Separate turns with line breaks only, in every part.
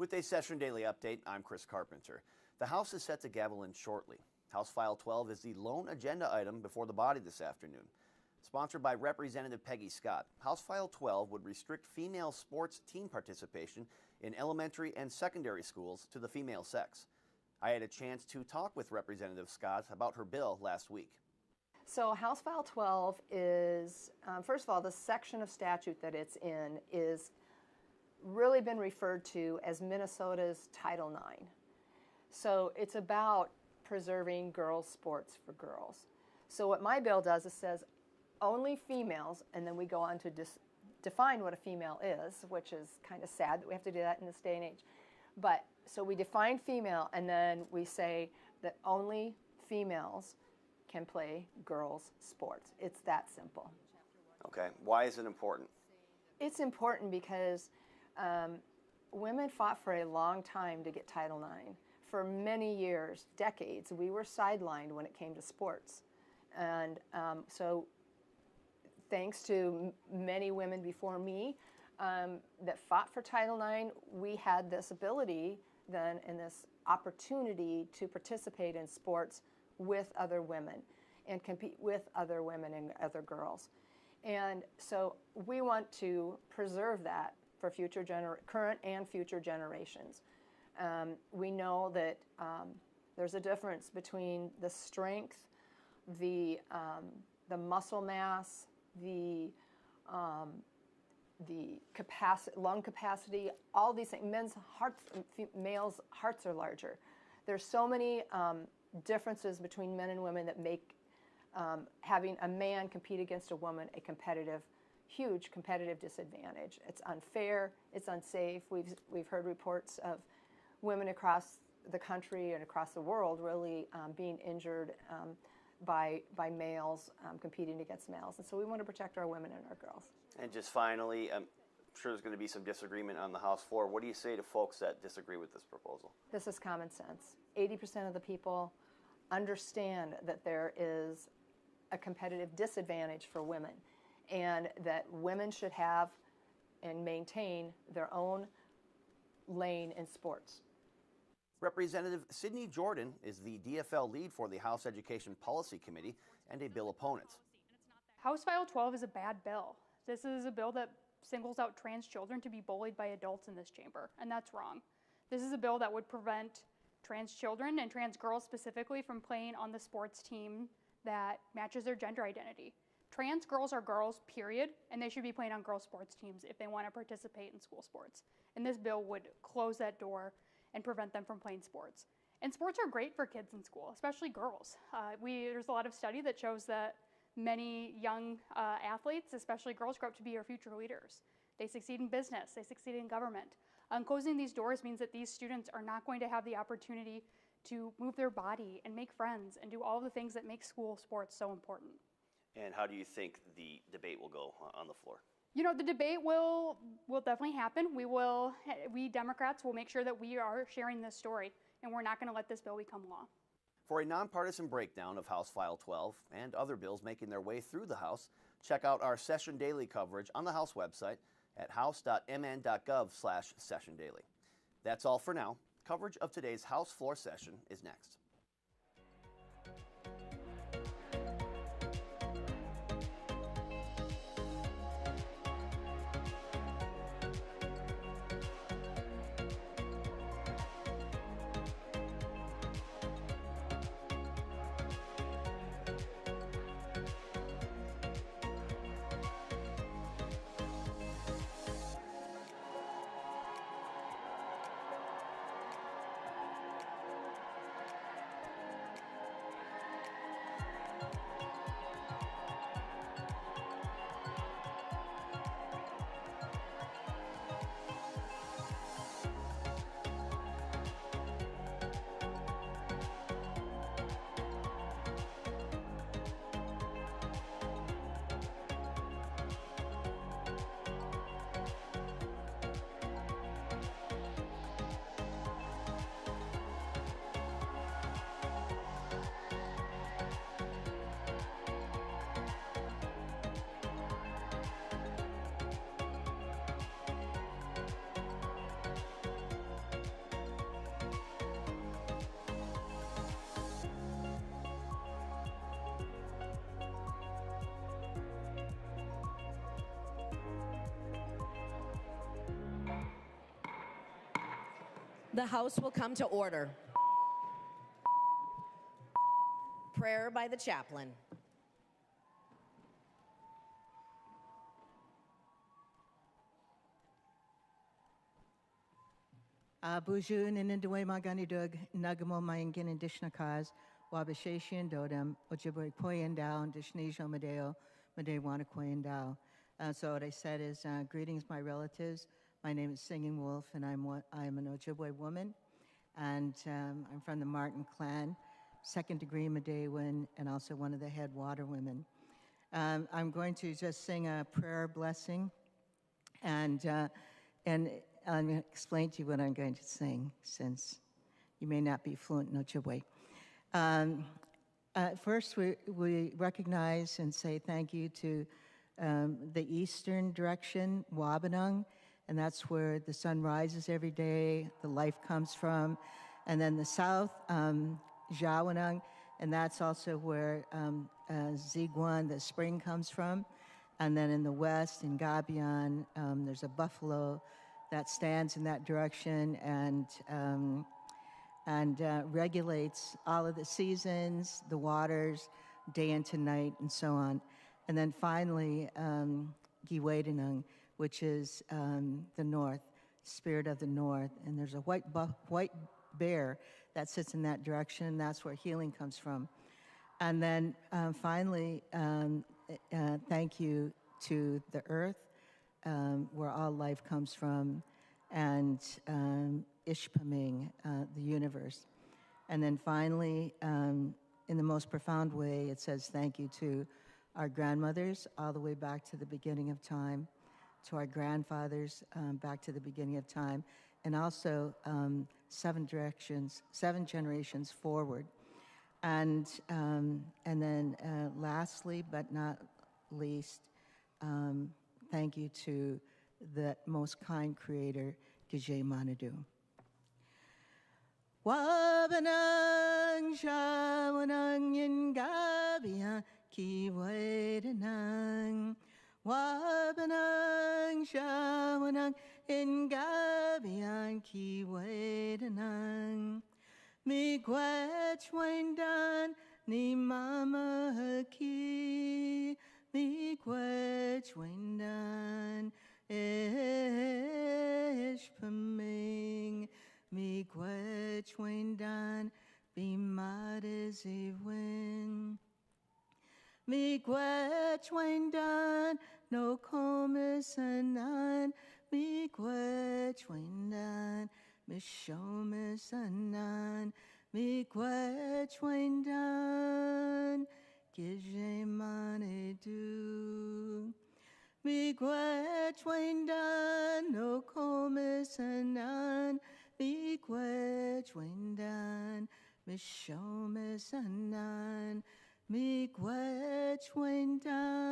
With a Session Daily Update, I'm Chris Carpenter. The House is set to gavel in shortly. House File 12 is the lone agenda item before the body this afternoon. Sponsored by Representative Peggy Scott, House File 12 would restrict female sports team participation in elementary and secondary schools to the female sex. I had a chance to talk with Representative Scott about her bill last week.
So House File 12 is, first of all, the section of statute that it's in is really been referred to as Minnesota's Title IX. So it's about preserving girls' sports for girls. So what my bill does is says only females, and then we go on to define what a female is, which is kind of sad that we have to do that in this day and age. But so we define female, and then we say that only females can play girls' sports. It's that simple.
Okay, why is it important?
It's important because women fought for a long time to get Title IX. For many years, decades, we were sidelined when it came to sports. And so thanks to many women before me that fought for Title IX, we had this ability then and this opportunity to participate in sports with other women and compete with other women and other girls. And so we want to preserve that for current and future generations. We know that there's a difference between the strength, the muscle mass, the capacity, lung capacity, all these things. Men's hearts, males' hearts are larger. There's so many differences between men and women that make having a man compete against a woman a huge competitive disadvantage. It's unfair, it's unsafe. We've heard reports of women across the country and across the world really being injured by males competing against males. And so we want to protect our women and our girls.
And just finally, I'm sure there's going to be some disagreement on the House floor. What do you say to folks that disagree with this proposal?
This is common sense. 80% of the people understand that there is a competitive disadvantage for women and that women should have and maintain their own lane in sports.
Representative Sidney Jordan is the DFL lead for the House Education Policy Committee and a bill opponent.
House File 12 is a bad bill. This is a bill that singles out trans children to be bullied by adults in this chamber, and that's wrong. This is a bill that would prevent trans children and trans girls specifically from playing on the sports team that matches their gender identity. Trans girls are girls, period, and they should be playing on girls' sports teams if they want to participate in school sports. And this bill would close that door and prevent them from playing sports. And sports are great for kids in school, especially girls. There's a lot of study that shows that many young athletes, especially girls, grow up to be our future leaders. They succeed in business, they succeed in government. Closing these doors means that these students are not going to have the opportunity to move their body and make friends and do all of the things that make school sports so important.
And how do you think the debate will go on the floor?
You know, the debate will definitely happen. We Democrats will make sure that we are sharing this story, and we're not going to let this bill become law.
For a nonpartisan breakdown of House File 12 and other bills making their way through the House, check out our Session Daily coverage on the House website at house.mn.gov/sessiondaily. That's all for now. Coverage of today's House floor session is next.
The House will come to order. Prayer by the chaplain.
Buju Ninindwe Magani Dug Nagamo Mayangin and Dishnakaz, Wabashashian Dodam, Ojibwe Koyendao, Dishnisho Madeo, Madewana Koyendao. So what I said is, greetings, my relatives. My name is Singing Wolf, and I'm an Ojibwe woman, and I'm from the Martin clan, second degree Madewan, and also one of the head water women. I'm going to just sing a prayer blessing, and I'm going to explain to you what I'm going to sing, since you may not be fluent in Ojibwe. First, we recognize and say thank you to the eastern direction, Wabanung, and that's where the sun rises every day, the life comes from. And then the south, Jawanung, and that's also where Ziguan, the spring, comes from. And then in the west, in Gabion, there's a buffalo that stands in that direction and regulates all of the seasons, the waters, day into night, and so on. And then finally, Giwedanung, which is the north, spirit of the north. And there's a white bear that sits in that direction. That's where healing comes from. And then finally, thank you to the earth, where all life comes from, and Ishpaming, the universe. And then finally, in the most profound way, it says thank you to our grandmothers all the way back to the beginning of time, to our grandfathers back to the beginning of time, and also 7 generations forward. And then lastly, but not least, thank you to the most kind creator, Gije Manadu. Wabanang shawanang yin gabian ki wadanang. Wabanang shawanang yin gabian ki wadanang. Mi gwech wendan ni mama haki. Mi gwech wendan ish paming. Mi gwech wendan be madizi win. Mi gwech wendan no komisanan. Mi gwech wendan mi shomisanan. Mi gwech wendan gije manidu. Mi gwech wendan no komisanan. Mi gwech wendan mi shomisanan. Mi gwech wendan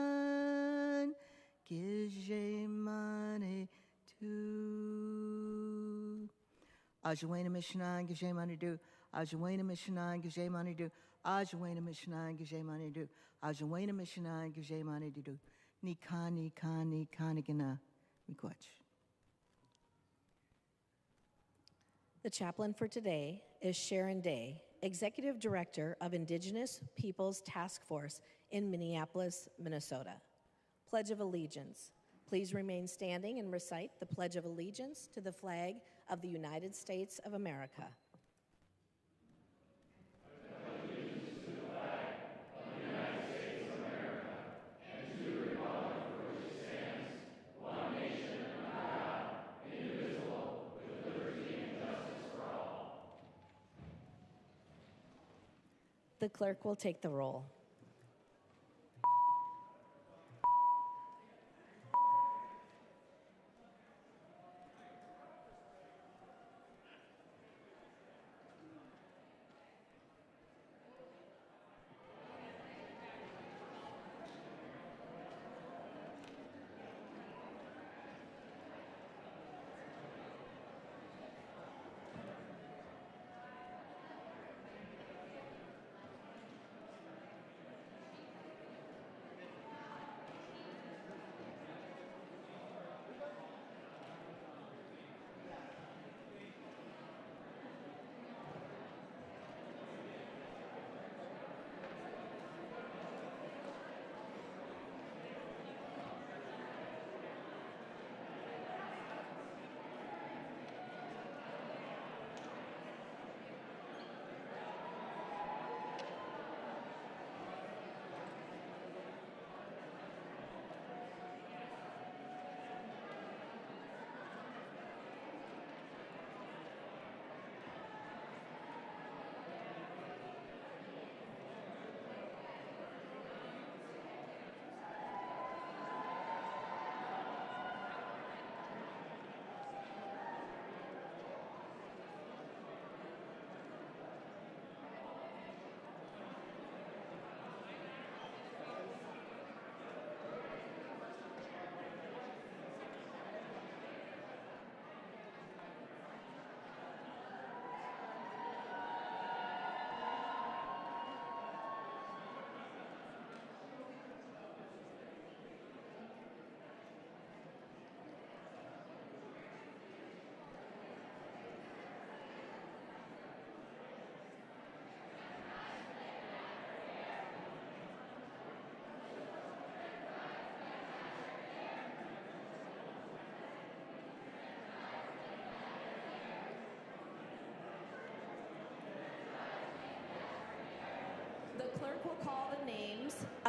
gije manidu. Ajuena Mishanan Gije Manidu. Ajuena Mishanan Gije Manidu. Ajuena Mishanan Gije Manidu. Ajuena Mishanan Gije Manidu. Nikani Kani Kanigana Mikwach.
The chaplain for today is Sharon Day, Executive Director of Indigenous Peoples Task Force in Minneapolis, Minnesota. Pledge of Allegiance. Please remain standing and recite the Pledge of Allegiance to the flag of the United States of America. The clerk will take the roll.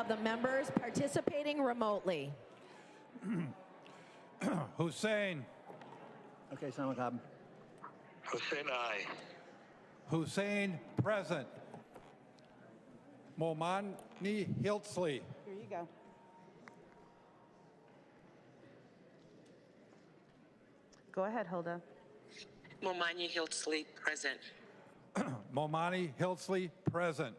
of the members participating remotely.
Hussein.
Okay, Salman Khan.
Hussein, aye.
Hussein, present. Momani Hiltsley.
Here you go. Go ahead, Hilda.
Momani Hiltsley, present.
Momani Hiltsley, present.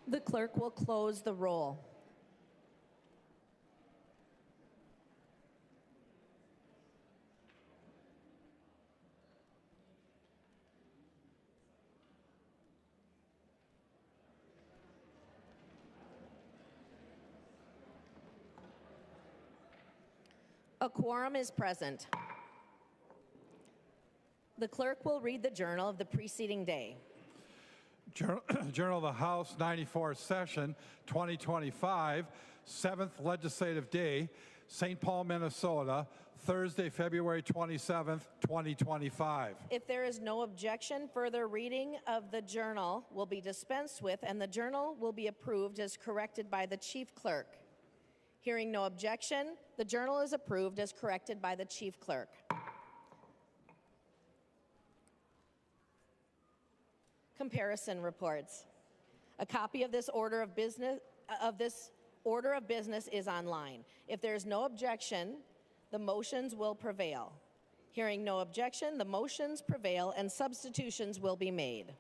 The clerk will close the roll. A quorum is present. The clerk will read the journal of the preceding day.
Journal of the House 94th Session 2025, 7th Legislative Day, St. Paul, Minnesota, Thursday, February 27th, 2025.
If there is no objection, further reading of the journal will be dispensed with, and the journal will be approved as corrected by the chief clerk. Hearing no objection, the journal is approved as corrected by the chief clerk. Comparison reports. A copy of this order of business is online. If there is no objection, the motions will prevail. Hearing no objection, the motions prevail and substitutions will be made.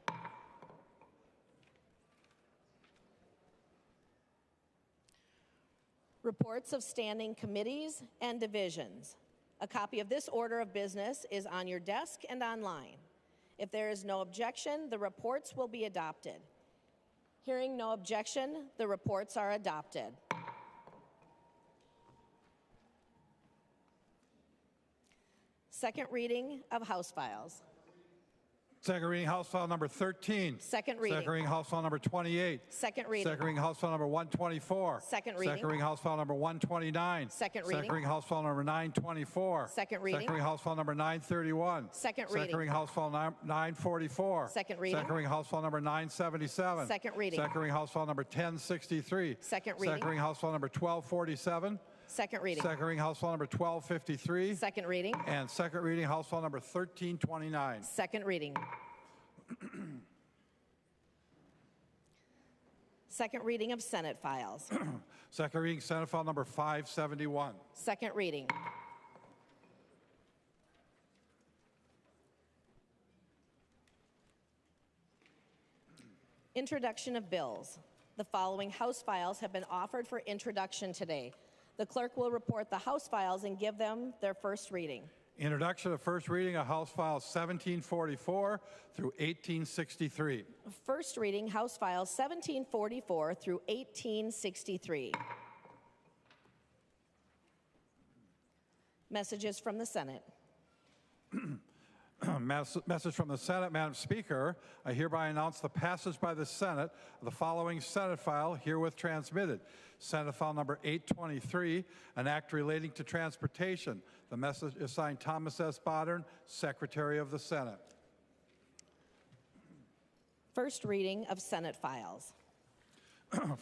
Reports of standing committees and divisions. A copy of this order of business is on your desk and online. If there is no objection, the reports will be adopted. Hearing no objection, the reports are adopted. Second reading of House files.
Second reading, House File number 13.
Second reading.
Second reading, House File number 28.
Second reading.
Second reading, House File number 124.
Second reading.
Second reading, House File number 129.
Second reading.
Second reading, House File number 924.
Second reading.
Second reading, House File number 931.
Second reading.
Second reading, House File 944.
Second reading.
Second reading, House File number 977.
Second reading.
Second reading, House File number 1063.
Second reading.
Second reading, House File number 1247.
Second reading.
Second reading, House File number 1253.
Second reading.
And second reading, House File number 1329.
Second reading. Second reading of Senate files.
Second reading, Senate File number 571.
Second reading. Introduction of bills. The following House files have been offered for introduction today. The clerk will report the House files and give them their first reading.
Introduction of first reading of House Files 1744 through 1863.
First reading, House Files 1744 through 1863. Messages from the Senate.
Message from the Senate. Madam Speaker, I hereby announce the passage by the Senate of the following Senate file herewith transmitted. Senate File number 823, an act relating to transportation. The message is signed Thomas S. Bodern, Secretary of the Senate.
First reading of Senate files.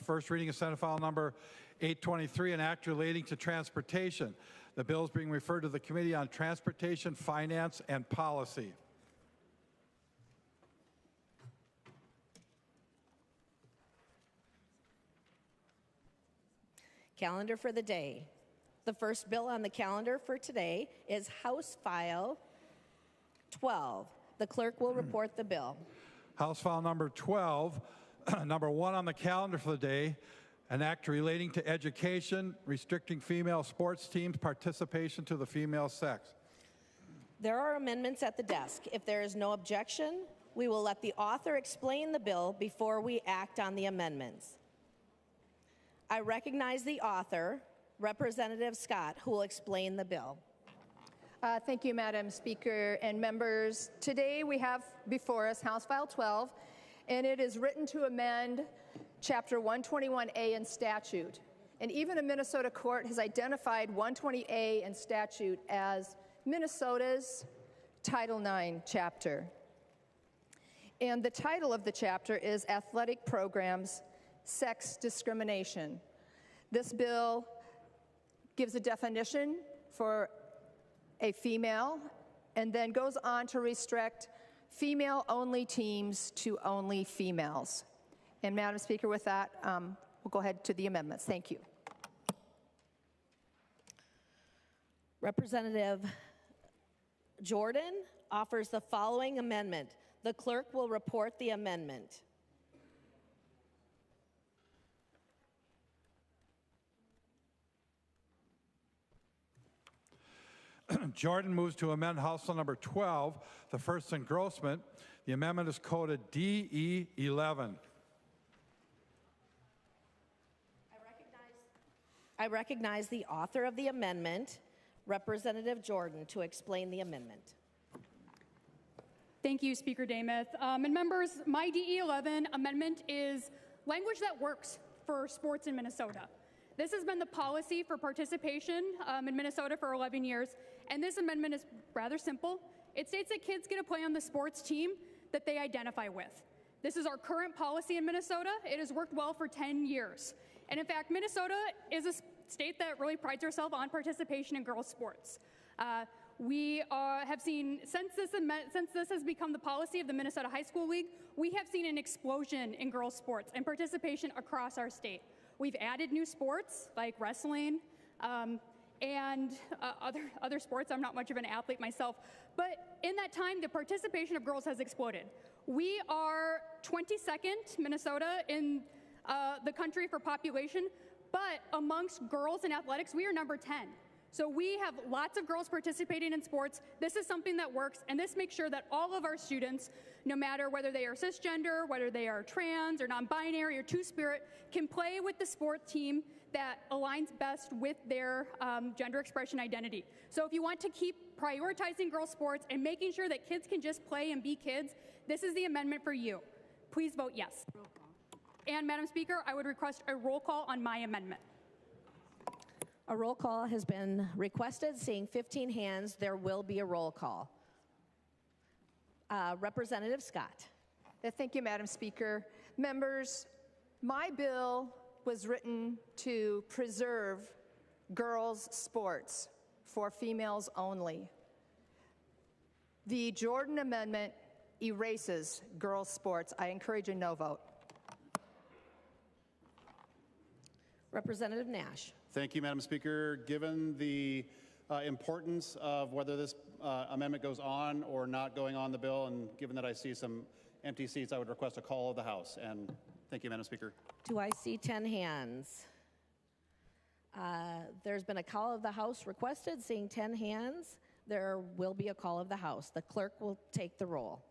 First reading of Senate File number 823, an act relating to transportation. The bill is being referred to the Committee on Transportation, Finance, and Policy.
Calendar for the day. The first bill on the calendar for today is House File 12. The clerk will report the bill.
House File number 12, number 1 on the calendar for the day, an act relating to education, restricting female sports teams' participation to the female sex.
There are amendments at the desk. If there is no objection, we will let the author explain the bill before we act on the amendments. I recognize the author, Representative Scott, who will explain the bill.
Thank you, Madam Speaker and members. Today we have before us House File 12, and it is written to amend Chapter 121A in statute. And even a Minnesota court has identified 120A in statute as Minnesota's Title IX chapter. And the title of the chapter is Athletic Programs, Sex Discrimination. This bill gives a definition for a female and then goes on to restrict female-only teams to only females. And Madam Speaker, with that, we'll go ahead to the amendments. Thank you.
Representative Jordan offers the following amendment. The clerk will report the amendment.
Jordan moves to amend House Bill number 12, the first engrossment. The amendment is coded DE11.
I recognize the author of the amendment, Representative Jordan, to explain the amendment.
Thank you, Speaker Damath. And members, my DE11 amendment is language that works for sports in Minnesota. This has been the policy for participation in Minnesota for 11 years, and this amendment is rather simple. It states that kids get to play on the sports team that they identify with. This is our current policy in Minnesota. It has worked well for 10 years. And in fact, Minnesota is a state that really prides ourselves on participation in girls' sports. We have seen, since this has become the policy of the Minnesota High School League, we have seen an explosion in girls' sports and participation across our state. We've added new sports like wrestling and other sports. I'm not much of an athlete myself, but in that time, the participation of girls has exploded. We are 22nd, Minnesota, in the country for population, but amongst girls in athletics, we are number 10. So we have lots of girls participating in sports. This is something that works, and this makes sure that all of our students, no matter whether they are cisgender, whether they are trans or non-binary or two-spirit, can play with the sport team that aligns best with their gender expression identity. So if you want to keep prioritizing girls' sports and making sure that kids can just play and be kids, this is the amendment for you. Please vote yes. And Madam Speaker, I would request a roll call on my amendment.
A roll call has been requested. Seeing 15 hands, there will be a roll call. Representative Scott.
Thank you, Madam Speaker. Members, my bill was written to preserve girls' sports for females only. The Jordan Amendment erases girls' sports. I encourage a no vote.
Representative Nash.
Thank you, Madam Speaker. Given the importance of whether this amendment goes on or not going on the bill, and given that I see some empty seats, I would request a call of the House. And thank you, Madam Speaker.
Do I see 10 hands? There's been a call of the House requested. Seeing 10 hands, there will be a call of the House. The clerk will take the roll.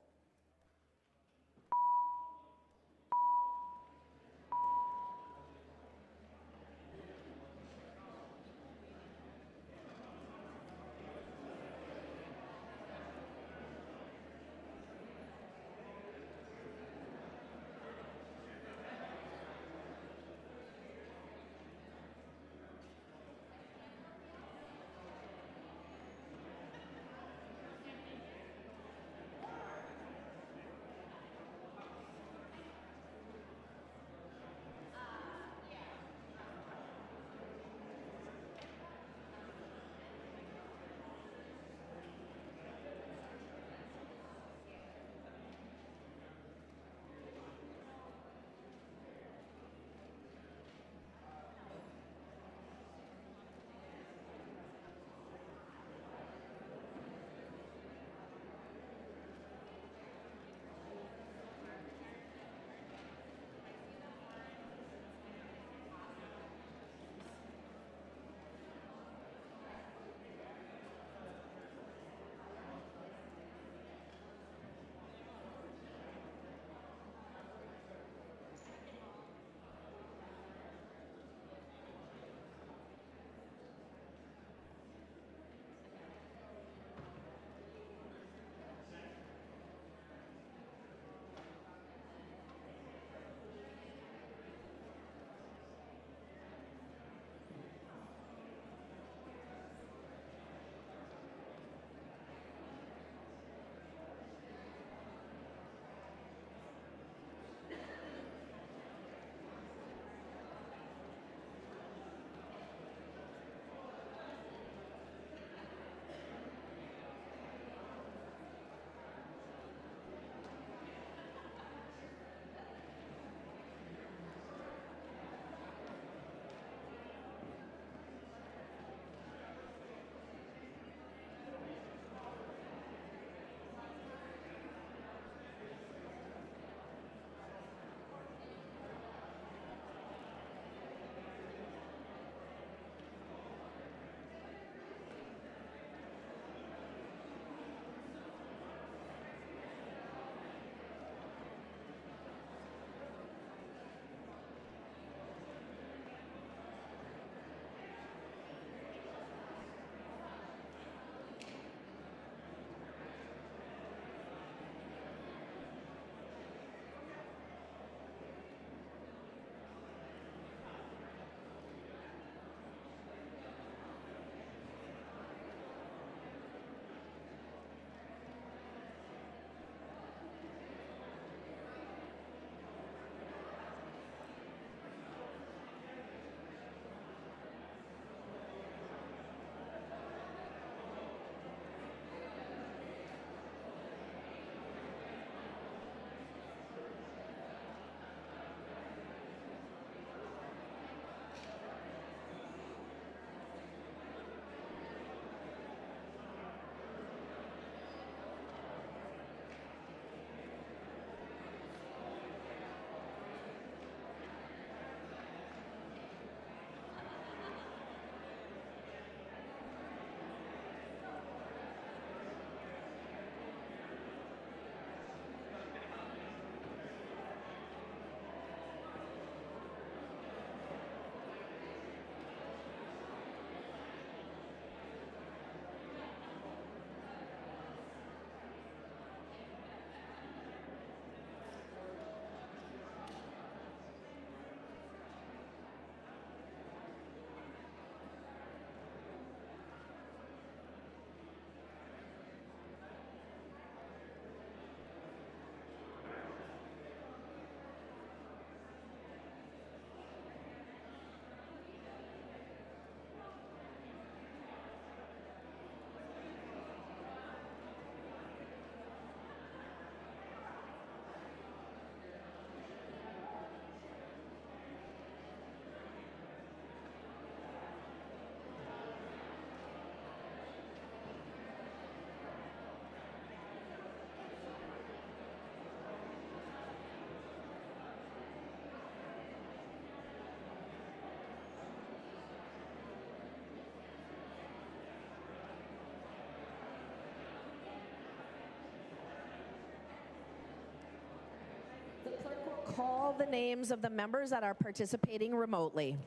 call the names of the members that are participating remotely.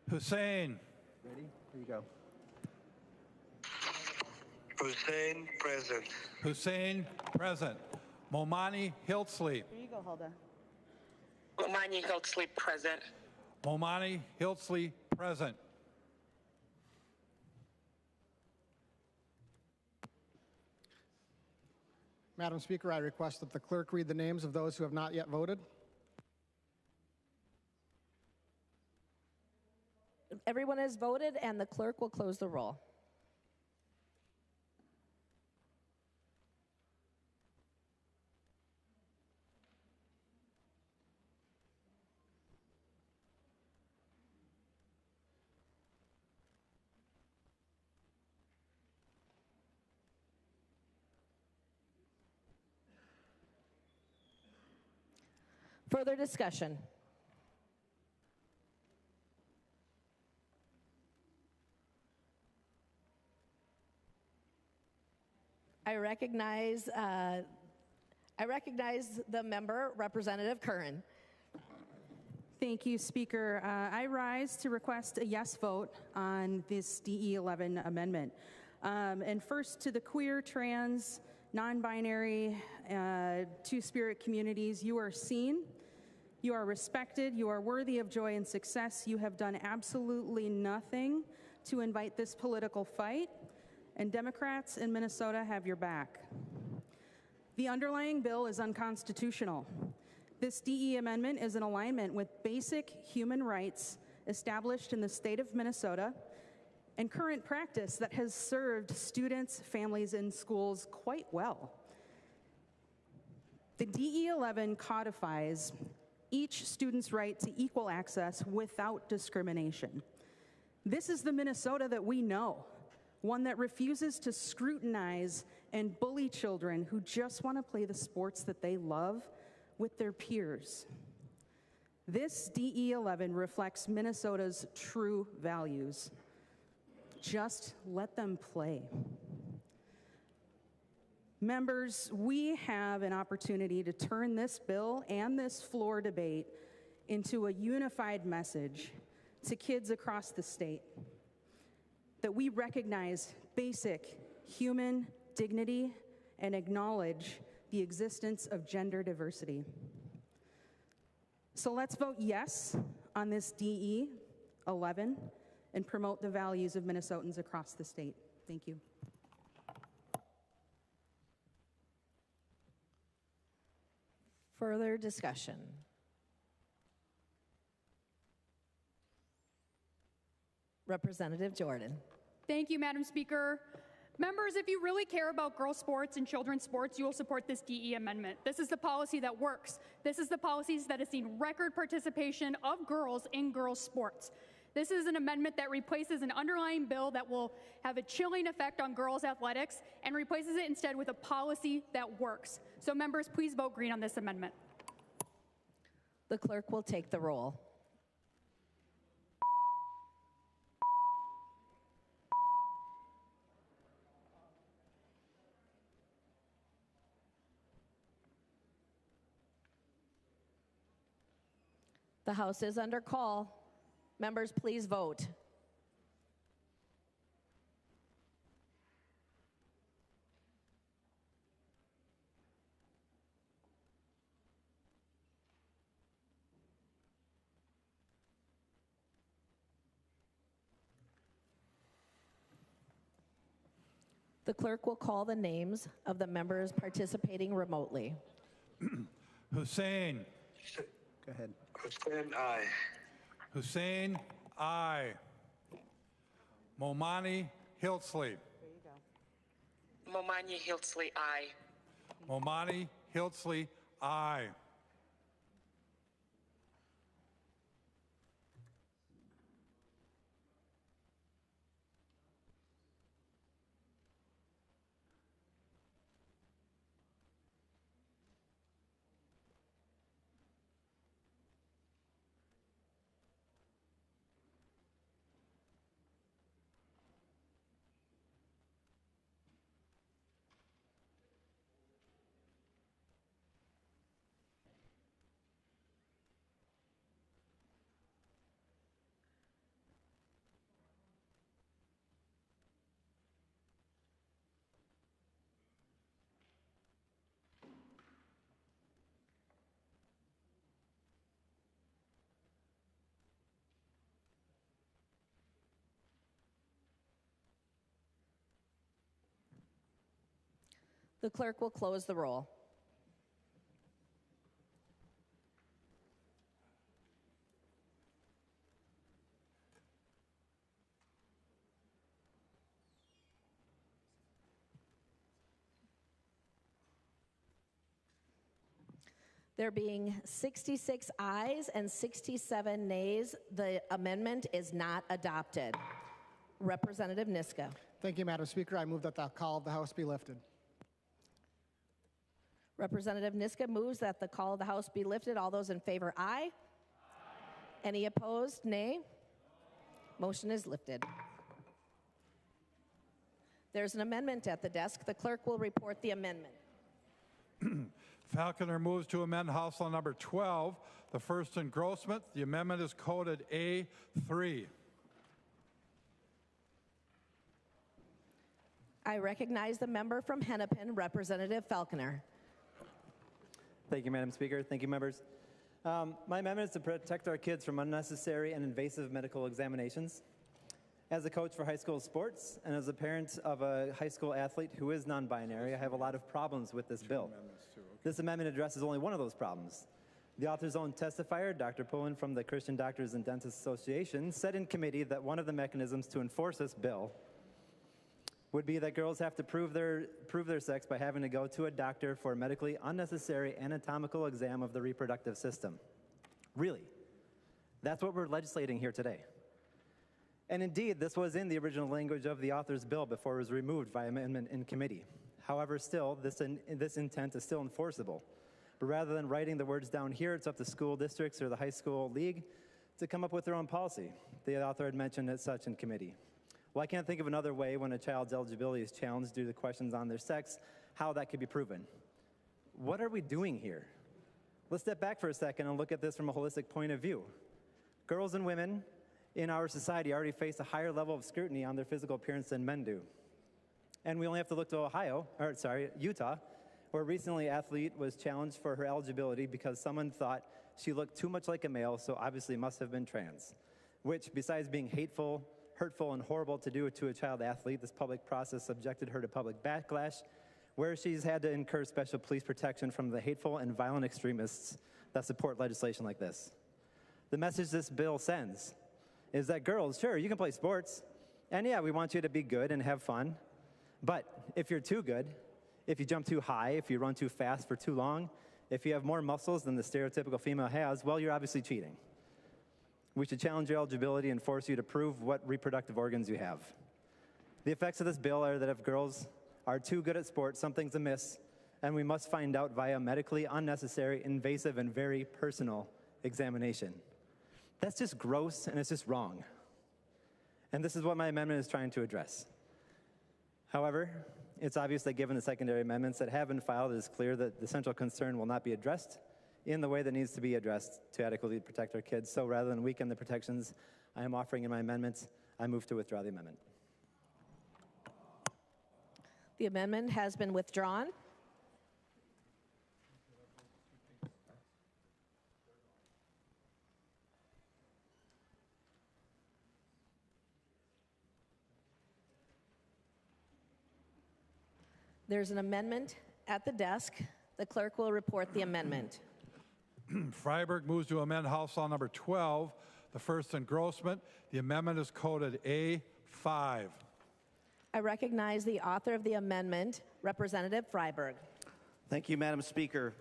Hussein.
Ready? Here you go.
Hussein, present.
Hussein, present. Momani Hiltsley.
Here you go, Hulda.
Momani Hiltsley, present.
Momani Hiltsley, present.
Madam Speaker, I request that the clerk read the names of those who have not yet voted.
Everyone has voted, and the clerk will close the roll. Further discussion? I recognize the member, Representative Curran.
Thank you, Speaker. I rise to request a yes vote on this DE11 amendment. And first, to the queer, trans, non-binary, two-spirit communities, you are seen, you are respected, you are worthy of joy and success. You have done absolutely nothing to invite this political fight, and Democrats in Minnesota have your back. The underlying bill is unconstitutional. This DE amendment is in alignment with basic human rights established in the state of Minnesota and current practice that has served students, families, and schools quite well. The DE11 codifies each student's right to equal access without discrimination. This is the Minnesota that we know, one that refuses to scrutinize and bully children who just want to play the sports that they love with their peers. This DE11 reflects Minnesota's true values. Just let them play. Members, we have an opportunity to turn this bill and this floor debate into a unified message to kids across the state that we recognize basic human dignity and acknowledge the existence of gender diversity. So let's vote yes on this DE11 and promote the values of Minnesotans across the state. Thank you.
Further discussion? Representative Jordan.
Thank you, Madam Speaker. Members, if you really care about girls' sports and children's sports, you will support this DE amendment. This is the policy that works. This is the policies that has seen record participation of girls in girls' sports. This is an amendment that replaces an underlying bill that will have a chilling effect on girls' athletics and replaces it instead with a policy that works. So members, please vote green on this amendment.
The clerk will take the roll. The House is under call. Members, please vote. The clerk will call the names of the members participating remotely.
Hussein.
Go ahead.
Hussein, aye.
Hussein, aye. Momani Hiltsley.
Momani Hiltsley, aye.
Momani Hiltsley, aye.
The clerk will close the roll. There being 66 ayes and 67 nays, the amendment is not adopted. Representative Niska.
Thank you, Madam Speaker. I move that the call of the House be lifted.
Representative Niska moves that the call of the House be lifted. All those in favor, aye. Aye. Any opposed, nay. Motion is lifted. There's an amendment at the desk. The clerk will report the amendment.
Falconer moves to amend House Law number 12, the first engrossment. The amendment is coded A3.
I recognize the member from Hennepin, Representative Falconer.
Thank you, Madam Speaker. Thank you, members. My amendment is to protect our kids from unnecessary and invasive medical examinations. As a coach for high school sports and as a parent of a high school athlete who is non-binary, I have a lot of problems with this bill. This amendment addresses only one of those problems. The author's own testifier, Dr. Pullen from the Christian Doctors and Dentists Association, said in committee that one of the mechanisms to enforce this bill would be that girls have to prove their sex by having to go to a doctor for a medically unnecessary anatomical exam of the reproductive system. Really? That's what we're legislating here today. And indeed, this was in the original language of the author's bill before it was removed by amendment in committee. However, still, this intent is still enforceable. But rather than writing the words down here, it's up to school districts or the high school league to come up with their own policy. The author had mentioned as such in committee. Well, I can't think of another way when a child's eligibility is challenged due to questions on their sex, how that could be proven. What are we doing here? Let's step back for a second and look at this from a holistic point of view. Girls and women in our society already face a higher level of scrutiny on their physical appearance than men do. And we only have to look to Utah, where recently an athlete was challenged for her eligibility because someone thought she looked too much like a male, so obviously must have been trans, which, besides being hateful, hurtful, and horrible to do to a child athlete, this public process subjected her to public backlash, where she's had to incur special police protection from the hateful and violent extremists that support legislation like this. The message this bill sends is that girls, sure, you can play sports, and yeah, we want you to be good and have fun, but if you're too good, if you jump too high, if you run too fast for too long, if you have more muscles than the stereotypical female has, well, you're obviously cheating. We should challenge your eligibility and force you to prove what reproductive organs you have. The effects of this bill are that if girls are too good at sports, something's amiss, and we must find out via medically unnecessary, invasive, and very personal examination. That's just gross, and it's just wrong. And this is what my amendment is trying to address. However, it's obvious that given the secondary amendments that have been filed, it is clear that the central concern will not be addressed in the way that needs to be addressed to adequately protect our kids. So rather than weaken the protections I am offering in my amendments, I move to withdraw the amendment.
The amendment has been withdrawn. There's an amendment at the desk. The clerk will report the amendment.
Freiberg moves to amend House Law number 12, the first engrossment. The amendment is coded A5.
I recognize the author of the amendment, Representative Freiberg.
Thank you, Madam Speaker.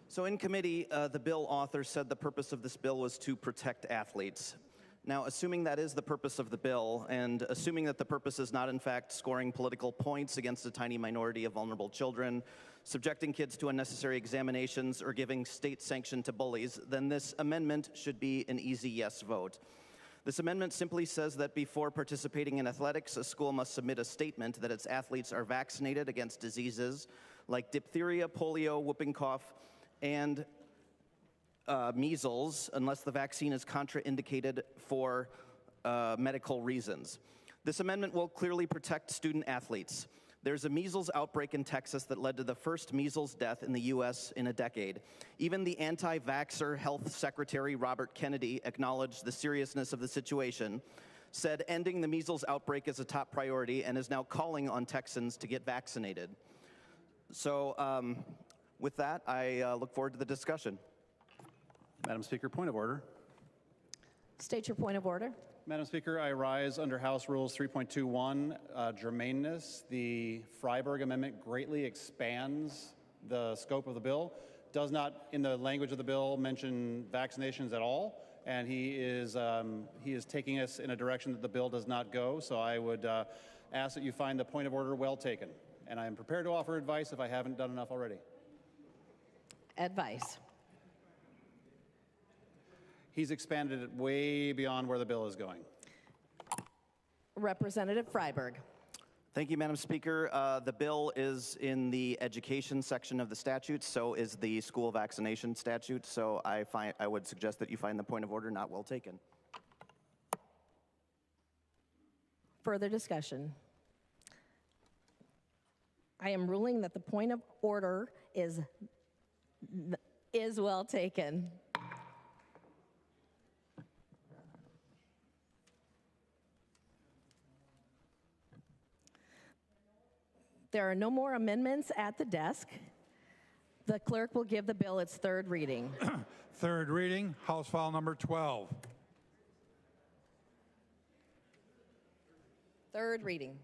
So in committee, the bill author said the purpose of this bill was to protect athletes. Now, assuming that is the purpose of the bill, and assuming that the purpose is not in fact scoring political points against a tiny minority of vulnerable children, subjecting kids to unnecessary examinations, or giving state sanction to bullies, then this amendment should be an easy yes vote. This amendment simply says that before participating in athletics, a school must submit a statement that its athletes are vaccinated against diseases like diphtheria, polio, whooping cough, and measles, unless the vaccine is contraindicated for medical reasons. This amendment will clearly protect student athletes. There's a measles outbreak in Texas that led to the first measles death in the U.S. in a decade. Even the anti-vaxxer Health Secretary Robert Kennedy acknowledged the seriousness of the situation, said ending the measles outbreak is a top priority, and is now calling on Texans to get vaccinated.
So with that, I look forward to the discussion.
Madam Speaker, point of order.
State your point of order.
Madam Speaker, I rise under House Rules 3.21, germaneness. The Freiberg Amendment greatly expands the scope of the bill, does not, in the language of the bill, mention vaccinations at all, and he is taking us in a direction that the bill does not go, so I would ask that you find the point of order well taken. And I am prepared to offer advice if I haven't done enough already.
Advice.
He's expanded it way beyond where the bill is going.
Representative Freiberg.
Thank you, Madam Speaker. The bill is in the education section of the statute, so is the school vaccination statute, so I would suggest that you find the point of order not well taken.
Further discussion. I am ruling that the point of order is well taken. There are no more amendments at the desk. The clerk will give the bill its third reading.
Third reading, House File number 12.
Third reading.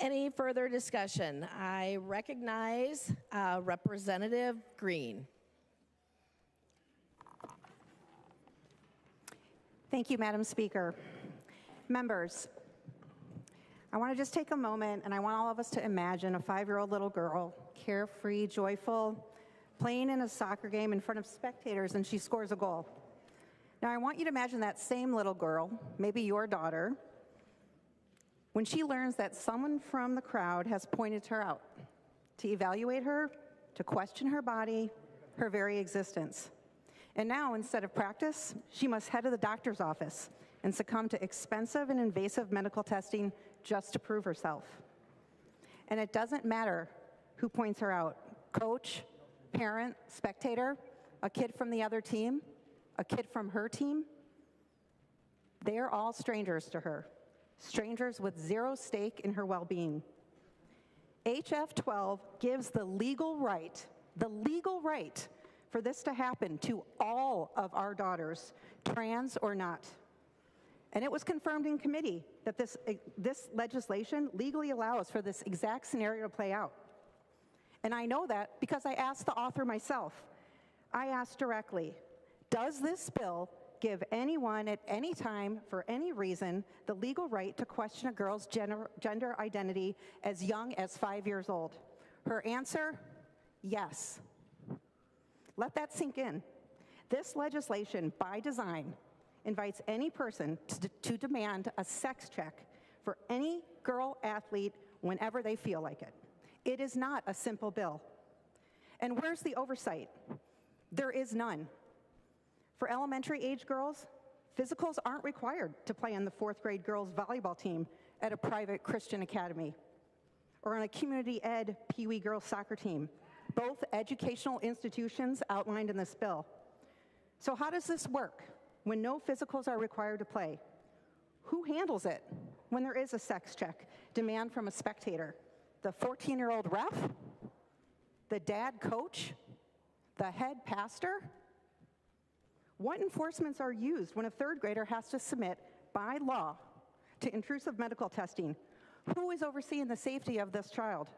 Any further discussion? I recognize Representative Green.
Thank you, Madam Speaker. Members, I want to just take a moment and I want all of us to imagine a 5-year-old little girl, carefree, joyful, playing in a soccer game in front of spectators, and she scores a goal. Now, I want you to imagine that same little girl, maybe your daughter, when she learns that someone from the crowd has pointed her out to evaluate her, to question her body, her very existence. And now, instead of practice, she must head to the doctor's office and succumb to expensive and invasive medical testing just to prove herself. And it doesn't matter who points her out, coach, parent, spectator, a kid from the other team, a kid from her team. They are all strangers to her, strangers with zero stake in her well-being. HF 12 gives the legal right for this to happen to all of our daughters, trans or not. And it was confirmed in committee that this legislation legally allows for this exact scenario to play out. And I know that because I asked the author myself. I asked directly, does this bill give anyone at any time, for any reason, the legal right to question a girl's gender identity as young as 5 years old? Her answer, yes. Let that sink in. This legislation, by design, invites any person to demand a sex check for any girl athlete whenever they feel like it. It is not a simple bill. And where's the oversight? There is none. For elementary age girls, physicals aren't required to play on the 4th grade girls volleyball team at a private Christian academy or on a community ed Pee Wee girls soccer team, both educational institutions outlined in this bill. So how does this work when no physicals are required to play? Who handles it when there is a sex check demand from a spectator? The 14-year-old ref? The dad coach? The head pastor? What enforcements are used when a 3rd grader has to submit, by law, to intrusive medical testing? Who is overseeing the safety of this child?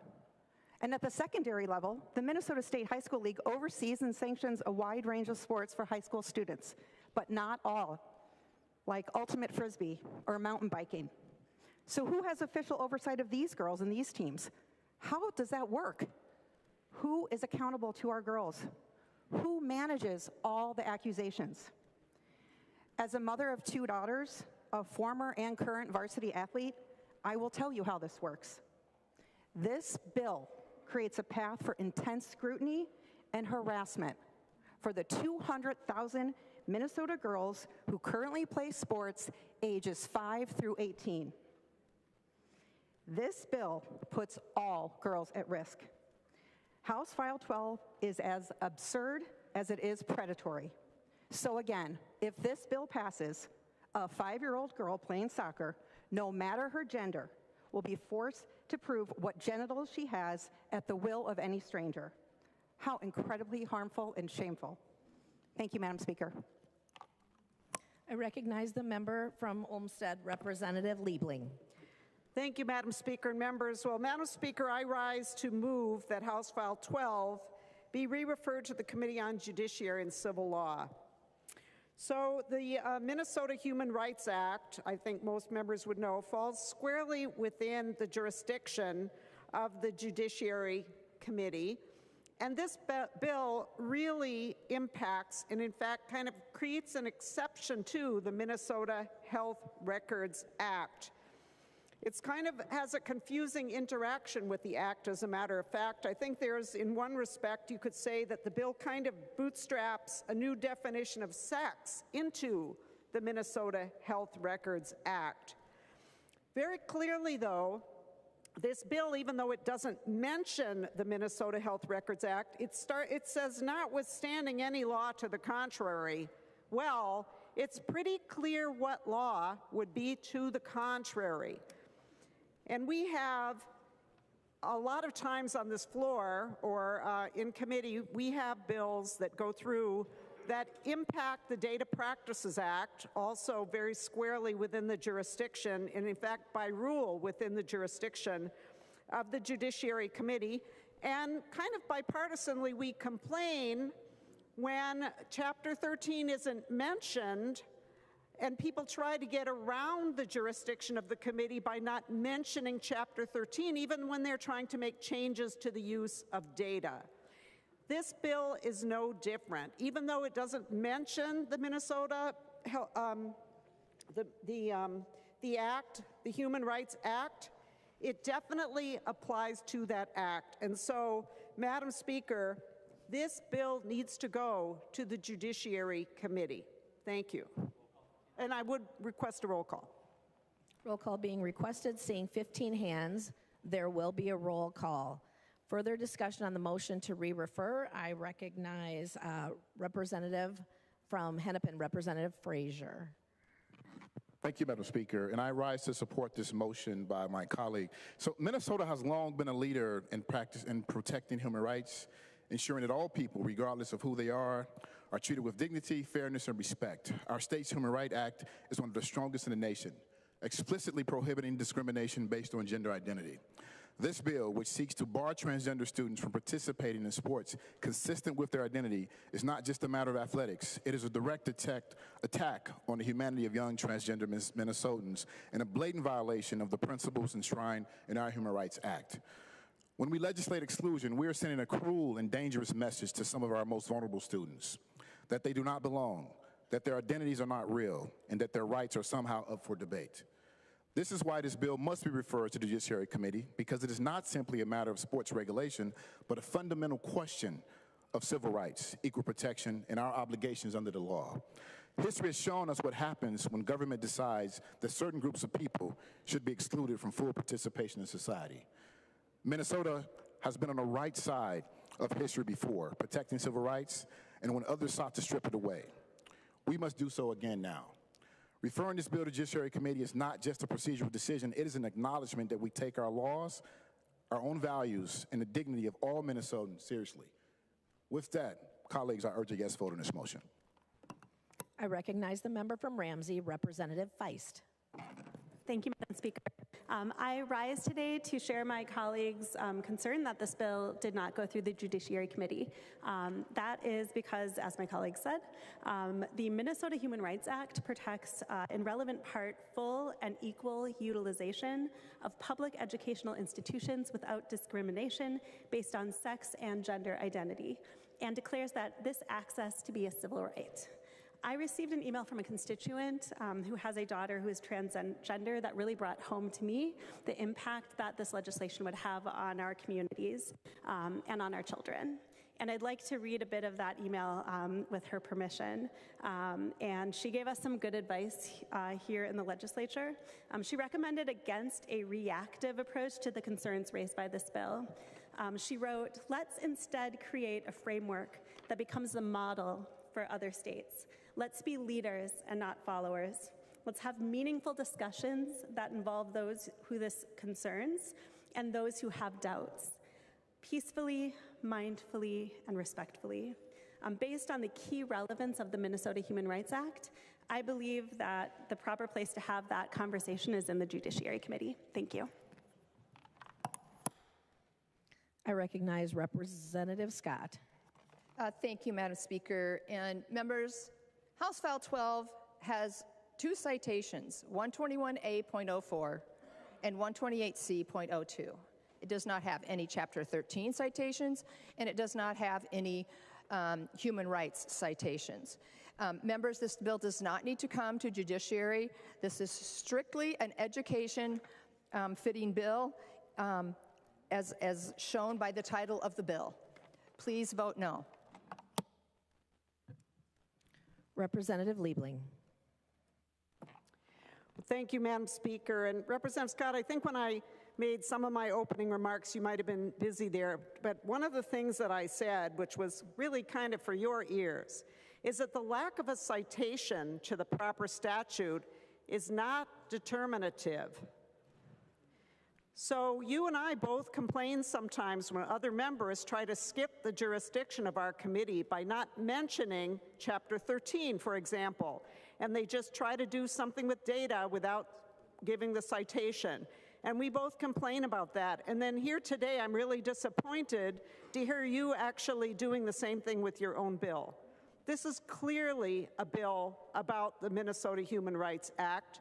And at the secondary level, the Minnesota State High School League oversees and sanctions a wide range of sports for high school students, but not all, like ultimate frisbee or mountain biking. So who has official oversight of these girls and these teams? How does that work? Who is accountable to our girls? Who manages all the accusations? As a mother of 2 daughters, a former and current varsity athlete, I will tell you how this works. This bill creates a path for intense scrutiny and harassment for the 200,000 Minnesota girls who currently play sports ages 5 through 18. This bill puts all girls at risk. House File 12 is as absurd as it is predatory. So again, if this bill passes, a 5-year-old girl playing soccer, no matter her gender, will be forced to prove what genitals she has at the will of any stranger. How incredibly harmful and shameful. Thank you, Madam Speaker.
I recognize the member from Olmsted, Representative Liebling.
Thank you, Madam Speaker and members. Well, Madam Speaker, I rise to move that House File 12 be re-referred to the Committee on Judiciary and Civil Law. So the Minnesota Human Rights Act, I think most members would know, falls squarely within the jurisdiction of the Judiciary Committee. And this bill really impacts and, in fact, kind of creates an exception to the Minnesota Health Records Act. It's kind of has a confusing interaction with the act, as a matter of fact. I think there's, in one respect, you could say that the bill kind of bootstraps a new definition of sex into the Minnesota Health Records Act. Very clearly, though, this bill, even though it doesn't mention the Minnesota Health Records Act, it says notwithstanding any law to the contrary. Well, it's pretty clear what law would be to the contrary. And we have a lot of times on this floor or in committee, we have bills that go through that impact the Data Practices Act, also very squarely within the jurisdiction, and in fact by rule within the jurisdiction of the Judiciary Committee. And kind of bipartisanly, we complain when Chapter 13 isn't mentioned, and people try to get around the jurisdiction of the committee by not mentioning Chapter 13, even when they're trying to make changes to the use of data. This bill is no different. Even though it doesn't mention the Minnesota, the Act, the Human Rights Act, it definitely applies to that act. And so, Madam Speaker, this bill needs to go to the Judiciary Committee. Thank you. And I would request a roll call.
Roll call being requested, seeing 15 hands, there will be a roll call. Further discussion on the motion to re-refer, I recognize Representative from Hennepin, Representative Frazier.
Thank you, Madam Speaker, and I rise to support this motion by my colleague. So Minnesota has long been a leader in practice in protecting human rights, ensuring that all people, regardless of who they are treated with dignity, fairness, and respect. Our state's Human Rights Act is one of the strongest in the nation, explicitly prohibiting discrimination based on gender identity. This bill, which seeks to bar transgender students from participating in sports consistent with their identity, is not just a matter of athletics. It is a direct attack on the humanity of young transgender Minnesotans and a blatant violation of the principles enshrined in our Human Rights Act. When we legislate exclusion, we are sending a cruel and dangerous message to some of our most vulnerable students, that they do not belong, that their identities are not real, and that their rights are somehow up for debate. This is why this bill must be referred to the Judiciary Committee, because it is not simply a matter of sports regulation, but a fundamental question of civil rights, equal protection, and our obligations under the law. History has shown us what happens when government decides that certain groups of people should be excluded from full participation in society. Minnesota has been on the right side of history before, protecting civil rights, and when others sought to strip it away. We must do so again now. Referring this bill to Judiciary Committee is not just a procedural decision, it is an acknowledgement that we take our laws, our own values, and the dignity of all Minnesotans seriously. With that, colleagues, I urge a yes vote on this motion.
I recognize the member from Ramsey, Representative Feist.
Thank you, Madam Speaker. I rise today to share my colleagues' concern that this bill did not go through the Judiciary Committee. That is because, as my colleague said, the Minnesota Human Rights Act protects, in relevant part, full and equal utilization of public educational institutions without discrimination based on sex and gender identity, and declares that this access to be a civil right. I received an email from a constituent who has a daughter who is transgender that really brought home to me the impact that this legislation would have on our communities and on our children. And I'd like to read a bit of that email with her permission. And she gave us some good advice here in the legislature. She recommended against a reactive approach to the concerns raised by this bill. She wrote, "Let's instead create a framework that becomes the model for other states. Let's be leaders and not followers. Let's have meaningful discussions that involve those who this concerns and those who have doubts, peacefully, mindfully, and respectfully. Based on the key relevance of the Minnesota Human Rights Act, I believe that the proper place to have that conversation is in the Judiciary Committee. Thank you.
I recognize Representative Scott.
Thank you, Madam Speaker. And members, House File 12 has two citations, 121A.04 and 128C.02. It does not have any Chapter 13 citations, and it does not have any human rights citations. Members, this bill does not need to come to judiciary. This is strictly an education fitting bill as shown by the title of the bill. Please vote no.
Representative Liebling.
Thank you, Madam Speaker. And Representative Scott, I think when I made some of my opening remarks, you might have been busy there, but one of the things that I said, which was really kind of for your ears, is that the lack of a citation to the proper statute is not determinative. So you and I both complain sometimes when other members try to skip the jurisdiction of our committee by not mentioning Chapter 13, for example, and they just try to do something with data without giving the citation. And we both complain about that. And then here today, I'm really disappointed to hear you actually doing the same thing with your own bill. This is clearly a bill about the Minnesota Human Rights Act,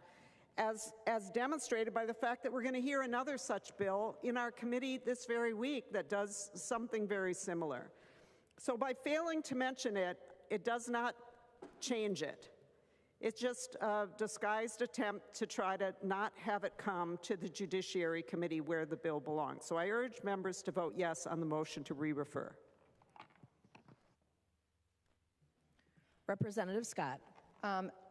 as demonstrated by the fact that we're going to hear another such bill in our committee this very week that does something very similar. So by failing to mention it, it does not change it. It's just a disguised attempt to try to not have it come to the Judiciary Committee where the bill belongs. So I urge members to vote yes on the motion to re-refer.
Representative Scott.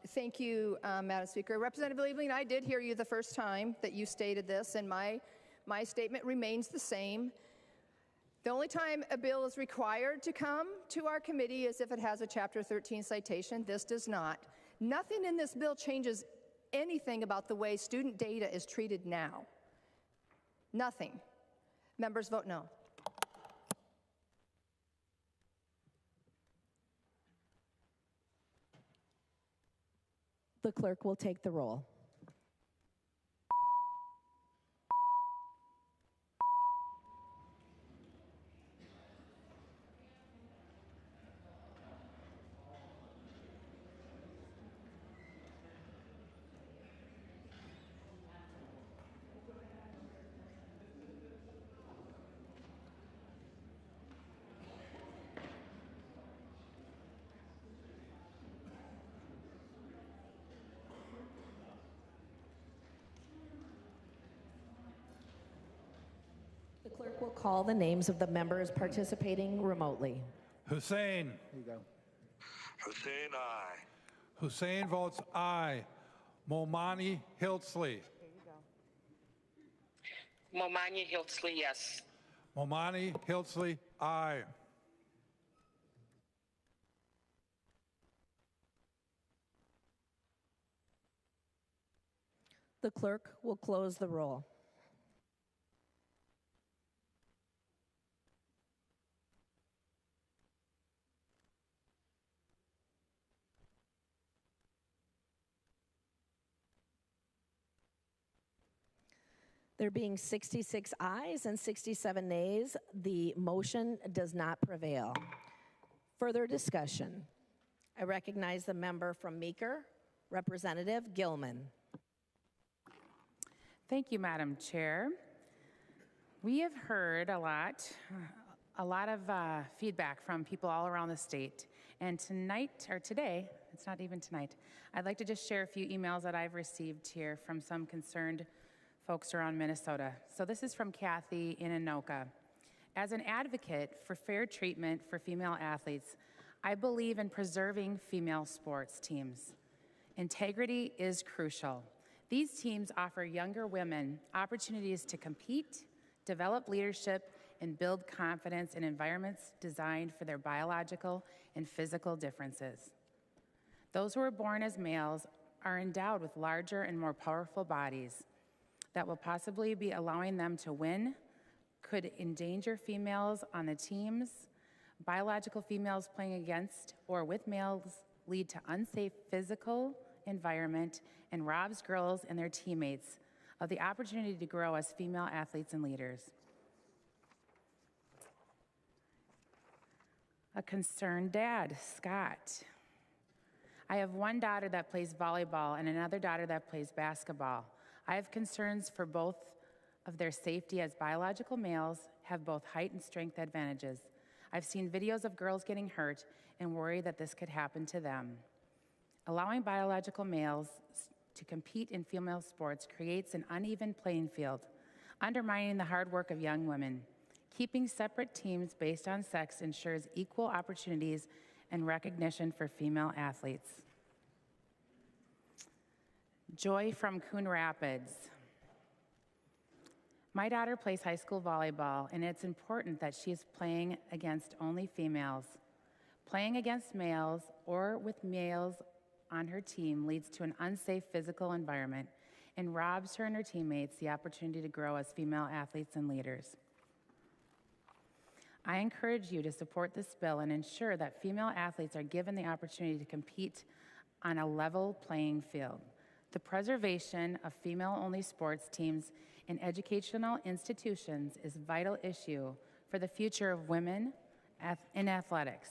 Thank you, Madam Speaker. Representative Liebling, I did hear you the first time that you stated this, and my statement remains the same. The only time a bill is required to come to our committee is if it has a Chapter 13 citation. This does not. Nothing in this bill changes anything about the way student data is treated now. Nothing. Members vote no.
The clerk will take the roll. The clerk will call the names of the members participating remotely.
Hussein.
There you go.
Hussein, aye.
Hussein votes aye. Momani Hiltsley.
Momani Hiltsley, yes.
Momani Hiltsley, aye.
The clerk will close the roll. There being 66 ayes and 67 nays, the motion does not prevail. Further discussion. I recognize the member from Meeker, Representative Gilman.
Thank you, Madam Chair. We have heard a lot of feedback from people all around the state. And tonight, or today, it's not even tonight, I'd like to just share a few emails that I've received here from some concerned folks around Minnesota. So this is from Kathy in Anoka. As an advocate for fair treatment for female athletes, I believe in preserving female sports teams. Integrity is crucial. These teams offer younger women opportunities to compete, develop leadership, and build confidence in environments designed for their biological and physical differences. Those who are born as males are endowed with larger and more powerful bodies that will possibly be allowing them to win, could endanger females on the teams. Biological females playing against or with males lead to unsafe physical environment and robs girls and their teammates of the opportunity to grow as female athletes and leaders. A concerned dad, Scott. I have one daughter that plays volleyball and another daughter that plays basketball. I have concerns for both of their safety as biological males have both height and strength advantages. I've seen videos of girls getting hurt and worry that this could happen to them. Allowing biological males to compete in female sports creates an uneven playing field, undermining the hard work of young women. Keeping separate teams based on sex ensures equal opportunities and recognition for female athletes. Joy from Coon Rapids. My daughter plays high school volleyball, and it's important that she is playing against only females. Playing against males or with males on her team leads to an unsafe physical environment and robs her and her teammates the opportunity to grow as female athletes and leaders. I encourage you to support this bill and ensure that female athletes are given the opportunity to compete on a level playing field. The preservation of female-only sports teams in educational institutions is a vital issue for the future of women in athletics.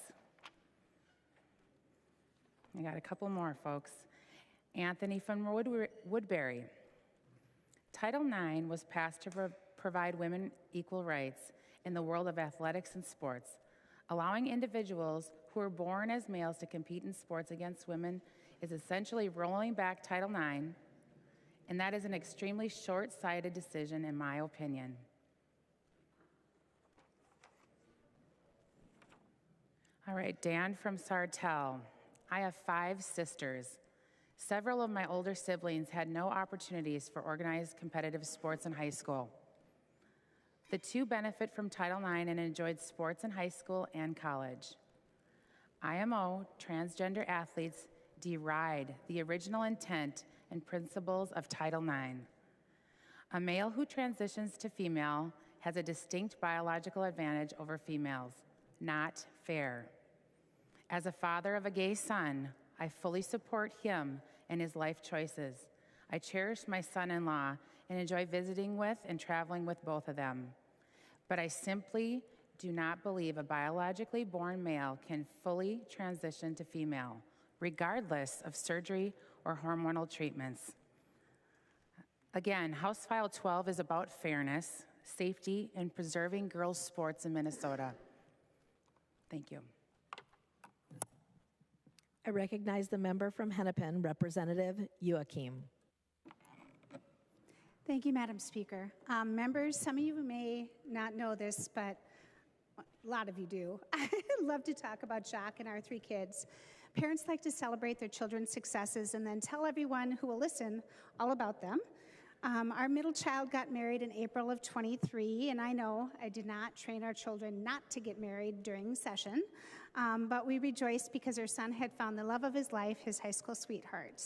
I got a couple more, folks. Anthony from Woodbury. Title IX was passed to provide women equal rights in the world of athletics and sports. Allowing individuals who are born as males to compete in sports against women is essentially rolling back Title IX, and that is an extremely short-sighted decision in my opinion. All right, Dan from Sartell. I have 5 sisters. Several of my older siblings had no opportunities for organized competitive sports in high school. The 2 benefit from Title IX and enjoyed sports in high school and college. IMO transgender athletes deride the original intent and principles of Title IX. A male who transitions to female has a distinct biological advantage over females. Not fair. As a father of a gay son, I fully support him and his life choices. I cherish my son-in-law and enjoy visiting with and traveling with both of them. But I simply do not believe a biologically born male can fully transition to female, regardless of surgery or hormonal treatments. Again, House File 12 is about fairness, safety, and preserving girls' sports in Minnesota. Thank you.
I recognize the member from Hennepin, Representative Joachim.
Thank you, Madam Speaker. Members, some of you may not know this, but a lot of you do. I love to talk about Jock and our 3 kids. Parents like to celebrate their children's successes and then tell everyone who will listen all about them. Our middle child got married in April of 23, and I know I did not train our children not to get married during session, but we rejoiced because our son had found the love of his life, his high school sweetheart.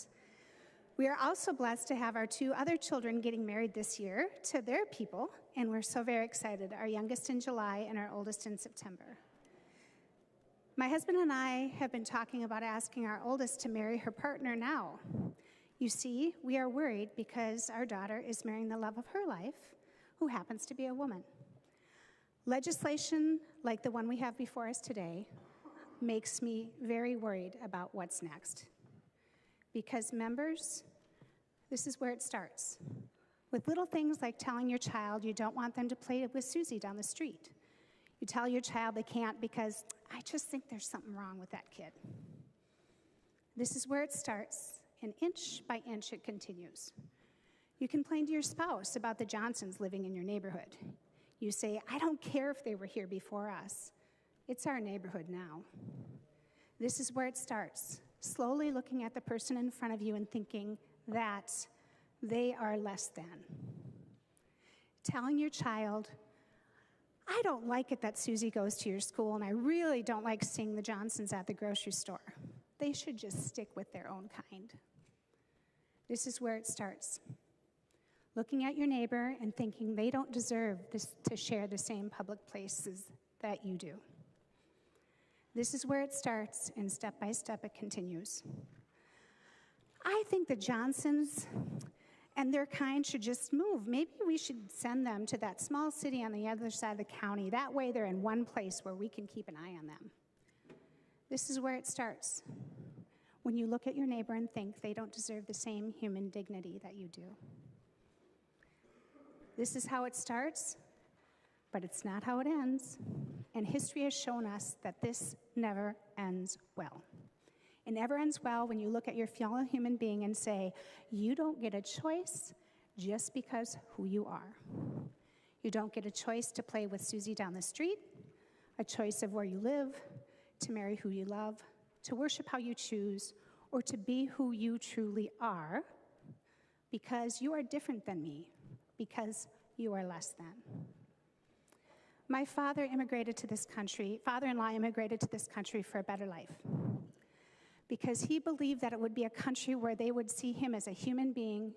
We are also blessed to have our 2 other children getting married this year to their people, and we're so very excited, our youngest in July and our oldest in September. My husband and I have been talking about asking our oldest to marry her partner now. You see, we are worried because our daughter is marrying the love of her life, who happens to be a woman. Legislation like the one we have before us today makes me very worried about what's next. Because members, this is where it starts. With little things like telling your child you don't want them to play with Susie down the street. You tell your child they can't because I just think there's something wrong with that kid. This is where it starts, and inch by inch it continues. You complain to your spouse about the Johnsons living in your neighborhood. You say, I don't care if they were here before us. It's our neighborhood now. This is where it starts. Slowly looking at the person in front of you and thinking that they are less than. Telling your child, I don't like it that Susie goes to your school, and I really don't like seeing the Johnsons at the grocery store. They should just stick with their own kind. This is where it starts. Looking at your neighbor and thinking they don't deserve to share the same public places that you do. This is where it starts, and step by step it continues. I think the Johnsons and their kind should just move. Maybe we should send them to that small city on the other side of the county. That way they're in one place where we can keep an eye on them. This is where it starts. When you look at your neighbor and think they don't deserve the same human dignity that you do. This is how it starts, but it's not how it ends. And history has shown us that this never ends well. It never ends well when you look at your fellow human being and say, you don't get a choice just because who you are. You don't get a choice to play with Susie down the street, a choice of where you live, to marry who you love, to worship how you choose, or to be who you truly are, because you are different than me, because you are less than. My father-in-law immigrated to this country for a better life, because he believed that it would be a country where they would see him as a human being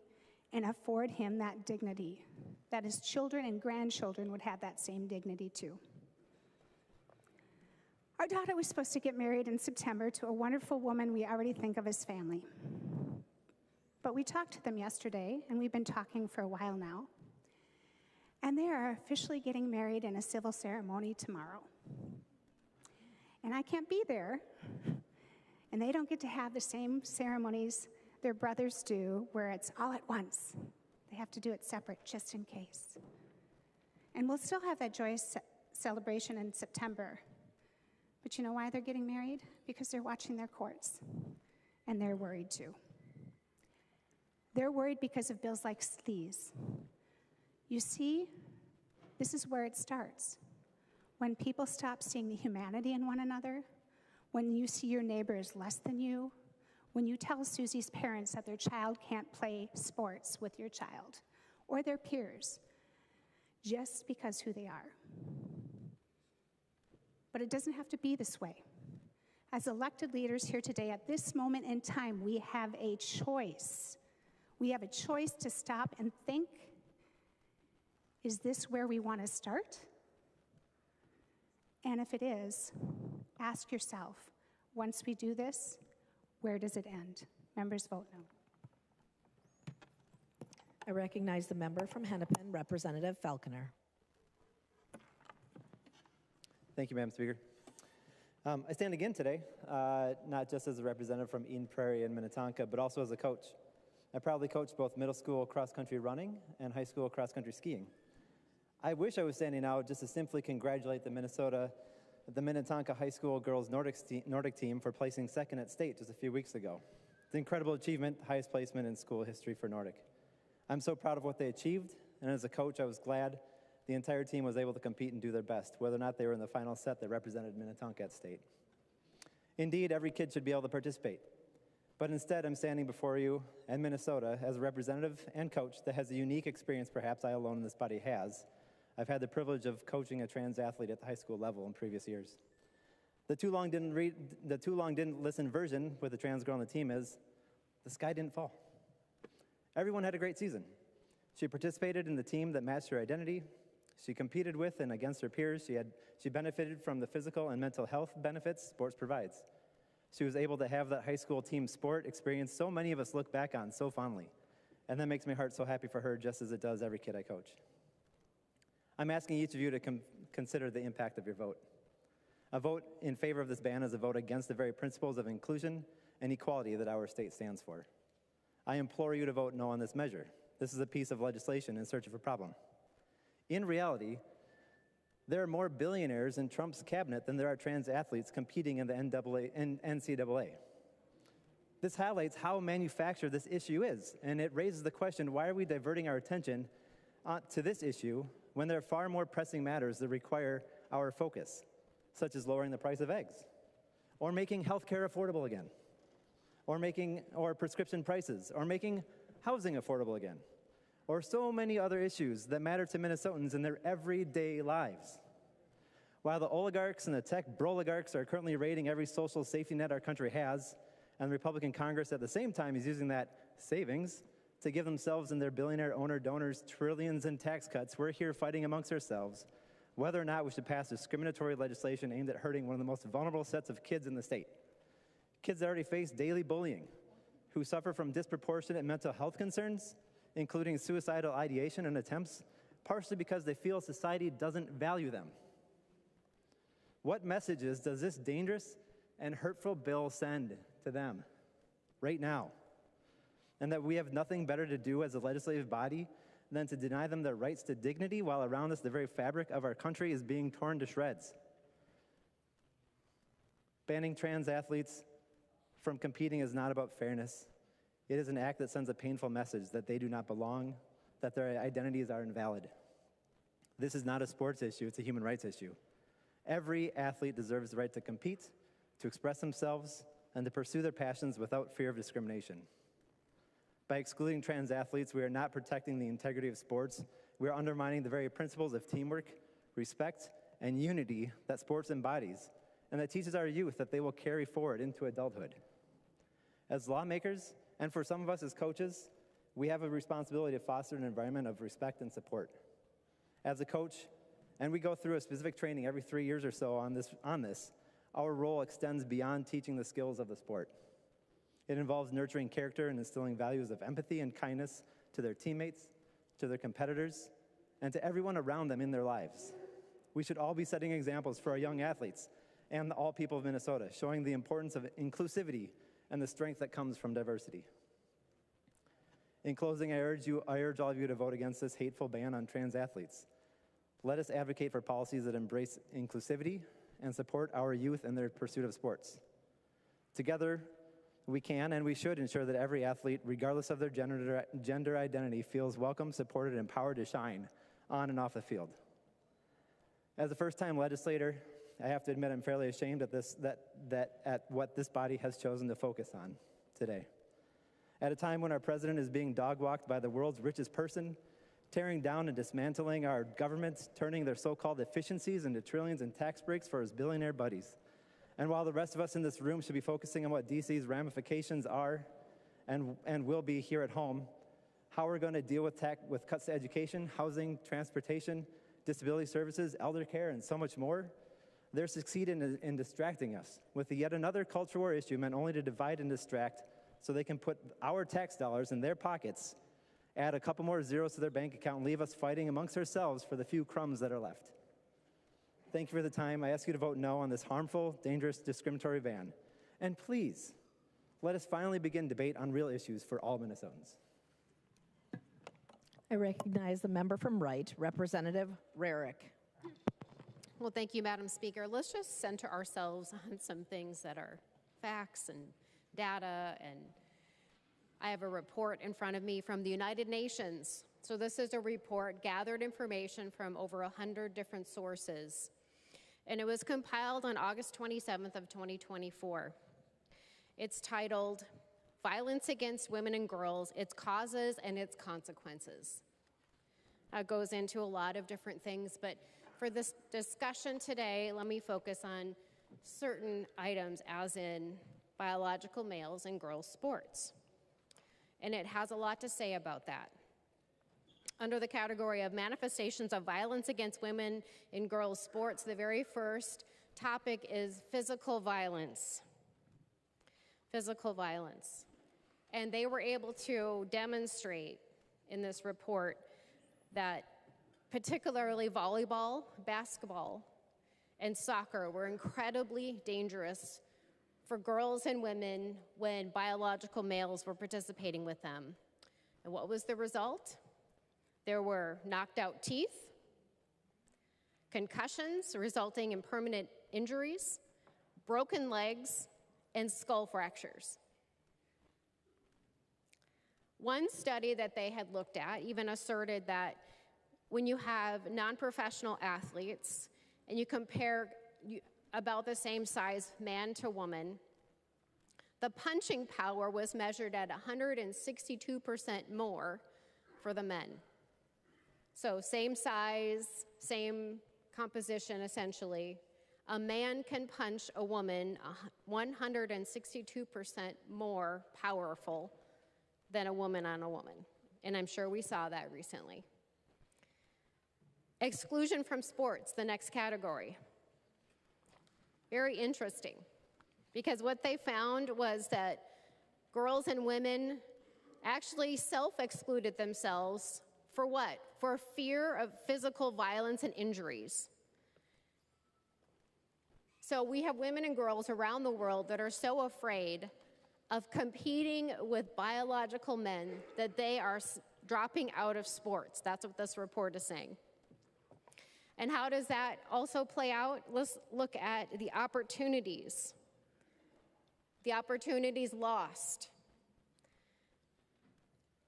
and afford him that dignity, that his children and grandchildren would have that same dignity too. Our daughter was supposed to get married in September to a wonderful woman we already think of as family. But we talked to them yesterday, and we've been talking for a while now. And they are officially getting married in a civil ceremony tomorrow. And I can't be there, and they don't get to have the same ceremonies their brothers do, where it's all at once. They have to do it separate, just in case. And we'll still have that joyous celebration in September. But you know why they're getting married? Because they're watching their courts, and they're worried too. They're worried because of bills like these. You see, this is where it starts. When people stop seeing the humanity in one another, when you see your neighbor as less than you, when you tell Susie's parents that their child can't play sports with your child or their peers just because who they are. But it doesn't have to be this way. As elected leaders here today, at this moment in time, we have a choice. We have a choice to stop and think, is this where we want to start? And if it is, ask yourself, once we do this, where does it end? Members vote no.
I recognize the member from Hennepin, Representative Falconer.
Thank you, Madam Speaker. I stand again today, not just as a representative from Eden Prairie and Minnetonka, but also as a coach. I proudly coach both middle school cross-country running and high school cross-country skiing. I wish I was standing out just to simply congratulate the Minnetonka High School girls Nordic team for placing second at state just a few weeks ago. It's an incredible achievement, highest placement in school history for Nordic. I'm so proud of what they achieved, and as a coach, I was glad the entire team was able to compete and do their best, whether or not they were in the final set that represented Minnetonka at state. Indeed, every kid should be able to participate. But instead, I'm standing before you and Minnesota as a representative and coach that has a unique experience perhaps I alone in this body has. I've had the privilege of coaching a trans athlete at the high school level in previous years. The too long didn't listen version with the trans girl on the team is, the sky didn't fall. Everyone had a great season. She participated in the team that matched her identity. She competed with and against her peers. She benefited from the physical and mental health benefits sports provides. She was able to have that high school team sport experience so many of us look back on so fondly. And that makes my heart so happy for her, just as it does every kid I coach. I'm asking each of you to consider the impact of your vote. A vote in favor of this ban is a vote against the very principles of inclusion and equality that our state stands for. I implore you to vote no on this measure. This is a piece of legislation in search of a problem. In reality, there are more billionaires in Trump's cabinet than there are trans athletes competing in the NCAA. This highlights how manufactured this issue is, and it raises the question, why are we diverting our attention to this issue when there are far more pressing matters that require our focus, such as lowering the price of eggs, or making healthcare affordable again, or prescription prices, or making housing affordable again, or so many other issues that matter to Minnesotans in their everyday lives. While the oligarchs and the tech broligarchs are currently raiding every social safety net our country has, and the Republican Congress at the same time is using that savings to give themselves and their billionaire owner donors trillions in tax cuts, we're here fighting amongst ourselves whether or not we should pass discriminatory legislation aimed at hurting one of the most vulnerable sets of kids in the state. Kids that already face daily bullying, who suffer from disproportionate mental health concerns, including suicidal ideation and attempts, partially because they feel society doesn't value them. What messages does this dangerous and hurtful bill send to them right now? And that we have nothing better to do as a legislative body than to deny them their rights to dignity while around us the very fabric of our country is being torn to shreds. Banning trans athletes from competing is not about fairness. It is an act that sends a painful message that they do not belong, that their identities are invalid. This is not a sports issue, it's a human rights issue. Every athlete deserves the right to compete, to express themselves, and to pursue their passions without fear of discrimination. By excluding trans athletes, we are not protecting the integrity of sports. We are undermining the very principles of teamwork, respect, and unity that sports embodies, and that teaches our youth that they will carry forward into adulthood. As lawmakers, and for some of us as coaches, we have a responsibility to foster an environment of respect and support. As a coach, and we go through a specific training every 3 years or so on this, our role extends beyond teaching the skills of the sport. It involves nurturing character and instilling values of empathy and kindness to their teammates, to their competitors, and to everyone around them in their lives. We should all be setting examples for our young athletes and all people of Minnesota, showing the importance of inclusivity and the strength that comes from diversity. In closing, I urge all of you to vote against this hateful ban on trans athletes. Let us advocate for policies that embrace inclusivity and support our youth in their pursuit of sports. Together, we can and we should ensure that every athlete, regardless of their gender identity, feels welcome, supported, and empowered to shine on and off the field. As a first-time legislator, I have to admit I'm fairly ashamed at what this body has chosen to focus on today. At a time when our president is being dog-walked by the world's richest person, tearing down and dismantling our government, turning their so-called efficiencies into trillions in tax breaks for his billionaire buddies. And while the rest of us in this room should be focusing on what DC's ramifications are and will be here at home, how we're going to deal with cuts to education, housing, transportation, disability services, elder care, and so much more, they're succeeding in distracting us with yet another culture war issue meant only to divide and distract so they can put our tax dollars in their pockets, add a couple more zeros to their bank account, and leave us fighting amongst ourselves for the few crumbs that are left. Thank you for the time. I ask you to vote no on this harmful, dangerous, discriminatory ban. And please, let us finally begin debate on real issues for all Minnesotans.
I recognize the member from Wright, Representative Rarick.
Well, thank you, Madam Speaker. Let's just center ourselves on some things that are facts and data. And I have a report in front of me from the United Nations. So this is a report, gathered information from over 100 different sources. And it was compiled on August 27th of 2024. It's titled, Violence Against Women and Girls, Its Causes and Its Consequences. It goes into a lot of different things, but for this discussion today, let me focus on certain items, as in biological males and girls' sports. And it has a lot to say about that. Under the category of manifestations of violence against women in girls' sports, the very first topic is physical violence. Physical violence. And they were able to demonstrate in this report that particularly volleyball, basketball, and soccer were incredibly dangerous for girls and women when biological males were participating with them. And what was the result? There were knocked out teeth, concussions resulting in permanent injuries, broken legs, and skull fractures. One study that they had looked at even asserted that when you have non-professional athletes and you compare about the same size man to woman, the punching power was measured at 162% more for the men. So same size, same composition essentially. A man can punch a woman 162% more powerful than a woman on a woman. And I'm sure we saw that recently. Exclusion from sports, the next category. Very interesting, because what they found was that girls and women actually self-excluded themselves for what? For fear of physical violence and injuries. So we have women and girls around the world that are so afraid of competing with biological men that they are dropping out of sports. That's what this report is saying. And how does that also play out? Let's look at the opportunities. The opportunities lost.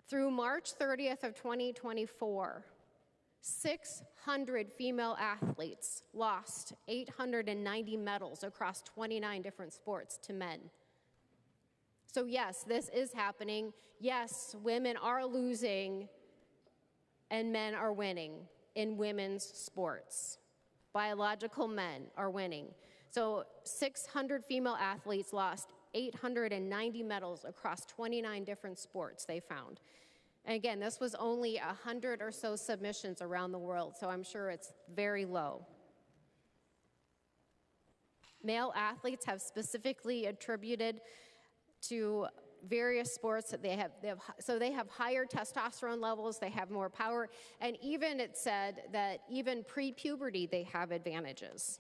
Through March 30th of 2024, 600 female athletes lost 890 medals across 29 different sports to men. So yes, this is happening. Yes, women are losing and men are winning in women's sports. Biological men are winning. So 600 female athletes lost 890 medals across 29 different sports, they found. And again, this was only 100 or so submissions around the world, so I'm sure it's very low. Male athletes have specifically attributed to various sports that they have higher testosterone levels, they have more power, and even it said that even pre-puberty they have advantages.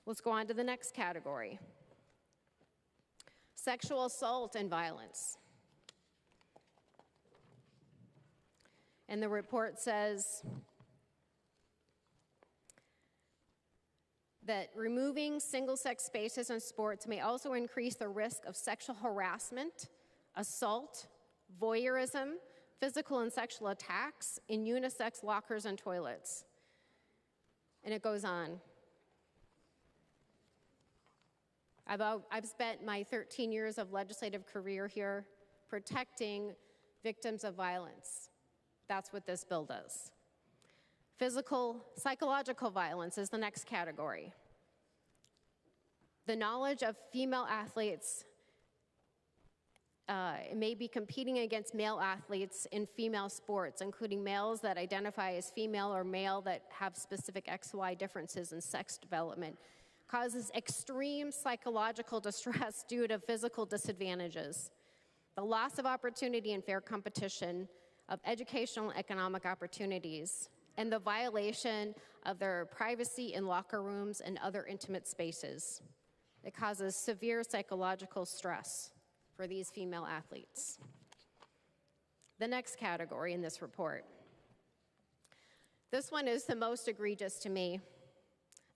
Let's go on to the next category. Sexual assault and violence. And the report says that removing single-sex spaces in sports may also increase the risk of sexual harassment, assault, voyeurism, physical and sexual attacks in unisex lockers and toilets. And it goes on. I've spent my 13 years of legislative career here protecting victims of violence. That's what this bill does. Psychological violence is the next category. The knowledge of female athletes may be competing against male athletes in female sports, including males that identify as female or male that have specific XY differences in sex development, causes extreme psychological distress due to physical disadvantages, the loss of opportunity and fair competition, of educational and economic opportunities, and the violation of their privacy in locker rooms and other intimate spaces. It causes severe psychological stress for these female athletes. The next category in this report. This one is the most egregious to me.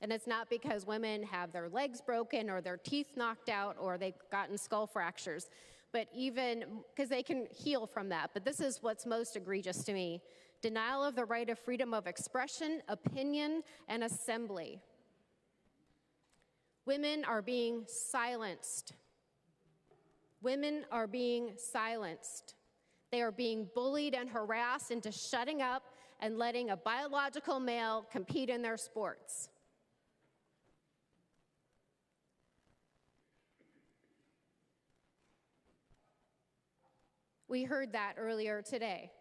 And it's not because women have their legs broken or their teeth knocked out or they've gotten skull fractures, but even because they can heal from that. But this is what's most egregious to me. Denial of the right of freedom of expression, opinion, and assembly. Women are being silenced. Women are being silenced. They are being bullied and harassed into shutting up and letting a biological male compete in their sports. We heard that earlier today.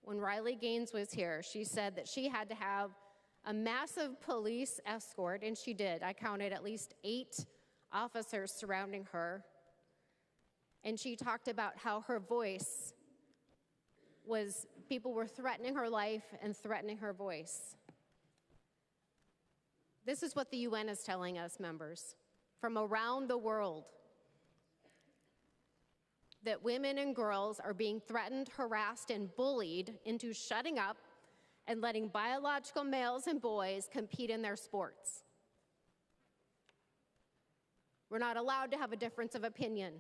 When Riley Gaines was here, she said that she had to have a massive police escort, and she did. I counted at least 8 officers surrounding her. And she talked about how her voice was, people were threatening her life and threatening her voice. This is what the UN is telling us, members, from around the world. That women and girls are being threatened, harassed, and bullied into shutting up and letting biological males and boys compete in their sports. We're not allowed to have a difference of opinion.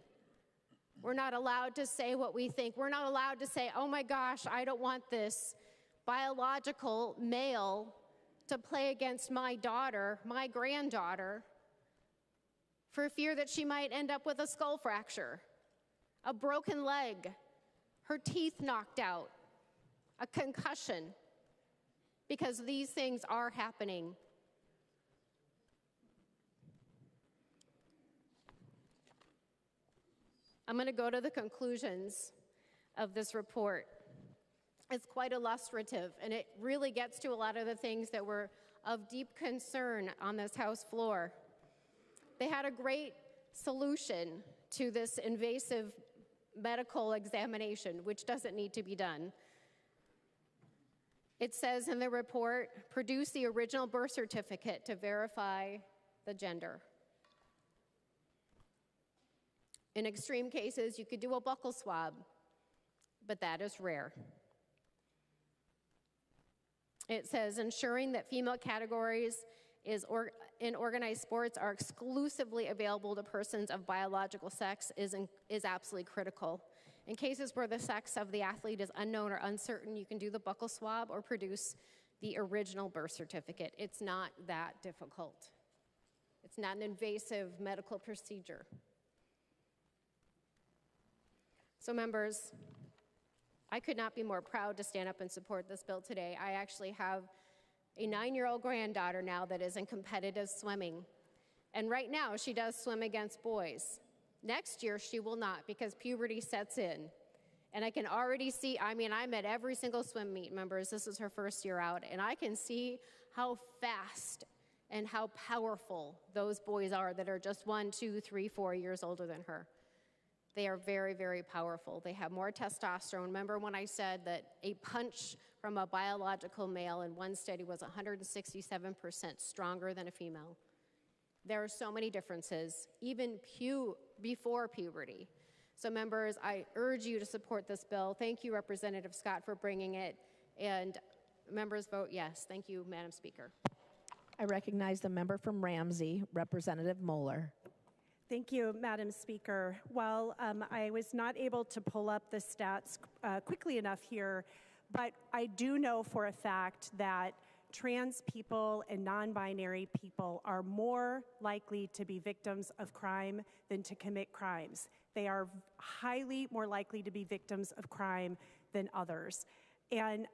We're not allowed to say what we think. We're not allowed to say, oh my gosh, I don't want this biological male to play against my daughter, my granddaughter, for fear that she might end up with a skull fracture, a broken leg, her teeth knocked out, a concussion, because these things are happening. I'm going to go to the conclusions of this report. It's quite illustrative, and it really gets to a lot of the things that were of deep concern on this House floor. They had a great solution to this invasive medical examination, which doesn't need to be done. It says in the report, produce the original birth certificate to verify the gender. In extreme cases, you could do a buccal swab, but that is rare. It says ensuring that female categories in organized sports are exclusively available to persons of biological sex is absolutely critical. In cases where the sex of the athlete is unknown or uncertain, you can do the buccal swab or produce the original birth certificate. It's not that difficult. It's not an invasive medical procedure. So members, I could not be more proud to stand up and support this bill today. I actually have a 9-year-old granddaughter now that is in competitive swimming. And right now, she does swim against boys. Next year, she will not because puberty sets in. And I can already see, I'm at every single swim meet, members. This is her first year out. And I can see how fast and how powerful those boys are that are just 1, 2, 3, 4 years older than her. They are very, very powerful. They have more testosterone. Remember when I said that a punch from a biological male in one study was 167% stronger than a female? There are so many differences, even before puberty. So members, I urge you to support this bill. Thank you, Representative Scott, for bringing it. And members vote yes. Thank you, Madam Speaker.
I recognize the member from Ramsey, Representative Moeller.
Thank you, Madam Speaker. While I was not able to pull up the stats quickly enough here, but I do know for a fact that trans people and non-binary people are more likely to be victims of crime than to commit crimes. They are highly more likely to be victims of crime than others. And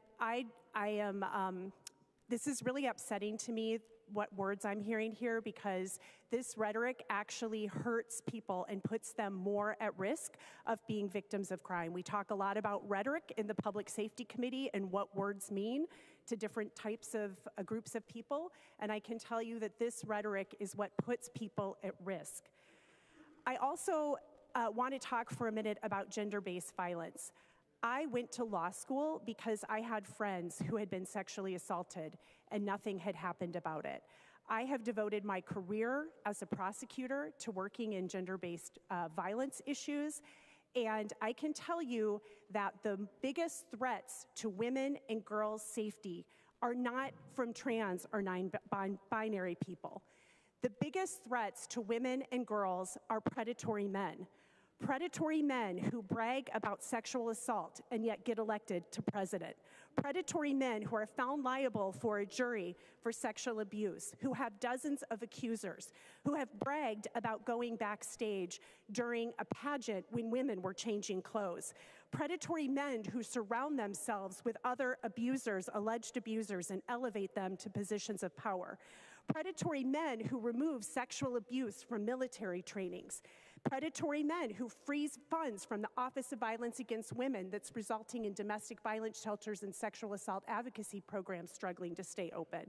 this is really upsetting to me, what words I'm hearing here, because this rhetoric actually hurts people and puts them more at risk of being victims of crime. We talk a lot about rhetoric in the Public Safety Committee and what words mean to different types of groups of people, and I can tell you that this rhetoric is what puts people at risk. I also want to talk for a minute about gender-based violence. I went to law school because I had friends who had been sexually assaulted and nothing had happened about it. I have devoted my career as a prosecutor to working in gender-based violence issues, and I can tell you that the biggest threats to women and girls' safety are not from trans or non-binary people. The biggest threats to women and girls are predatory men. Predatory men who brag about sexual assault and yet get elected to president. Predatory men who are found liable for a jury for sexual abuse, who have dozens of accusers, who have bragged about going backstage during a pageant when women were changing clothes. Predatory men who surround themselves with other abusers, alleged abusers, and elevate them to positions of power. Predatory men who remove sexual abuse from military trainings. Predatory men who freeze funds from the Office of Violence Against Women that's resulting in domestic violence shelters and sexual assault advocacy programs struggling to stay open.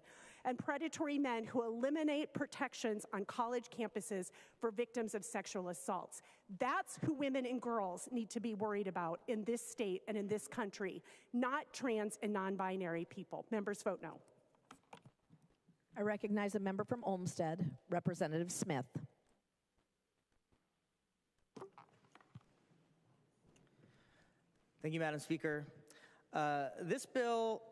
And predatory men who eliminate protections on college campuses for victims of sexual assaults. That's who women and girls need to be worried about in this state and in this country, not trans and non-binary people. Members vote no.
I recognize a member from Olmsted, Representative Smith.
Thank you, Madam Speaker. This bill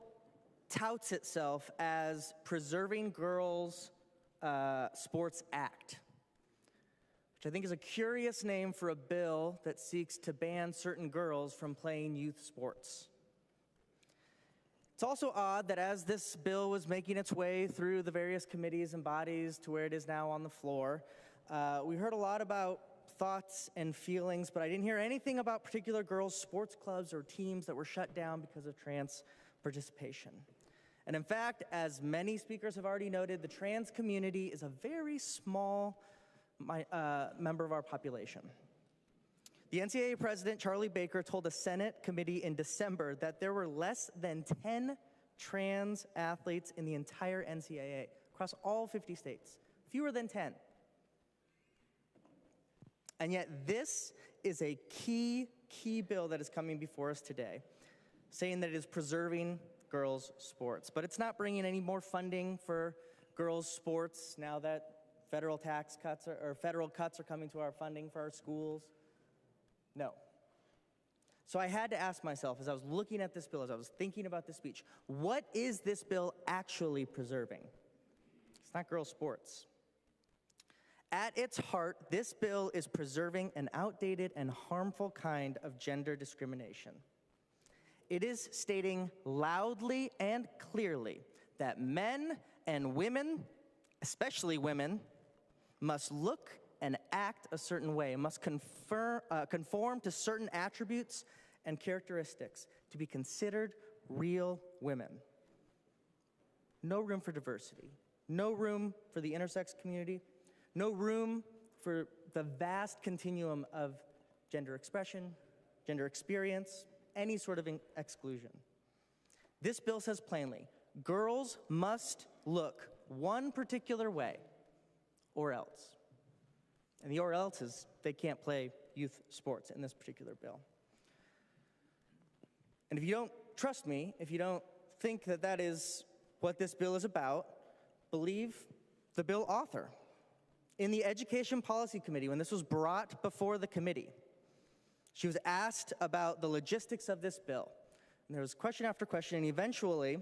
touts itself as Preserving Girls' Sports Act, which I think is a curious name for a bill that seeks to ban certain girls from playing youth sports. It's also odd that as this bill was making its way through the various committees and bodies to where it is now on the floor, we heard a lot about thoughts and feelings, but I didn't hear anything about particular girls' sports clubs or teams that were shut down because of trans participation. And in fact, as many speakers have already noted, the trans community is a very small member of our population. The NCAA president, Charlie Baker, told a Senate committee in December that there were less than 10 trans athletes in the entire NCAA across all 50 states. Fewer than 10. And yet this is a key bill that is coming before us today, saying that it is preserving girls' sports. But it's not bringing any more funding for girls' sports now that federal cuts are coming to our funding for our schools. No. So I had to ask myself, as I was looking at this bill, as I was thinking about this speech, what is this bill actually preserving? It's not girls' sports. At its heart, this bill is preserving an outdated and harmful kind of gender discrimination. It is stating loudly and clearly that men and women, especially women, must look and act a certain way, must conform to certain attributes and characteristics to be considered real women. No room for diversity, no room for the intersex community, no room for the vast continuum of gender expression, gender experience, any sort of exclusion. This bill says plainly, girls must look one particular way or else. And the or else is they can't play youth sports in this particular bill. And if you don't trust me, if you don't think that that is what this bill is about, believe the bill author. In the Education Policy Committee, when this was brought before the committee, she was asked about the logistics of this bill. And there was question after question, and eventually,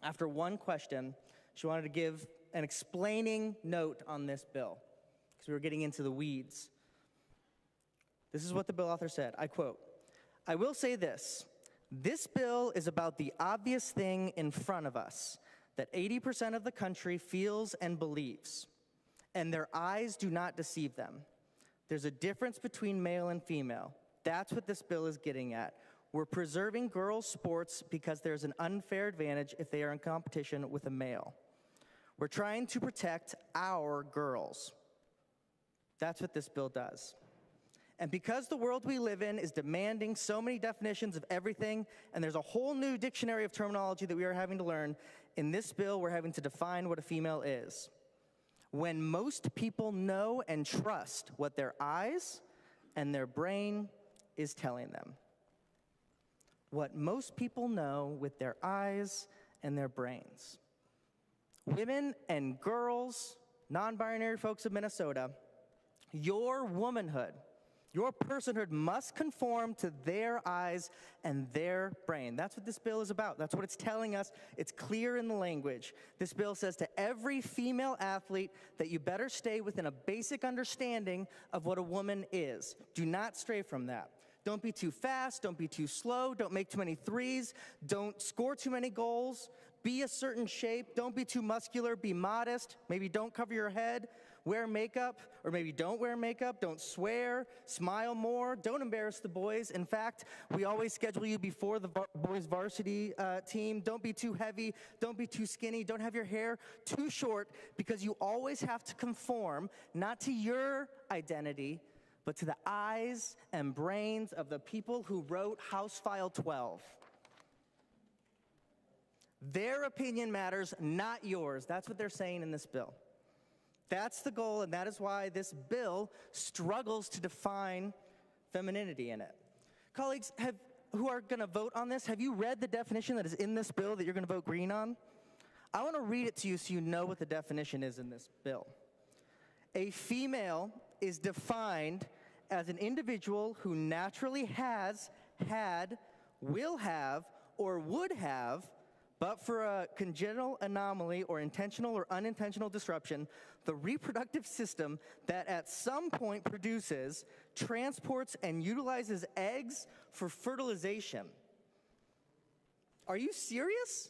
after one question, she wanted to give an explaining note on this bill, because we were getting into the weeds. This is what the bill author said, I quote, "I will say this bill is about the obvious thing in front of us that 80% of the country feels and believes, and their eyes do not deceive them. There's a difference between male and female. That's what this bill is getting at. We're preserving girls' sports because there's an unfair advantage if they are in competition with a male. We're trying to protect our girls. That's what this bill does. And because the world we live in is demanding so many definitions of everything, and there's a whole new dictionary of terminology that we are having to learn, in this bill we're having to define what a female is. When most people know and trust what their eyes and their brain is telling them. What most people know with their eyes and their brains. Women and girls, non-binary folks of Minnesota, your womanhood, your personhood must conform to their eyes and their brain. That's what this bill is about. That's what it's telling us. It's clear in the language. This bill says to every female athlete that you better stay within a basic understanding of what a woman is. Do not stray from that. Don't be too fast. Don't be too slow. Don't make too many threes. Don't score too many goals. Be a certain shape. Don't be too muscular. Be modest. Maybe don't cover your head. Wear makeup, or maybe don't wear makeup. Don't swear. Smile more. Don't embarrass the boys. In fact, we always schedule you before the boys varsity team. Don't be too heavy. Don't be too skinny. Don't have your hair too short, because you always have to conform, not to your identity, but to the eyes and brains of the people who wrote House File 12. Their opinion matters, not yours. That's what they're saying in this bill. That's the goal, and that is why this bill struggles to define femininity in it. Colleagues who are going to vote on this, have you read the definition that is in this bill that you're going to vote green on? I want to read it to you so you know what the definition is in this bill. A female is defined as an individual who naturally has, had, will have, or would have, but for a congenital anomaly or intentional or unintentional disruption, the reproductive system that at some point produces, transports, and utilizes eggs for fertilization. Are you serious?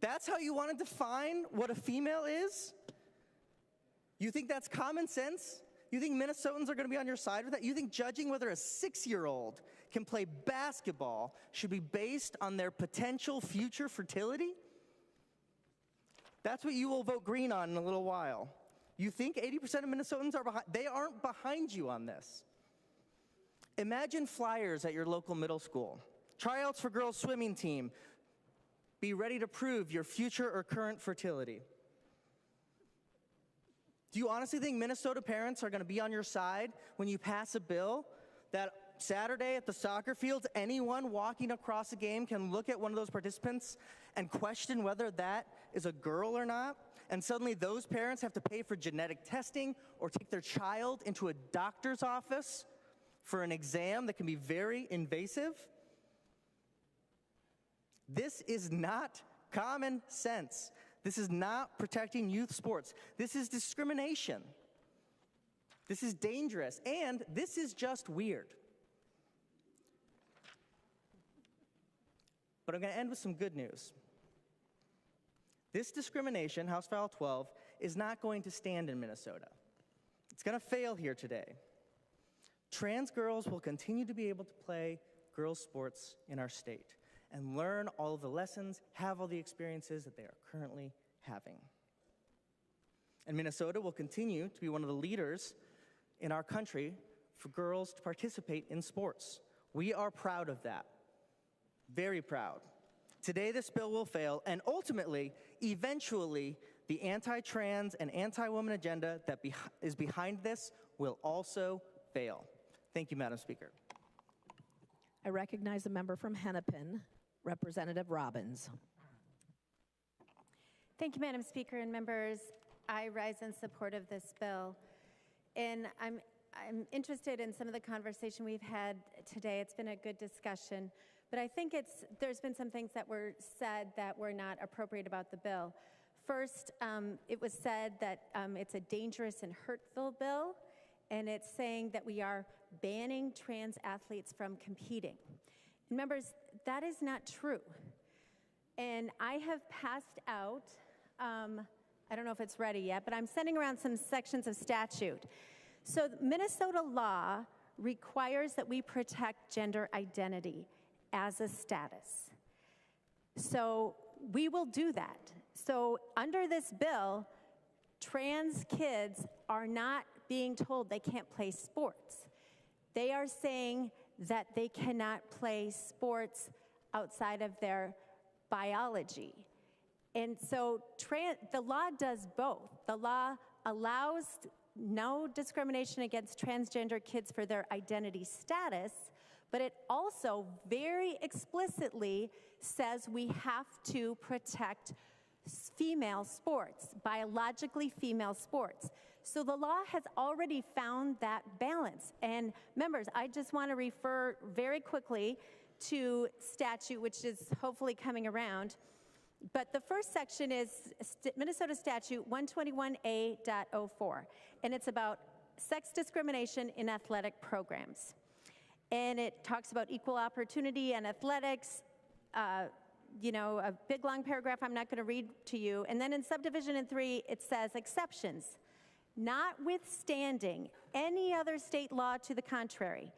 That's how you want to define what a female is? You think that's common sense? You think Minnesotans are going to be on your side with that? You think judging whether a 6-year-old can play basketball should be based on their potential future fertility? That's what you will vote green on in a little while. You think 80% of Minnesotans are behind? They aren't behind you on this. Imagine flyers at your local middle school. Tryouts for girls' swimming team. Be ready to prove your future or current fertility. Do you honestly think Minnesota parents are going to be on your side when you pass a bill that Saturday at the soccer fields, anyone walking across a game can look at one of those participants and question whether that is a girl or not? And suddenly those parents have to pay for genetic testing or take their child into a doctor's office for an exam that can be very invasive? This is not common sense. This is not protecting youth sports. This is discrimination. This is dangerous, and this is just weird. But I'm going to end with some good news. This discrimination, House File 12, is not going to stand in Minnesota. It's going to fail here today. Trans girls will continue to be able to play girls' sports in our state and learn all of the lessons, have all the experiences that they are currently having. And Minnesota will continue to be one of the leaders in our country for girls to participate in sports. We are proud of that. Very proud. Today, this bill will fail, and ultimately, eventually, the anti-trans and anti-woman agenda that is behind this will also fail. Thank you, Madam Speaker.
I recognize the member from Hennepin, Representative Robbins.
Thank you, Madam Speaker and members. I rise in support of this bill. And I'm interested in some of the conversation we've had today. It's been a good discussion. But I think there's been some things that were said that were not appropriate about the bill. First, it was said that it's a dangerous and hurtful bill, and it's saying that we are banning trans athletes from competing. And members, that is not true. And I have passed out, I don't know if it's ready yet, but I'm sending around some sections of statute. So Minnesota law requires that we protect gender identity as a status. So we will do that. So under this bill, trans kids are not being told they can't play sports. They are saying that they cannot play sports outside of their biology. And so the law does both. The law allows no discrimination against transgender kids for their identity status, but it also very explicitly says we have to protect female sports, biologically female sports. So the law has already found that balance. And members, I just want to refer very quickly to statute, which is hopefully coming around. But the first section is Minnesota Statute 121A.04, and it's about sex discrimination in athletic programs. And it talks about equal opportunity and athletics, you know, a big long paragraph I'm not going to read to you. And then in subdivision in 3, it says exceptions, notwithstanding any other state law to the contrary.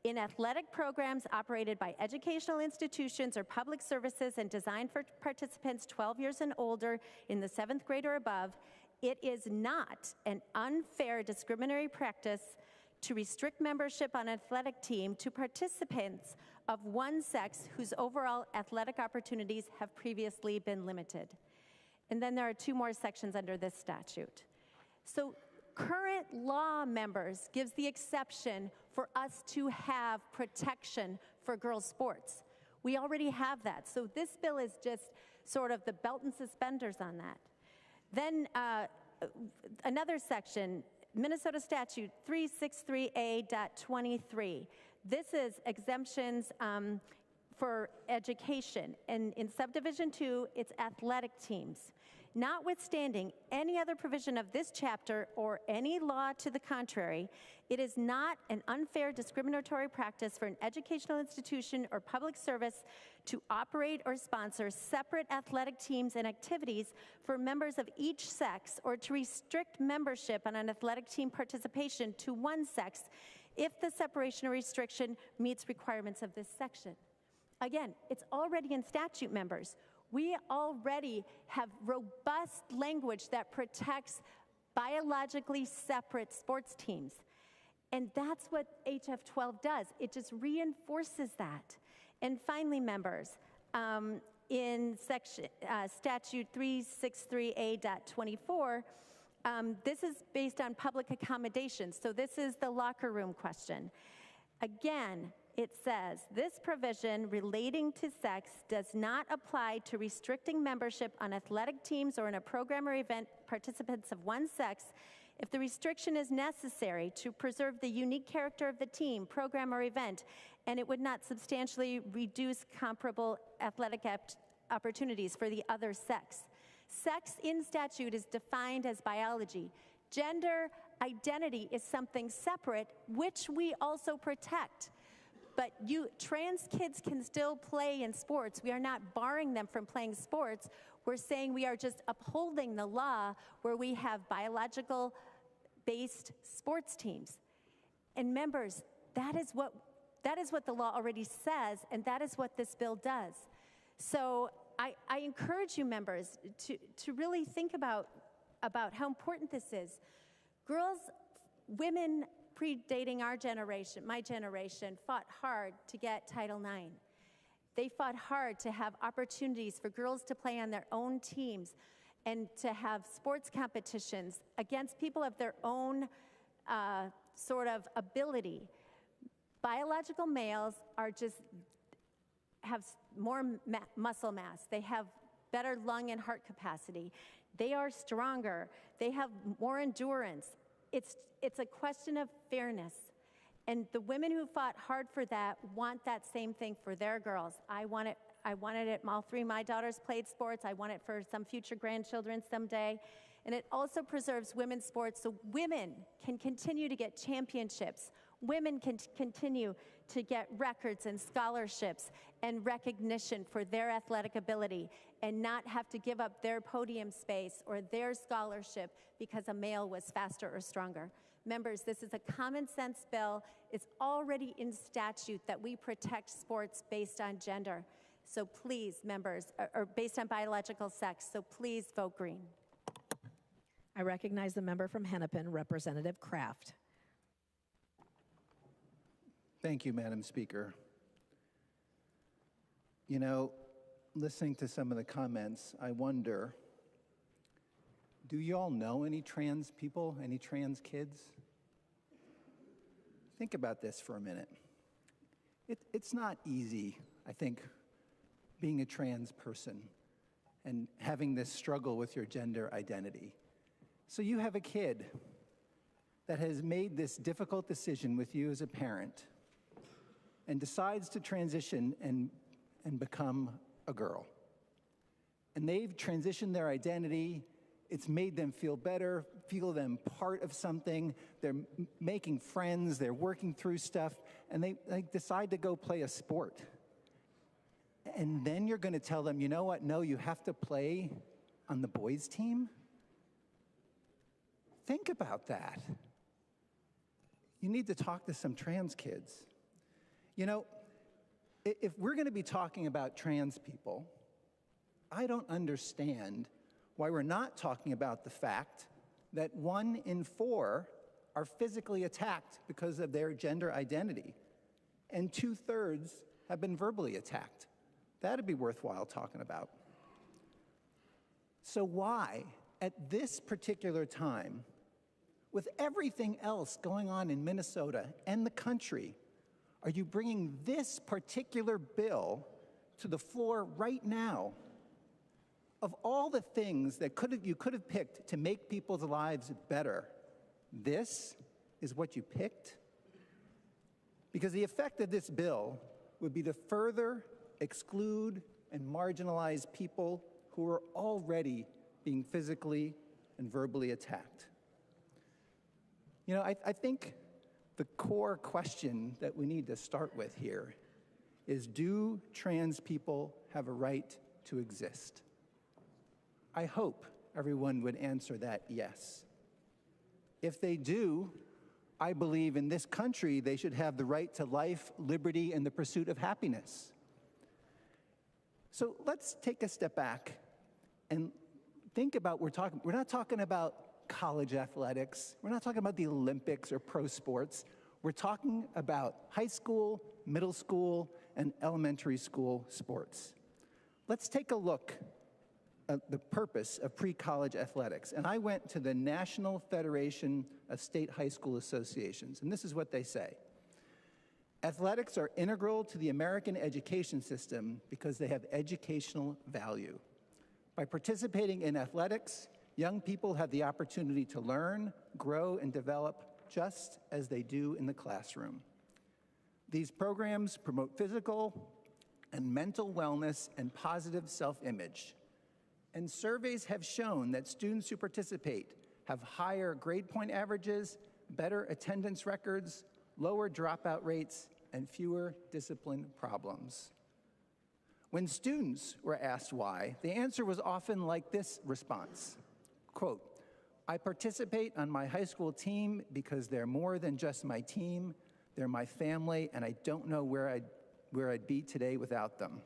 In athletic programs operated by educational institutions or public services and designed for participants 12 years and older in the 7th grade or above, it is not an unfair discriminatory practice to restrict membership on an athletic team to participants of one sex whose overall athletic opportunities have previously been limited. And then there are 2 more sections under this statute. So current law, members, gives the exception for us to have protection for girls' sports. We already have that. So this bill is just sort of the belt and suspenders on that. Then another section, Minnesota Statute 363A.23. This is exemptions for education. And in subdivision 2, it's athletic teams. Notwithstanding any other provision of this chapter or any law to the contrary, it is not an unfair discriminatory practice for an educational institution or public service to operate or sponsor separate athletic teams and activities for members of each sex or to restrict membership on an athletic team participation to one sex if the separation or restriction meets requirements of this section. Again, it's already in statute, members. We already have robust language that protects biologically separate sports teams. And that's what HF 12 does. It just reinforces that. And finally, members, in statute 363A.24, this is based on public accommodations. So this is the locker room question. Again, it says, this provision relating to sex does not apply to restricting membership on athletic teams or in a program or event participants of one sex if the restriction is necessary to preserve the unique character of the team, program, or event, and it would not substantially reduce comparable athletic opportunities for the other sex. Sex in statute is defined as biology. Gender identity is something separate, which we also protect. But trans kids can still play in sports. We are not barring them from playing sports. We're saying we are just upholding the law where we have biological-based sports teams. And members, that is what the law already says, and that is what this bill does. So I encourage you, members, to really think about how important this is. Girls, women predating our generation, my generation, fought hard to get Title IX. They fought hard to have opportunities for girls to play on their own teams and to have sports competitions against people of their own sort of ability. Biological males have more muscle mass. They have better lung and heart capacity. They are stronger. They have more endurance. It's a question of fairness. And the women who fought hard for that want that same thing for their girls. I wanted it, all three of my daughters played sports. I want it for some future grandchildren someday. And it also preserves women's sports so women can continue to get championships. Women can continue to get records and scholarships and recognition for their athletic ability and not have to give up their podium space or their scholarship because a male was faster or stronger. Members, this is a common sense bill. It's already in statute that we protect sports based on gender. So please, members, or based on biological sex, so please vote green.
I recognize the member from Hennepin, Representative Kraft.
Thank you, Madam Speaker. You know, listening to some of the comments, I wonder, do you all know any trans people, any trans kids? Think about this for a minute. It's not easy, I think, being a trans person and having this struggle with your gender identity. So you have a kid that has made this difficult decision with you as a parent and decides to transition and become a girl. And they've transitioned their identity. It's made them feel better, feel them part of something. They're making friends, they're working through stuff, and they decide to go play a sport. And then you're going to tell them, you know what, no, you have to play on the boys' team? Think about that. You need to talk to some trans kids. You know, if we're going to be talking about trans people, I don't understand why we're not talking about the fact that 1 in 4 are physically attacked because of their gender identity, and 2/3 have been verbally attacked. That'd be worthwhile talking about. So why, at this particular time, with everything else going on in Minnesota and the country, are you bringing this particular bill to the floor right now? Of all the things that you could have picked to make people's lives better, this is what you picked? Because the effect of this bill would be to further exclude and marginalize people who are already being physically and verbally attacked. You know, I think the core question that we need to start with here is, do trans people have a right to exist? I hope everyone would answer that yes. If they do, I believe in this country they should have the right to life, liberty, and the pursuit of happiness. So let's take a step back and think about, we're not talking about college athletics, we're not talking about the Olympics or pro sports, We're talking about high school, middle school, and elementary school sports. Let's take a look at the purpose of pre-college athletics. And I went to the National Federation of State High School Associations, and this is what they say. Athletics are integral to the American education system because they have educational value. By participating in athletics, young people have the opportunity to learn, grow, and develop just as they do in the classroom. These programs promote physical and mental wellness and positive self-image. And surveys have shown that students who participate have higher grade point averages, better attendance records, lower dropout rates, and fewer discipline problems. When students were asked why, the answer was often like this response, quote, "I participate on my high school team because they're more than just my team, they're my family, and I don't know where I'd be today without them."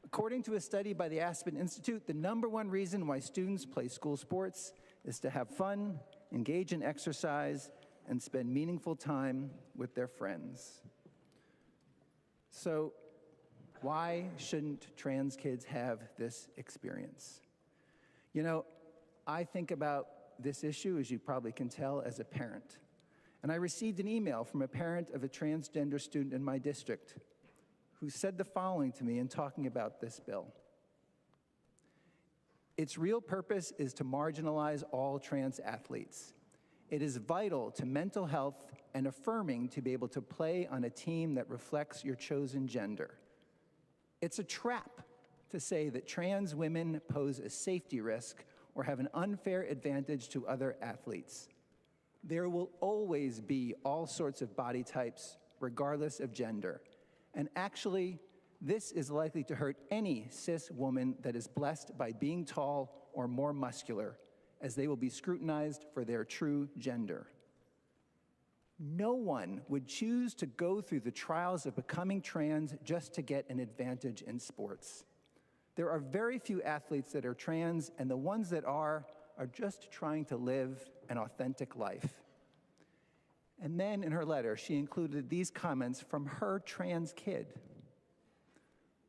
According to a study by the Aspen Institute, the #1 reason why students play school sports is to have fun, engage in exercise, and spend meaningful time with their friends. So why shouldn't trans kids have this experience? You know, I think about this issue, as you probably can tell, as a parent. And I received an email from a parent of a transgender student in my district who said the following to me in talking about this bill. Its real purpose is to marginalize all trans athletes. It is vital to mental health and affirming to be able to play on a team that reflects your chosen gender. It's a trap to say that trans women pose a safety risk or have an unfair advantage to other athletes. There will always be all sorts of body types, regardless of gender. And actually, this is likely to hurt any cis woman that is blessed by being tall or more muscular, as they will be scrutinized for their true gender. No one would choose to go through the trials of becoming trans just to get an advantage in sports. There are very few athletes that are trans, and the ones that are just trying to live an authentic life. And then in her letter, she included these comments from her trans kid.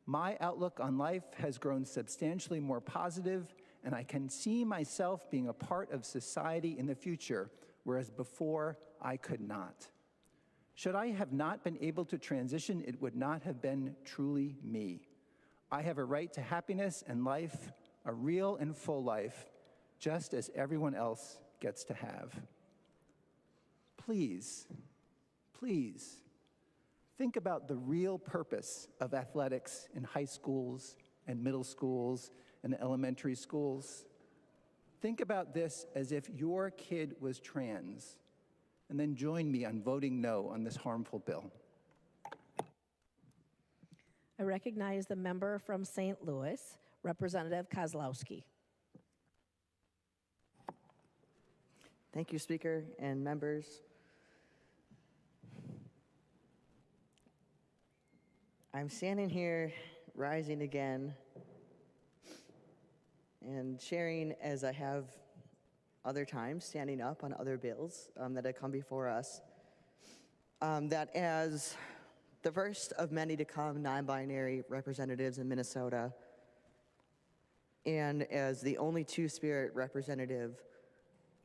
"My outlook on life has grown substantially more positive, and I can see myself being a part of society in the future, whereas before I could not. Should I have not been able to transition, it would not have been truly me. I have a right to happiness and life, a real and full life, just as everyone else gets to have." Please, please, think about the real purpose of athletics in high schools and middle schools and elementary schools. Think about this as if your kid was trans, and then join me on voting no on this harmful bill.
I recognize the member from St. Louis, Representative Kozlowski.
Thank you, Speaker and members. I'm standing here, rising again, and sharing, as I have other times, standing up on other bills that have come before us, that as the first of many to come non-binary representatives in Minnesota, and as the only two-spirit representative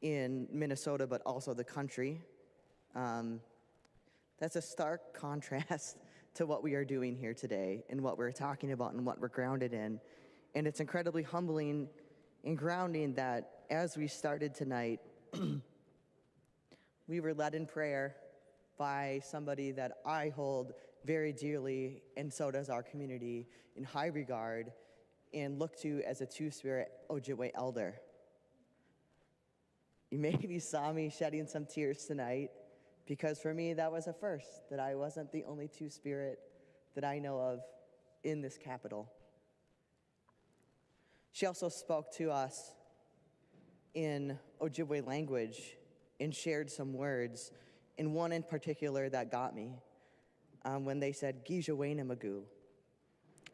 in Minnesota, but also the country, that's a stark contrast to what we are doing here today and what we're talking about and what we're grounded in. And it's incredibly humbling and grounding that as we started tonight, we were led in prayer by somebody that I hold very dearly, and so does our community, in high regard and look to as a two-spirit Ojibwe elder. You maybe saw me shedding some tears tonight, because for me that was a first, that I wasn't the only two-spirit that I know of in this capital. She also spoke to us in Ojibwe language and shared some words, and one in particular that got me, when they said, "Gijawena-magu."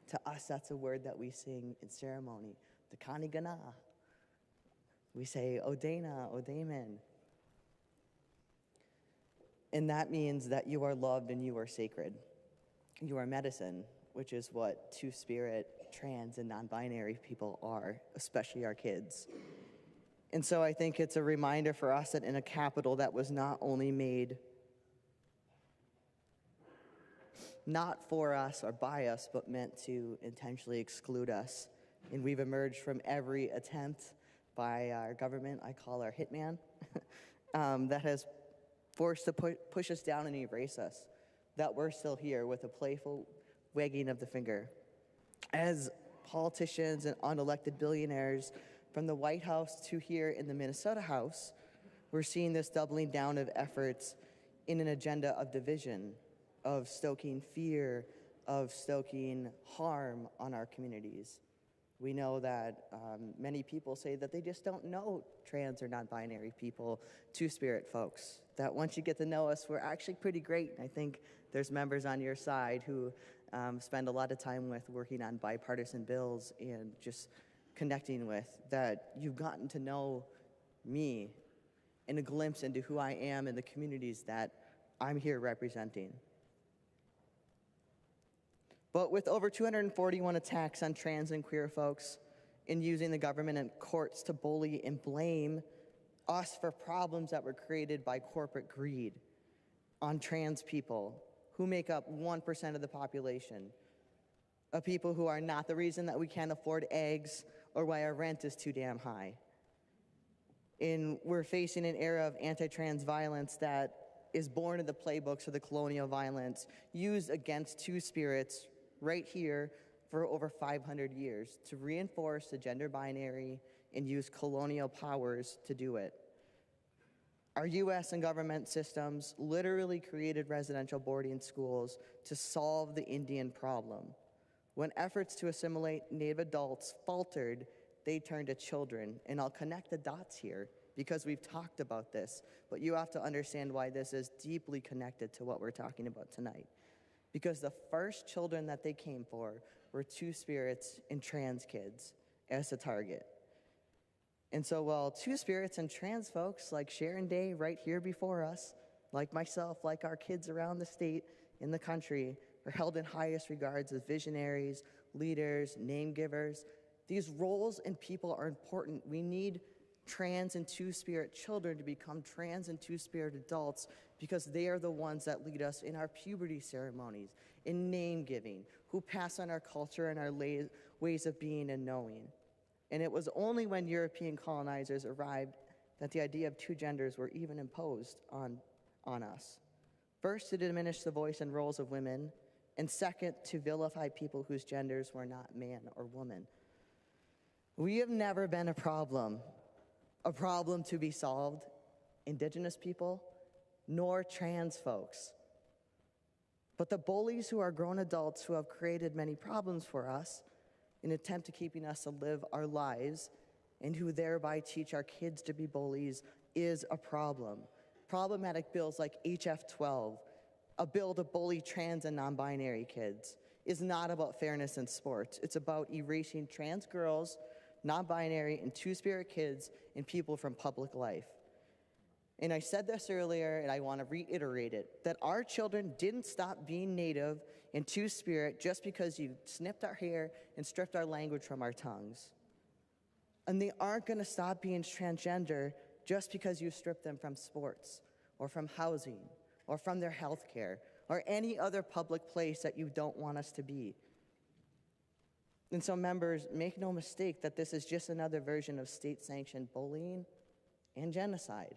To us, that's a word that we sing in ceremony, the Kanigana. We say, "Odena, Odamen." And that means that you are loved and you are sacred. You are medicine, which is what two-spirit, trans, and non-binary people are, especially our kids. And so I think it's a reminder for us that in a capital that was not only made not for us or by us, but meant to intentionally exclude us. And we've emerged from every attempt by our government, I call our hitman, that has forced to push us down and erase us, that we're still here with a playful wagging of the finger. As politicians and unelected billionaires, from the White House to here in the Minnesota House, we're seeing this doubling down of efforts in an agenda of division, of stoking fear, of stoking harm on our communities. We know that many people say that they just don't know trans or non-binary people, two-spirit folks, that once you get to know us, we're actually pretty great. And I think there's members on your side who spend a lot of time with working on bipartisan bills and just connecting with, that you've gotten to know me and a glimpse into who I am and the communities that I'm here representing. But with over 241 attacks on trans and queer folks, in using the government and courts to bully and blame us for problems that were created by corporate greed on trans people who make up 1% of the population, of people who are not the reason that we can't afford eggs or why our rent is too damn high. And we're facing an era of anti-trans violence that is born of the playbooks of the colonial violence used against two-spirits right here for over 500 years to reinforce the gender binary and use colonial powers to do it. Our US and government systems literally created residential boarding schools to solve the Indian problem. When efforts to assimilate Native adults faltered, they turned to children. And I'll connect the dots here because we've talked about this, but you have to understand why this is deeply connected to what we're talking about tonight. Because the first children that they came for were two-spirits and trans kids as the target. And so while two-spirits and trans folks like Sharon Day right here before us, like myself, like our kids around the state, in the country, are held in highest regards as visionaries, leaders, name givers, these roles and people are important. We need trans and two-spirit children to become trans and two-spirit adults because they are the ones that lead us in our puberty ceremonies, in name giving, who pass on our culture and our ways of being and knowing. And it was only when European colonizers arrived that the idea of two genders were even imposed on us. First, to diminish the voice and roles of women, and second, to vilify people whose genders were not man or woman. We have never been a problem to be solved, Indigenous people, nor trans folks. But the bullies who are grown adults who have created many problems for us in an attempt to keeping us to live our lives and who thereby teach our kids to be bullies is a problem. Problematic bills like HF 12, a bill to bully trans and non-binary kids, is not about fairness in sports. It's about erasing trans girls, non-binary, and two-spirit kids and people from public life. And I said this earlier, and I want to reiterate it, that our children didn't stop being Native and two-spirit just because you snipped our hair and stripped our language from our tongues. And they aren't going to stop being transgender just because you strip them from sports or from housing or from their health care or any other public place that you don't want us to be. And so members, make no mistake that this is just another version of state-sanctioned bullying and genocide.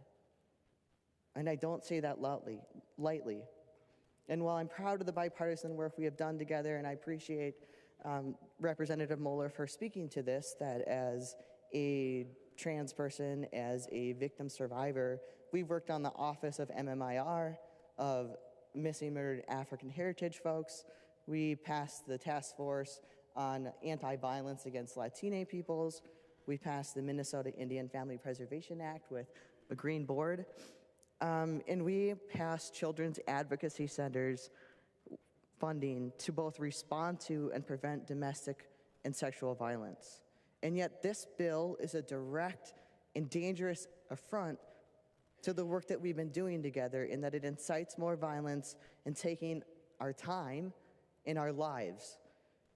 And I don't say that lightly. And while I'm proud of the bipartisan work we have done together, and I appreciate Representative Moeller for speaking to this, that as a trans person, as a victim survivor, we've worked on the Office of MMIR, of Missing Murdered African Heritage folks. We passed the task force on anti-violence against Latine peoples. We passed the Minnesota Indian Family Preservation Act with a green board. And we passed Children's Advocacy Centers funding to both respond to and prevent domestic and sexual violence. And yet this bill is a direct and dangerous affront to the work that we've been doing together, in that it incites more violence and taking our time in our lives.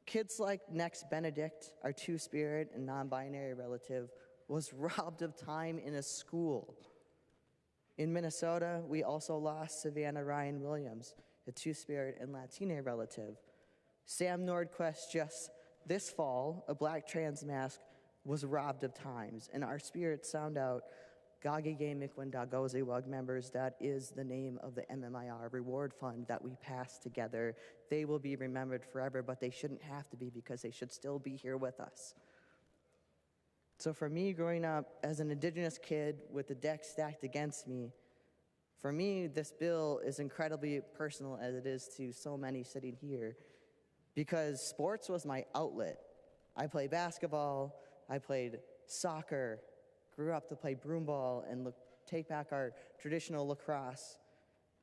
Kids like Next Benedict, our two-spirit and non-binary relative, was robbed of time in a school. In Minnesota, we also lost Savannah Ryan Williams, a two-spirit and Latina relative. Sam Nordquist, just this fall, a black trans mask, was robbed of times. And our spirits sound out, Gagige Mikwindagoze Wug members, that is the name of the MMIR reward fund that we passed together. They will be remembered forever, but they shouldn't have to be, because they should still be here with us. So for me, growing up as an Indigenous kid with the deck stacked against me, for me, this bill is incredibly personal, as it is to so many sitting here, because sports was my outlet. I played basketball, I played soccer, grew up to play broomball and take back our traditional lacrosse.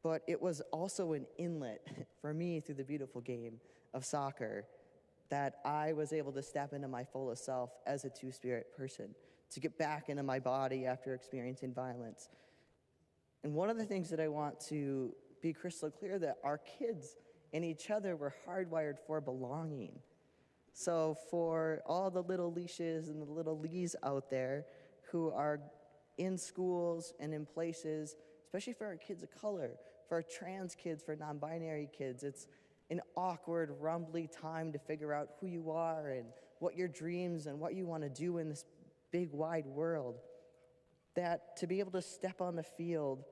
But it was also an inlet for me through the beautiful game of soccer that I was able to step into my fullest self as a two-spirit person, to get back into my body after experiencing violence. And one of the things that I want to be crystal clear, that our kids and each other were hardwired for belonging. So for all the little leashes and the little Lees out there who are in schools and in places, especially for our kids of color, for our trans kids, for non-binary kids, it's an awkward, rumbly time to figure out who you are and what your dreams and what you want to do in this big, wide world. That to be able to step on the field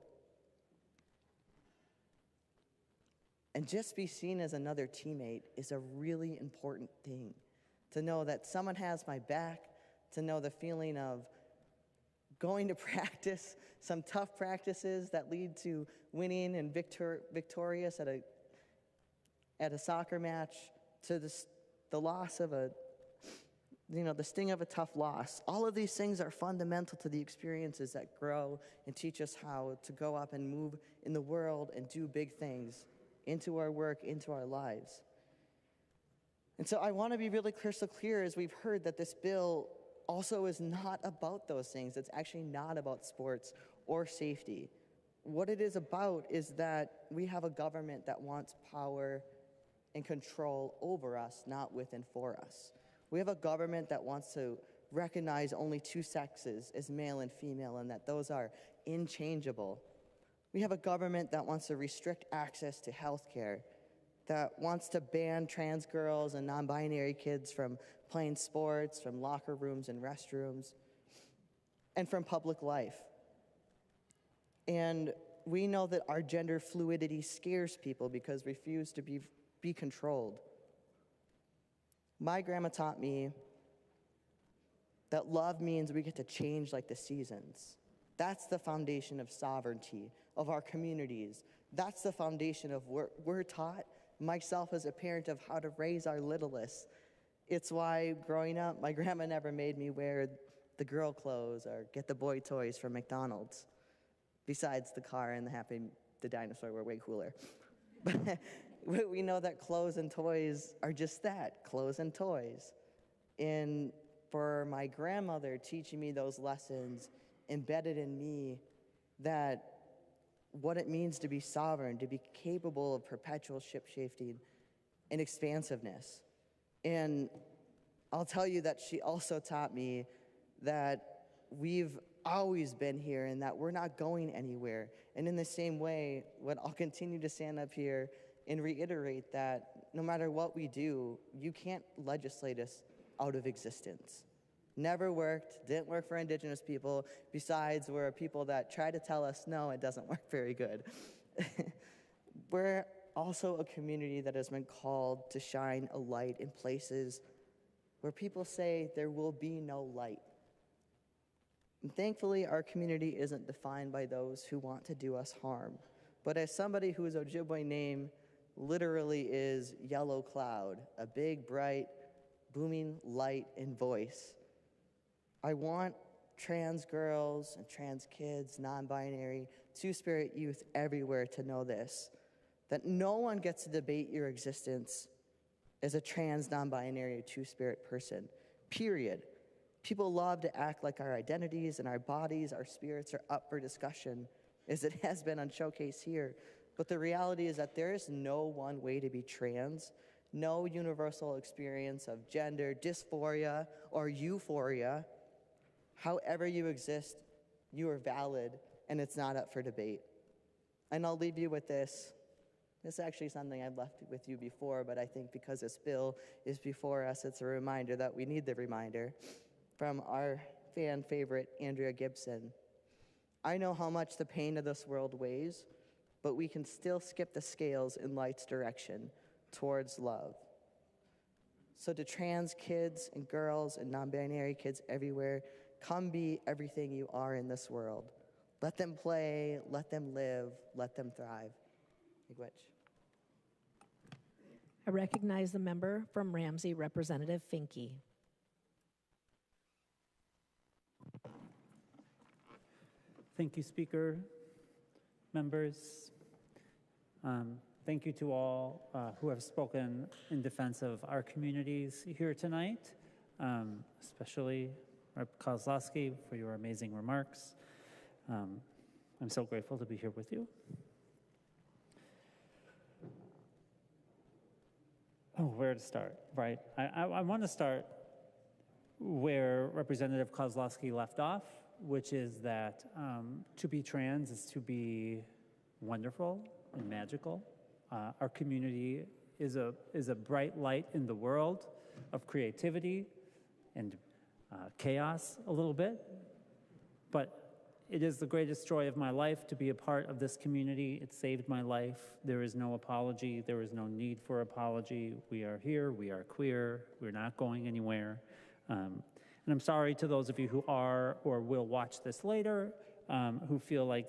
and just be seen as another teammate is a really important thing. To know that someone has my back, to know the feeling of going to practice, some tough practices that lead to winning and victorious at a soccer match, to the loss of the sting of a tough loss. All of these things are fundamental to the experiences that grow and teach us how to go up and move in the world and do big things into our work, into our lives. And so I want to be really crystal clear, as we've heard, that this bill also is not about those things. It's actually not about sports or safety. What it is about is that we have a government that wants power and control over us, not with and for us. We have a government that wants to recognize only two sexes as male and female, and that those are inchangeable. We have a government that wants to restrict access to health care, that wants to ban trans girls and non-binary kids from playing sports, from locker rooms and restrooms, and from public life. And we know that our gender fluidity scares people because we refuse to be controlled. My grandma taught me that love means we get to change like the seasons. That's the foundation of sovereignty, of our communities. That's the foundation of what we're taught, myself as a parent, of how to raise our littlest. It's why growing up, my grandma never made me wear the girl clothes or get the boy toys from McDonald's. Besides the car and the dinosaur were way cooler. But we know that clothes and toys are just that, clothes and toys. And for my grandmother teaching me those lessons embedded in me, that what it means to be sovereign, to be capable of perpetual ship-shifting and expansiveness. And I'll tell you that she also taught me that we've always been here and that we're not going anywhere. And in the same way, I'll continue to stand up here and reiterate that no matter what we do, you can't legislate us out of existence. Never worked, didn't work for Indigenous people. Besides, we're people that try to tell us, no, it doesn't work very good. We're also a community that has been called to shine a light in places where people say there will be no light. And thankfully, our community isn't defined by those who want to do us harm. But as somebody whose Ojibwe name literally is yellow cloud, a big, bright, booming light and voice, I want trans girls and trans kids, non-binary, two-spirit youth everywhere to know this, that no one gets to debate your existence as a trans, non-binary, two-spirit person, period. People love to act like our identities and our bodies, our spirits are up for discussion, as it has been on Showcase here. But the reality is that there is no one way to be trans, no universal experience of gender, dysphoria, or euphoria. However you exist, you are valid, and it's not up for debate. And I'll leave you with this. This is actually something I've left with you before, but I think because this bill is before us, it's a reminder that we need the reminder from our fan favorite, Andrea Gibson. I know how much the pain of this world weighs, but we can still skip the scales in light's direction towards love. So to trans kids and girls and non-binary kids everywhere, come be everything you are in this world. Let them play, let them live, let them thrive. Miigwech.
I recognize the member from Ramsey, Representative Finke.
Thank you, Speaker, members. Thank you to all who have spoken in defense of our communities here tonight, especially Rep. Kozlowski for your amazing remarks. I'm so grateful to be here with you. Oh, where to start, right? I want to start where Representative Kozlowski left off, which is that to be trans is to be wonderful and magical. Our community is a bright light in the world of creativity and chaos a little bit, but it is the greatest joy of my life to be a part of this community. It saved my life. There is no apology. There is no need for apology. We are here. We are queer. We're not going anywhere. And I'm sorry to those of you who are or will watch this later, who feel like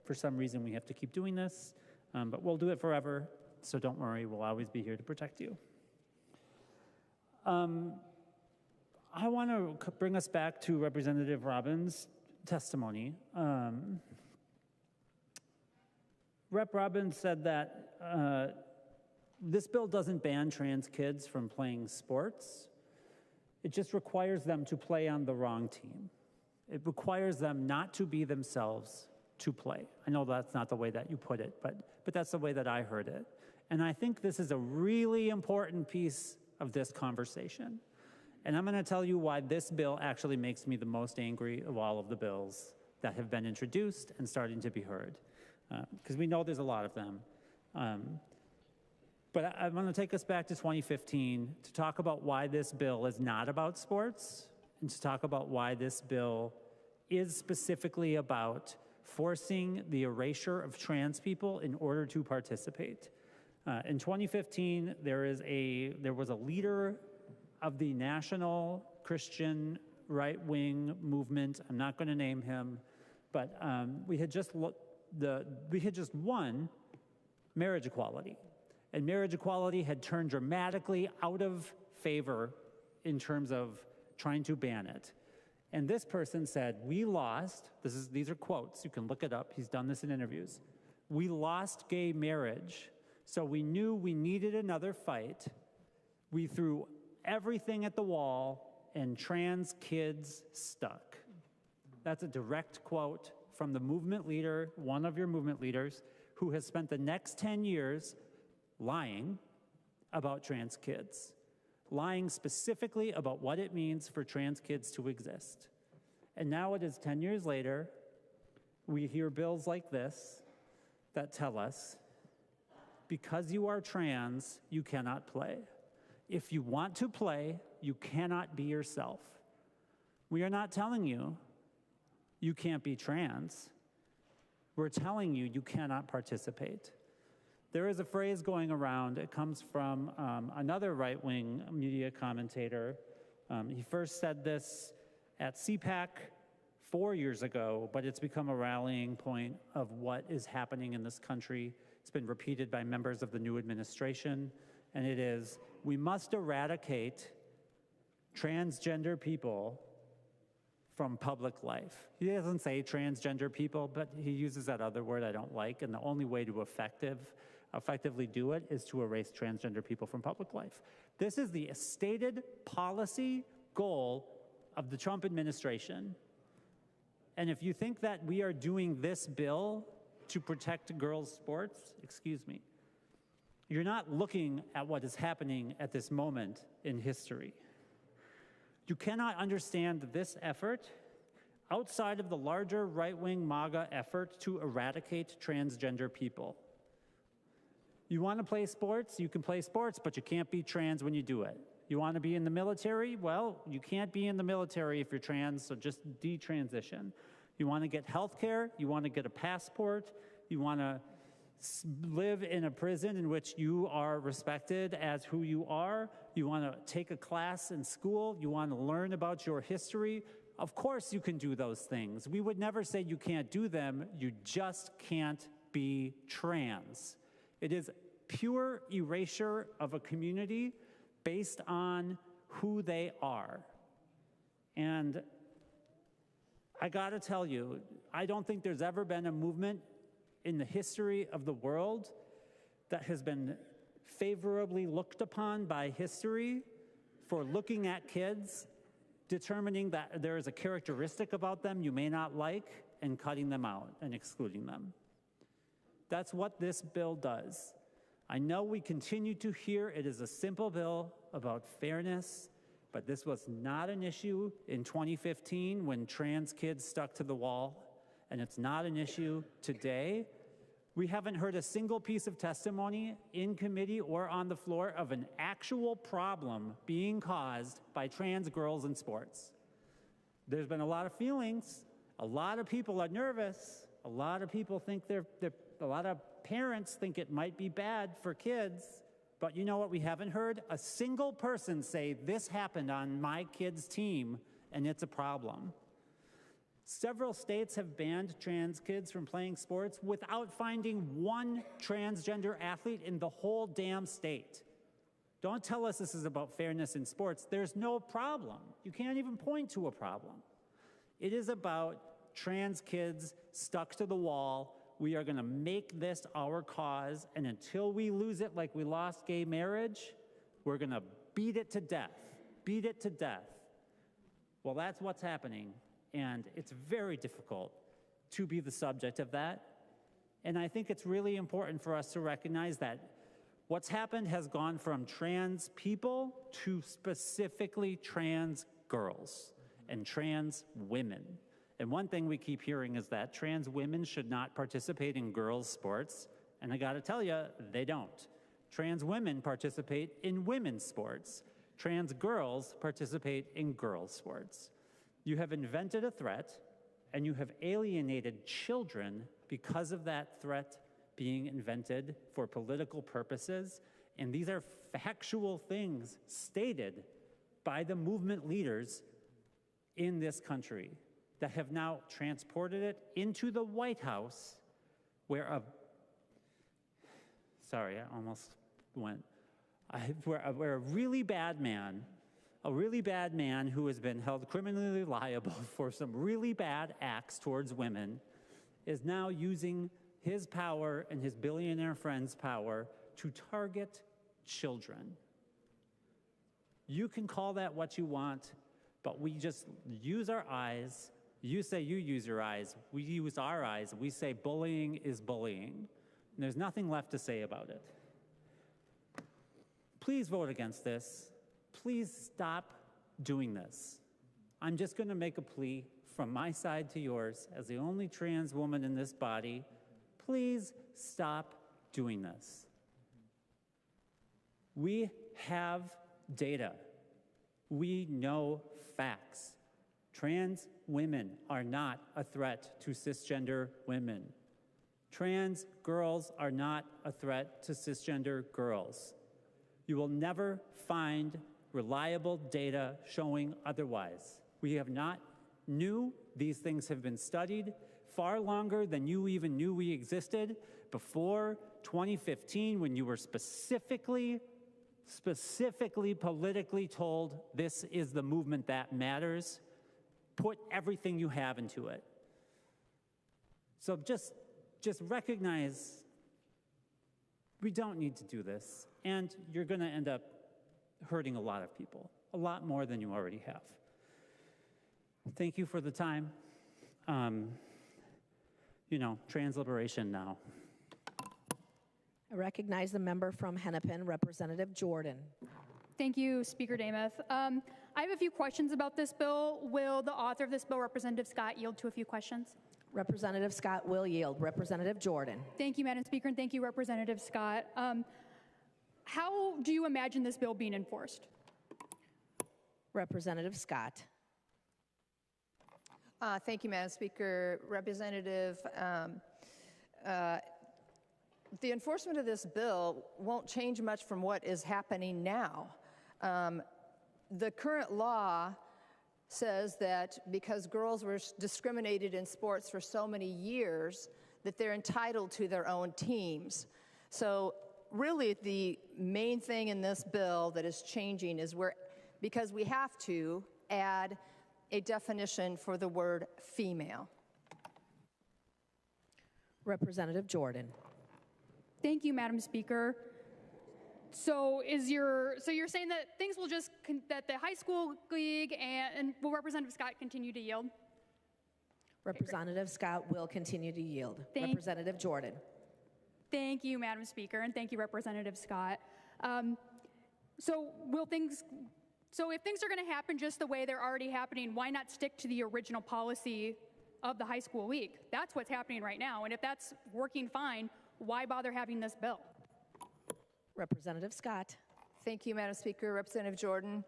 for some reason we have to keep doing this, but we'll do it forever, so don't worry, we'll always be here to protect you. I want to bring us back to Representative Robbins' testimony. Rep. Robbins said that this bill doesn't ban trans kids from playing sports. It just requires them to play on the wrong team. It requires them not to be themselves to play. I know that's not the way that you put it, but that's the way that I heard it. And I think this is a really important piece of this conversation. And I'm going to tell you why this bill actually makes me the most angry of all of the bills that have been introduced and starting to be heard. Because we know there's a lot of them. But I want to take us back to 2015 to talk about why this bill is not about sports and to talk about why this bill is specifically about forcing the erasure of trans people in order to participate. In 2015, there was a leader of the national Christian right-wing movement. I'm not going to name him, but we had just won marriage equality. And marriage equality had turned dramatically out of favor in terms of trying to ban it. And this person said, we lost, these are quotes, you can look it up, he's done this in interviews. We lost gay marriage, so we knew we needed another fight. We threw everything at the wall, and trans kids stuck. That's a direct quote from the movement leader, one of your movement leaders, who has spent the next 10 years lying about trans kids, lying specifically about what it means for trans kids to exist. And now it is 10 years later, we hear bills like this that tell us, because you are trans, you cannot play. If you want to play, you cannot be yourself. We are not telling you you can't be trans. We're telling you you cannot participate. There is a phrase going around, it comes from another right-wing media commentator. He first said this at CPAC 4 years ago, but it's become a rallying point of what is happening in this country. It's been repeated by members of the new administration, and it is, we must eradicate transgender people from public life. He doesn't say transgender people, but he uses that other word I don't like, and the only way to effectively do it is to erase transgender people from public life. This is the stated policy goal of the Trump administration. And if you think that we are doing this bill to protect girls' sports, excuse me, you're not looking at what is happening at this moment in history. You cannot understand this effort outside of the larger right-wing MAGA effort to eradicate transgender people. You want to play sports? You can play sports, but you can't be trans when you do it. You want to be in the military? Well, you can't be in the military if you're trans, so just detransition. You want to get health care? You want to get a passport? You want to live in a prison in which you are respected as who you are? You want to take a class in school? You want to learn about your history? Of course you can do those things. We would never say you can't do them. You just can't be trans. It is pure erasure of a community based on who they are. And I gotta tell you, I don't think there's ever been a movement in the history of the world that has been favorably looked upon by history for looking at kids, determining that there is a characteristic about them you may not like, and cutting them out and excluding them. That's what this bill does. I know we continue to hear it is a simple bill about fairness, but this was not an issue in 2015 when trans kids stuck to the wall, and it's not an issue today. We haven't heard a single piece of testimony in committee or on the floor of an actual problem being caused by trans girls in sports. There's been a lot of feelings. A lot of people are nervous. A lot of people think a lot of parents think it might be bad for kids. But you know what we haven't heard? A single person say, this happened on my kid's team, and it's a problem. Several states have banned trans kids from playing sports without finding one transgender athlete in the whole damn state. Don't tell us this is about fairness in sports. There's no problem. You can't even point to a problem. It is about trans kids stuck to the wall. We are going to make this our cause, and until we lose it like we lost gay marriage, we're going to beat it to death. Beat it to death. Well, that's what's happening, and it's very difficult to be the subject of that. And I think it's really important for us to recognize that what's happened has gone from trans people to specifically trans girls and trans women. And one thing we keep hearing is that trans women should not participate in girls' sports, and I gotta tell you, they don't. Trans women participate in women's sports. Trans girls participate in girls' sports. You have invented a threat, and you have alienated children because of that threat being invented for political purposes, and these are factual things stated by the movement leaders in this country that have now transported it into the White House, where sorry, I almost went, where a really bad man who has been held criminally liable for some really bad acts towards women is now using his power and his billionaire friend's power to target children. You can call that what you want, but we just use our eyes. You say you use your eyes. We use our eyes. We say bullying is bullying. And there's nothing left to say about it. Please vote against this. Please stop doing this. I'm just going to make a plea from my side to yours as the only trans woman in this body. Please stop doing this. We have data. We know facts. Trans women are not a threat to cisgender women. Trans girls are not a threat to cisgender girls. You will never find reliable data showing otherwise. We have not knew. These things have been studied far longer than you even knew we existed before 2015, when you were specifically politically told this is the movement that matters. Put everything you have into it. So just recognize we don't need to do this, and you're going to end up hurting a lot of people, a lot more than you already have. Thank you for the time. trans liberation now.
I recognize the member from Hennepin, Representative Jordan.
Thank you, Speaker Namath. I have a few questions about this bill. Will the author of this bill, Representative Scott, yield to a few questions?
Representative Scott will yield. Representative Jordan.
Thank you, Madam Speaker, and thank you, Representative Scott. How do you imagine this bill being enforced?
Representative Scott.
Thank you, Madam Speaker. Representative, the enforcement of this bill won't change much from what is happening now. The current law says that because girls were discriminated in sports for so many years, that they're entitled to their own teams. So really the main thing in this bill that is changing is because we have to add a definition for the word female.
Representative Jordan.
Thank you, Madam Speaker. So you're saying that things will that the high school league and will Representative Scott continue to yield?
Representative Scott will continue to yield. Representative Jordan.
Thank you, Madam Speaker, and thank you, Representative Scott. So if things are going to happen just the way they're already happening, why not stick to the original policy of the high school league? That's what's happening right now, and if that's working fine, why bother having this bill?
Representative Scott.
Thank you, Madam Speaker. Representative Jordan.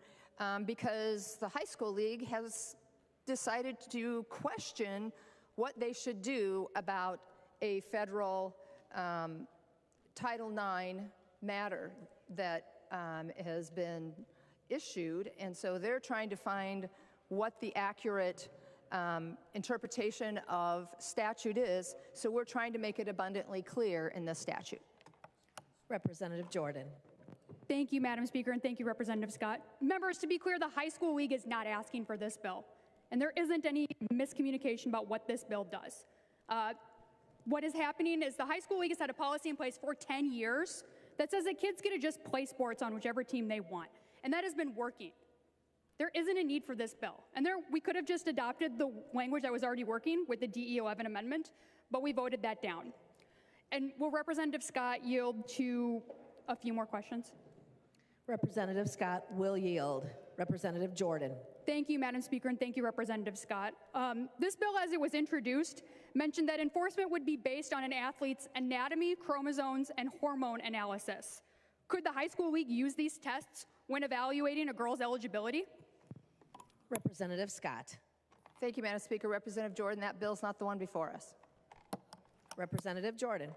Because the high school league has decided to question what they should do about a federal Title IX matter that has been issued, and so they're trying to find what the accurate interpretation of statute is, so we're trying to make it abundantly clear in this statute.
Representative Jordan.
Thank you, Madam Speaker, and thank you, Representative Scott. Members, to be clear, the high school league is not asking for this bill, and there isn't any miscommunication about what this bill does. What is happening is the high school league has had a policy in place for 10 years that says that kids get to just play sports on whichever team they want, and that has been working. There isn't a need for this bill. And we could have just adopted the language that was already working with the DE11 amendment, but we voted that down. And will Representative Scott yield to a few more questions?
Representative Scott will yield. Representative Jordan.
Thank you, Madam Speaker, and thank you, Representative Scott. This bill, as it was introduced, mentioned that enforcement would be based on an athlete's anatomy, chromosomes, and hormone analysis. Could the high school league use these tests when evaluating a girl's eligibility?
Representative Scott.
Thank you, Madam Speaker. Representative Jordan, that bill's not the one before us.
Representative Jordan.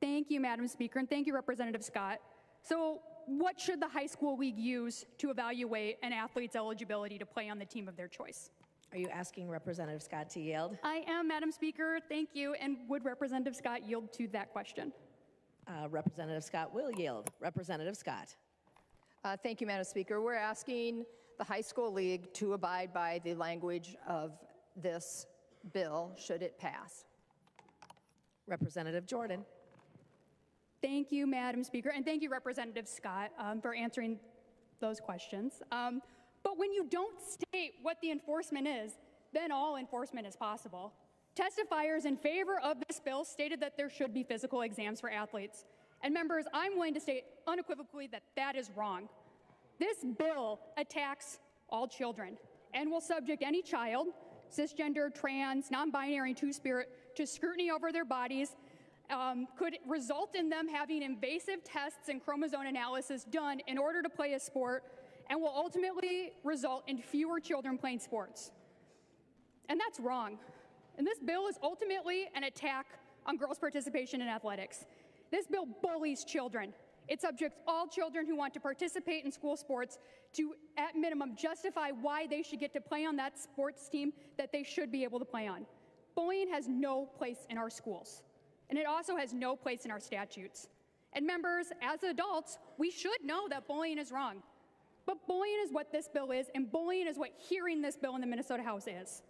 Thank you, Madam Speaker, and thank you, Representative Scott. So what should the high school league use to evaluate an athlete's eligibility to play on the team of their choice?
Are you asking Representative Scott to yield?
I am, Madam Speaker. Thank you. And would Representative Scott yield to that question?
Representative Scott will yield. Representative Scott.
Thank you, Madam Speaker. We're asking the high school league to abide by the language of this bill, should it pass.
Representative Jordan.
Thank you, Madam Speaker, and thank you, Representative Scott, for answering those questions. But when you don't state what the enforcement is, then all enforcement is possible. Testifiers in favor of this bill stated that there should be physical exams for athletes. And members, I'm willing to state unequivocally that that is wrong. This bill attacks all children and will subject any child, cisgender, trans, non-binary, two-spirit, to scrutiny over their bodies, could result in them having invasive tests and chromosome analysis done in order to play a sport, and will ultimately result in fewer children playing sports. And that's wrong. And this bill is ultimately an attack on girls' participation in athletics. This bill bullies children. It subjects all children who want to participate in school sports to, at minimum, justify why they should get to play on that sports team that they should be able to play on. Bullying has no place in our schools, and it also has no place in our statutes. And members, as adults, we should know that bullying is wrong. But bullying is what this bill is, and bullying is what hearing this bill in the Minnesota House is.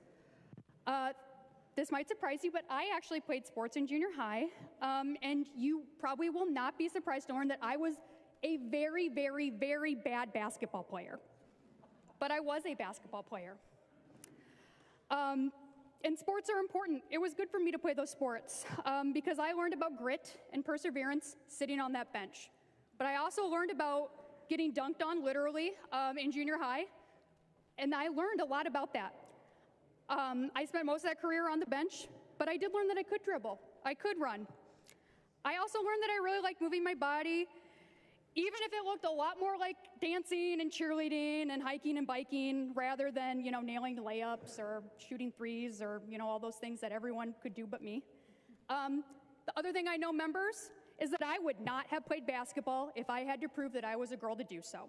This might surprise you, but I actually played sports in junior high, and you probably will not be surprised to learn that I was a very, very, very bad basketball player. But I was a basketball player. And sports are important. It was good for me to play those sports because I learned about grit and perseverance sitting on that bench. But I also learned about getting dunked on, literally, in junior high, and I learned a lot about that. I spent most of that career on the bench, but I did learn that I could dribble. I could run. I also learned that I really liked moving my body, even if it looked a lot more like dancing and cheerleading and hiking and biking rather than, nailing layups or shooting threes or, all those things that everyone could do but me. The other thing I know, members, is that I would not have played basketball if I had to prove that I was a girl to do so.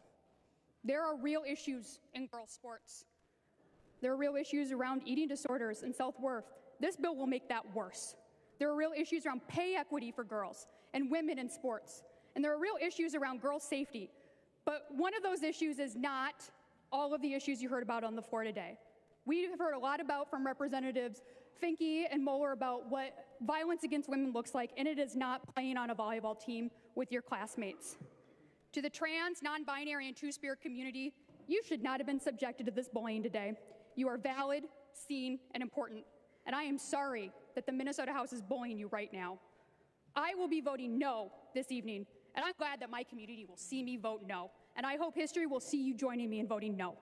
There are real issues in girls' sports. There are real issues around eating disorders and self-worth. This bill will make that worse. There are real issues around pay equity for girls and women in sports. And there are real issues around girls' safety. But one of those issues is not all of the issues you heard about on the floor today. We have heard a lot about from Representatives Finke and Moeller about what violence against women looks like, and it is not playing on a volleyball team with your classmates. To the trans, non-binary, and two-spirit community, you should not have been subjected to this bullying today. You are valid, seen, and important. And I am sorry that the Minnesota House is bullying you right now. I will be voting no this evening, and I'm glad that my community will see me vote no. And I hope history will see you joining me in voting no.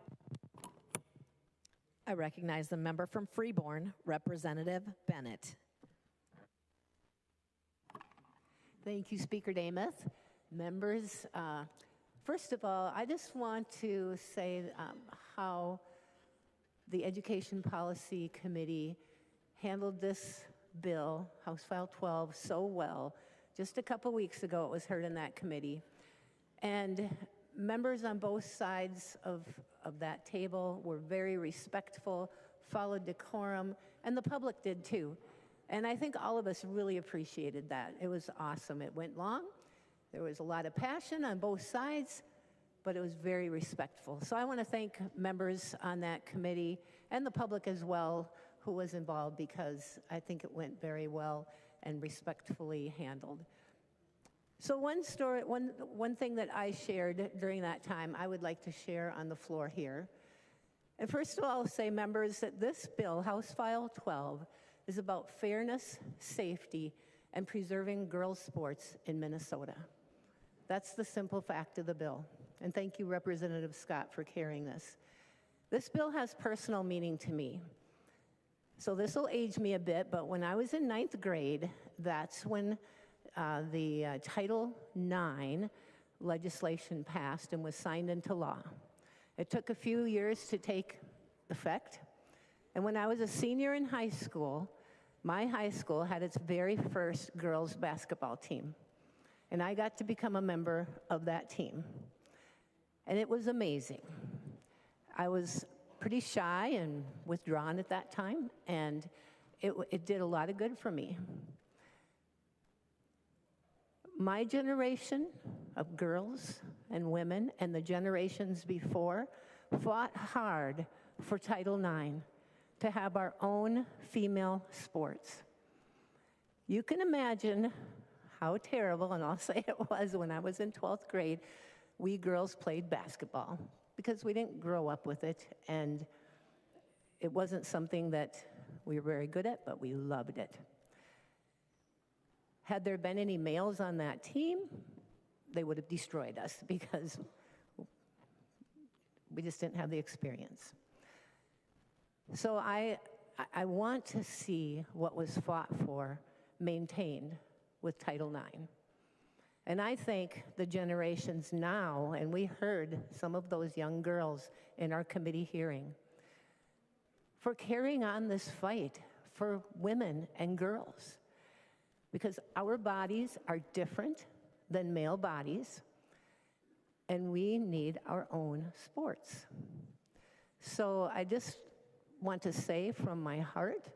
I recognize the member from Freeborn, Representative Bennett.
Thank you, Speaker Namath. Members, first of all, I just want to say how the Education Policy Committee handled this bill, House File 12, so well. Just a couple weeks ago, it was heard in that committee. And members on both sides of that table were very respectful, followed decorum, and the public did too. And I think all of us really appreciated that. It was awesome. It went long. There was a lot of passion on both sides, but it was very respectful. So I want to thank members on that committee and the public as well who was involved, because I think it went very well and respectfully handled. So one thing that I shared during that time, I would like to share on the floor here. And first of all, I'll say, members, that this bill, House File 12, is about fairness, safety, and preserving girls' sports in Minnesota. That's the simple fact of the bill. And thank you, Representative Scott, for carrying this. This bill has personal meaning to me. So this will age me a bit, but when I was in 9th grade, that's when the Title IX legislation passed and was signed into law. It took a few years to take effect. And when I was a senior in high school, my high school had its very first girls basketball team. And I got to become a member of that team. And it was amazing. I was pretty shy and withdrawn at that time, and it did a lot of good for me. My generation of girls and women and the generations before fought hard for Title IX to have our own female sports. You can imagine how terrible, and I'll say it was when I was in 12th grade, we girls played basketball, because we didn't grow up with it, and it wasn't something that we were very good at, but we loved it. Had there been any males on that team, they would have destroyed us, because we just didn't have the experience. So I want to see what was fought for maintained with Title IX. And I think the generations now, and we heard some of those young girls in our committee hearing, for carrying on this fight for women and girls. Because our bodies are different than male bodies, and we need our own sports. So I just want to say from my heart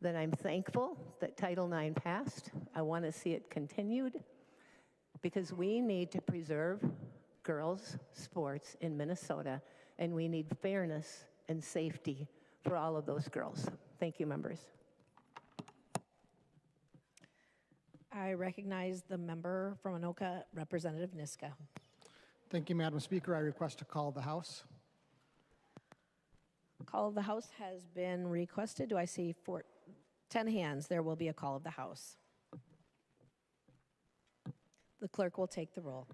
that I'm thankful that Title IX passed. I want to see it continued, because we need to preserve girls' sports in Minnesota, and we need fairness and safety for all of those girls. Thank you, members.
I recognize the member from Anoka, Representative Niska.
Thank you, Madam Speaker. I request to call the House.
Call of the House has been requested. Do I see 10 hands? There will be a call of the House. The clerk will take the roll.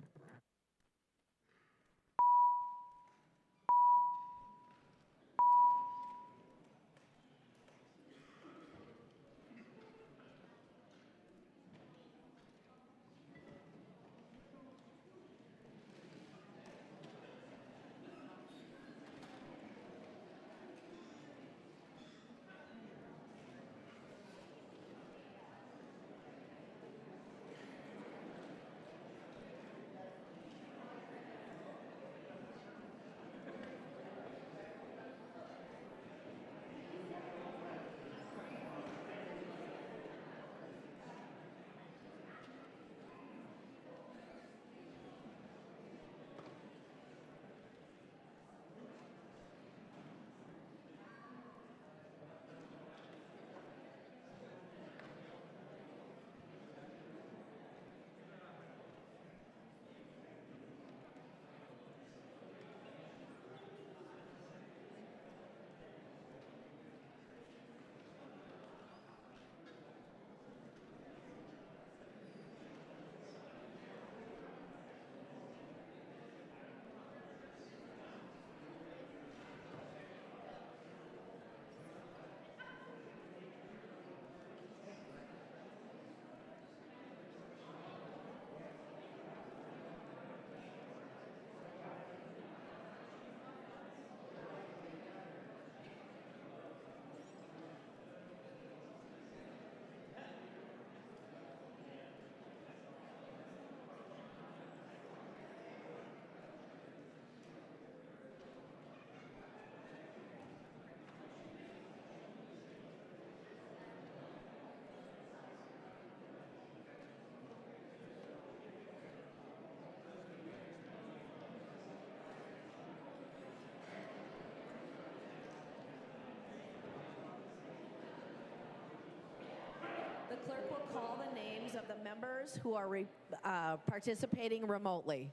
The clerk will call the names of the members who are participating remotely.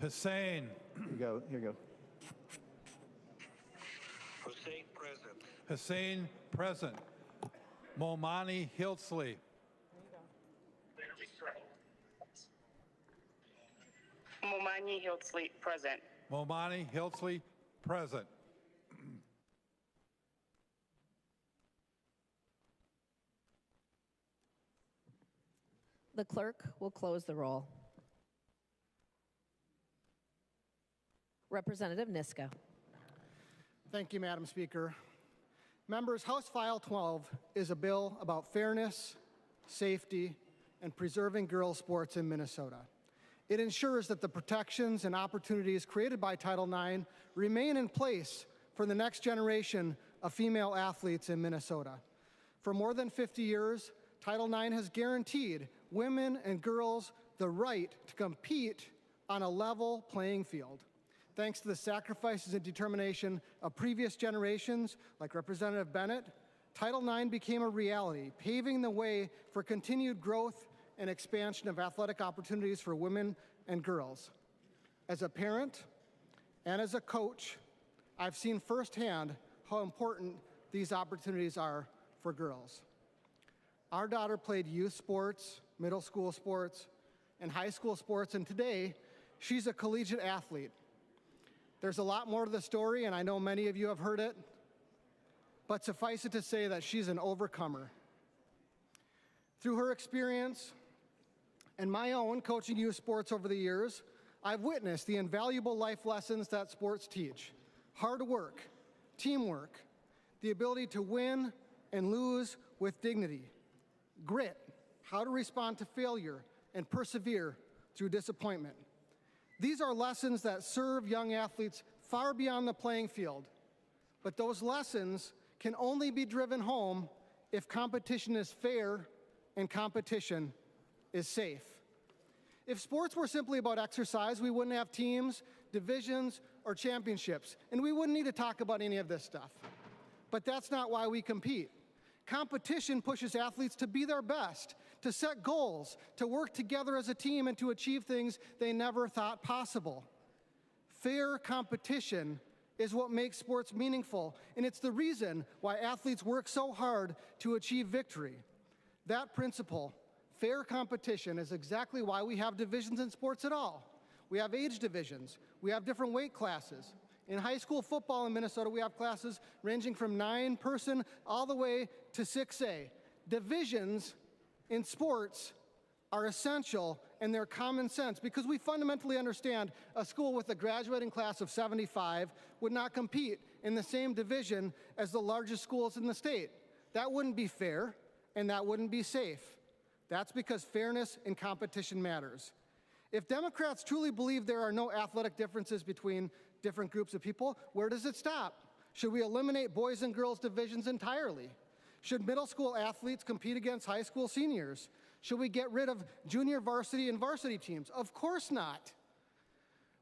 Hussein.
Here you go.
Hussein present.
Hussein present. Momani Hiltsley.
Momani Hiltsley present.
Momani Hiltsley present.
The clerk will close the roll. Representative Niska.
Thank you, Madam Speaker. Members, House File 12 is a bill about fairness, safety, and preserving girls' sports in Minnesota. It ensures that the protections and opportunities created by Title IX remain in place for the next generation of female athletes in Minnesota. For more than 50 years, Title IX has guaranteed women and girls the right to compete on a level playing field. Thanks to the sacrifices and determination of previous generations, like Representative Bennett, Title IX became a reality, paving the way for continued growth and expansion of athletic opportunities for women and girls. As a parent and as a coach, I've seen firsthand how important these opportunities are for girls. Our daughter played youth sports, middle school sports, and high school sports, and today she's a collegiate athlete. There's a lot more to the story, and I know many of you have heard it, but suffice it to say that she's an overcomer. Through her experience and my own coaching youth sports over the years, I've witnessed the invaluable life lessons that sports teach: hard work, teamwork, the ability to win and lose with dignity, grit, how to respond to failure, and persevere through disappointment. These are lessons that serve young athletes far beyond the playing field, but those lessons can only be driven home if competition is fair and competition is safe. If sports were simply about exercise, we wouldn't have teams, divisions, or championships, and we wouldn't need to talk about any of this stuff. But that's not why we compete. Competition pushes athletes to be their best, to set goals, to work together as a team, and to achieve things they never thought possible. Fair competition is what makes sports meaningful, and it's the reason why athletes work so hard to achieve victory. That principle, fair competition, is exactly why we have divisions in sports at all. We have age divisions. We have different weight classes. In high school football in Minnesota, we have classes ranging from 9-person all the way to 6A. Divisions in sports are essential, and they're common sense because we fundamentally understand a school with a graduating class of 75 would not compete in the same division as the largest schools in the state. That wouldn't be fair, and that wouldn't be safe. That's because fairness in competition matters. If Democrats truly believe there are no athletic differences between different groups of people, where does it stop? Should we eliminate boys and girls divisions entirely? Should middle school athletes compete against high school seniors? Should we get rid of junior varsity and varsity teams? Of course not.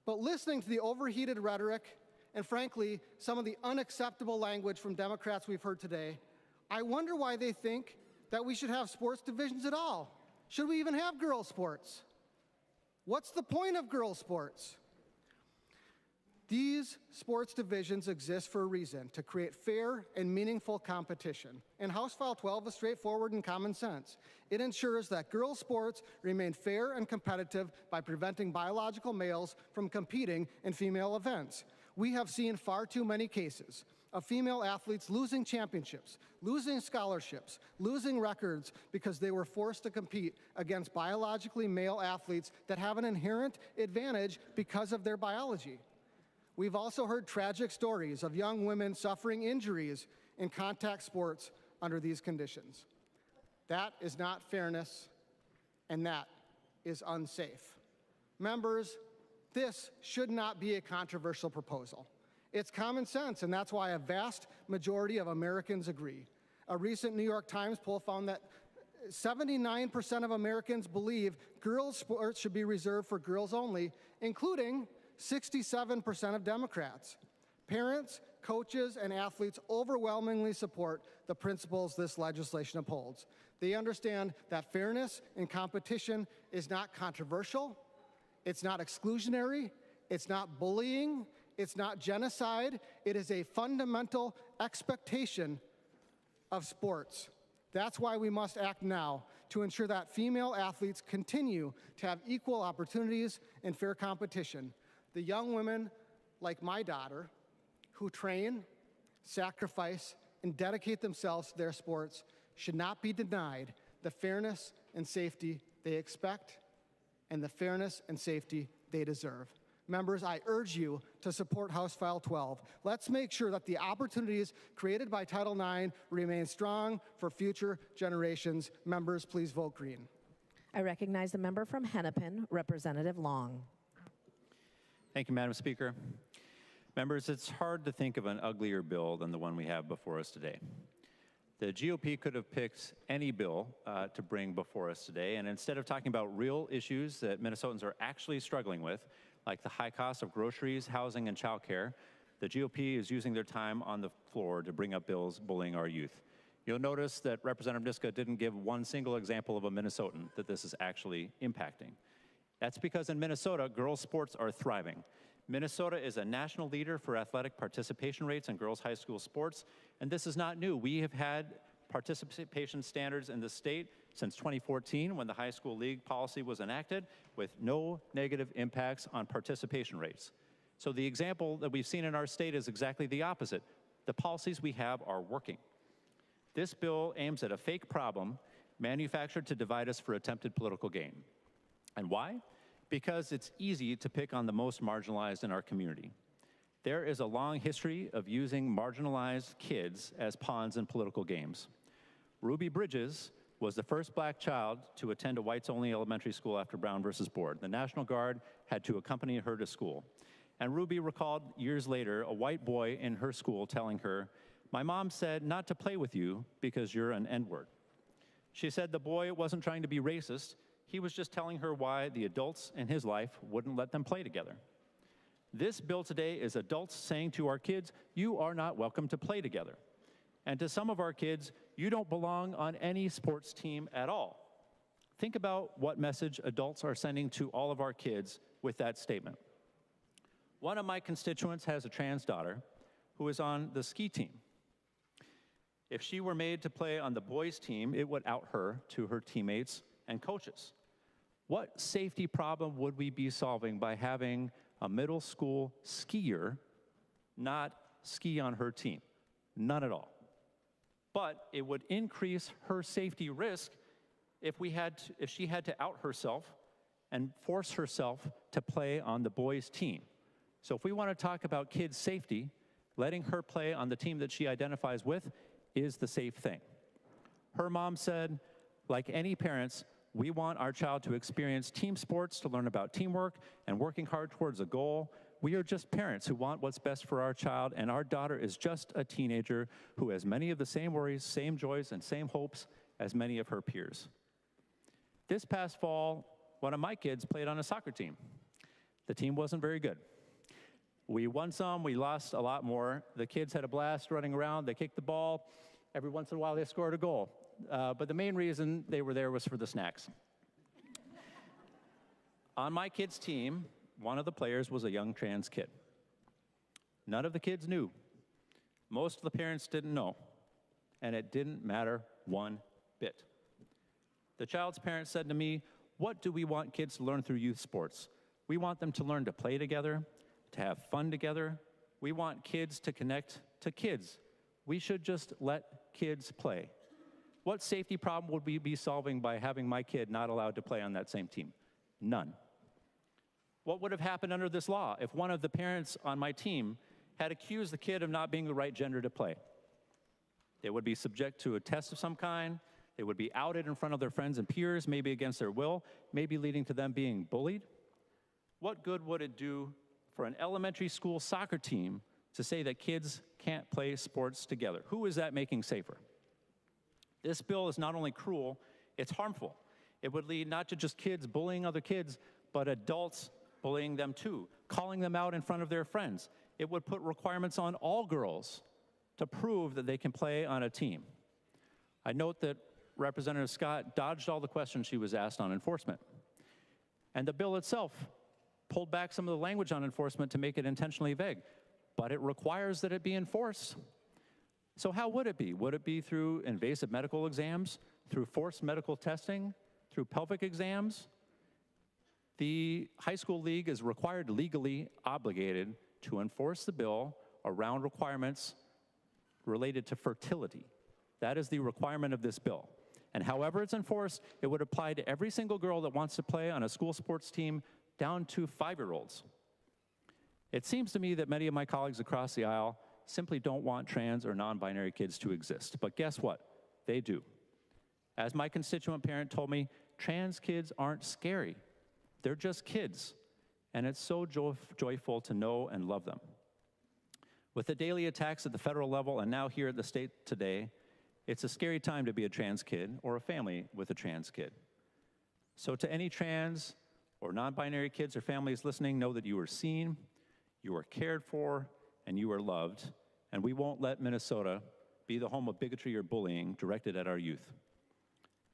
But listening to the overheated rhetoric and, frankly, some of the unacceptable language from Democrats we've heard today, I wonder why they think that we should have sports divisions at all. Should we even have girls' sports? What's the point of girls' sports? These sports divisions exist for a reason, to create fair and meaningful competition. And House File 12 is straightforward and common sense. It ensures that girls' sports remain fair and competitive by preventing biological males from competing in female events. We have seen far too many cases of female athletes losing championships, losing scholarships, losing records because they were forced to compete against biologically male athletes that have an inherent advantage because of their biology. We've also heard tragic stories of young women suffering injuries in contact sports under these conditions. That is not fairness, and that is unsafe. Members, this should not be a controversial proposal. It's common sense, and that's why a vast majority of Americans agree. A recent New York Times poll found that 79% of Americans believe girls' sports should be reserved for girls only, including 67% of Democrats. Parents, coaches, and athletes overwhelmingly support the principles this legislation upholds. They understand that fairness in competition is not controversial, it's not exclusionary, it's not bullying, it's not genocide. It is a fundamental expectation of sports. That's why we must act now to ensure that female athletes continue to have equal opportunities in fair competition. The young women, like my daughter, who train, sacrifice, and dedicate themselves to their sports should not be denied the fairness and safety they expect and the fairness and safety they deserve. Members, I urge you to support House File 12. Let's make sure that the opportunities created by Title IX remain strong for future generations. Members, please vote green.
I recognize the member from Hennepin, Representative Long.
Thank you, Madam Speaker. Members, it's hard to think of an uglier bill than the one we have before us today. The GOP could have picked any bill to bring before us today, and instead of talking about real issues that Minnesotans are actually struggling with, like the high cost of groceries, housing, and childcare, the GOP is using their time on the floor to bring up bills bullying our youth. You'll notice that Representative Niska didn't give one single example of a Minnesotan that this is actually impacting. That's because in Minnesota, girls' sports are thriving. Minnesota is a national leader for athletic participation rates in girls' high school sports, and this is not new. We have had participation standards in the state since 2014 when the high school league policy was enacted with no negative impacts on participation rates. So the example that we've seen in our state is exactly the opposite. The policies we have are working. This bill aims at a fake problem manufactured to divide us for attempted political gain. And why? Because it's easy to pick on the most marginalized in our community. There is a long history of using marginalized kids as pawns in political games. Ruby Bridges was the first black child to attend a whites-only elementary school after Brown versus Board. The National Guard had to accompany her to school. And Ruby recalled years later a white boy in her school telling her, "My mom said not to play with you because you're an N-word." She said the boy wasn't trying to be racist. He was just telling her why the adults in his life wouldn't let them play together. This bill today is adults saying to our kids, you are not welcome to play together. And to some of our kids, you don't belong on any sports team at all. Think about what message adults are sending to all of our kids with that statement. One of my constituents has a trans daughter who is on the ski team. If she were made to play on the boys' team, it would out her to her teammates and coaches. What safety problem would we be solving by having a middle school skier not ski on her team? None at all. But it would increase her safety risk if she had to out herself and force herself to play on the boys' team. So if we want to talk about kids' safety, letting her play on the team that she identifies with is the safe thing. Her mom said, like any parents, we want our child to experience team sports, to learn about teamwork and working hard towards a goal. We are just parents who want what's best for our child, and our daughter is just a teenager who has many of the same worries, same joys, and same hopes as many of her peers. This past fall, one of my kids played on a soccer team. The team wasn't very good. We won some, we lost a lot more. The kids had a blast running around, they kicked the ball. Every once in a while they scored a goal. But the main reason they were there was for the snacks. On my kids' team, one of the players was a young trans kid. None of the kids knew. Most of the parents didn't know. And it didn't matter one bit. The child's parents said to me, "What do we want kids to learn through youth sports? We want them to learn to play together, to have fun together. We want kids to connect to kids. We should just let kids play. What safety problem would we be solving by having my kid not allowed to play on that same team? None. What would have happened under this law if one of the parents on my team had accused the kid of not being the right gender to play? They would be subject to a test of some kind. They would be outed in front of their friends and peers, maybe against their will, maybe leading to them being bullied. What good would it do for an elementary school soccer team to say that kids can't play sports together? Who is that making safer? This bill is not only cruel, it's harmful. It would lead not to just kids bullying other kids, but adults bullying them too, calling them out in front of their friends. It would put requirements on all girls to prove that they can play on a team. I note that Representative Scott dodged all the questions she was asked on enforcement. And the bill itself pulled back some of the language on enforcement to make it intentionally vague, but it requires that it be enforced. So how would it be? Would it be through invasive medical exams, through forced medical testing, through pelvic exams? The high school league is required, legally obligated, to enforce the bill around requirements related to fertility. That is the requirement of this bill. And however it's enforced, it would apply to every single girl that wants to play on a school sports team, down to 5-year-olds. It seems to me that many of my colleagues across the aisle simply don't want trans or non-binary kids to exist. But guess what? They do. As my constituent parent told me, trans kids aren't scary. They're just kids. And it's so joyful to know and love them. With the daily attacks at the federal level and now here at the state today, it's a scary time to be a trans kid or a family with a trans kid. So to any trans or non-binary kids or families listening, know that you are seen, you are cared for, and you are loved, and we won't let Minnesota be the home of bigotry or bullying directed at our youth.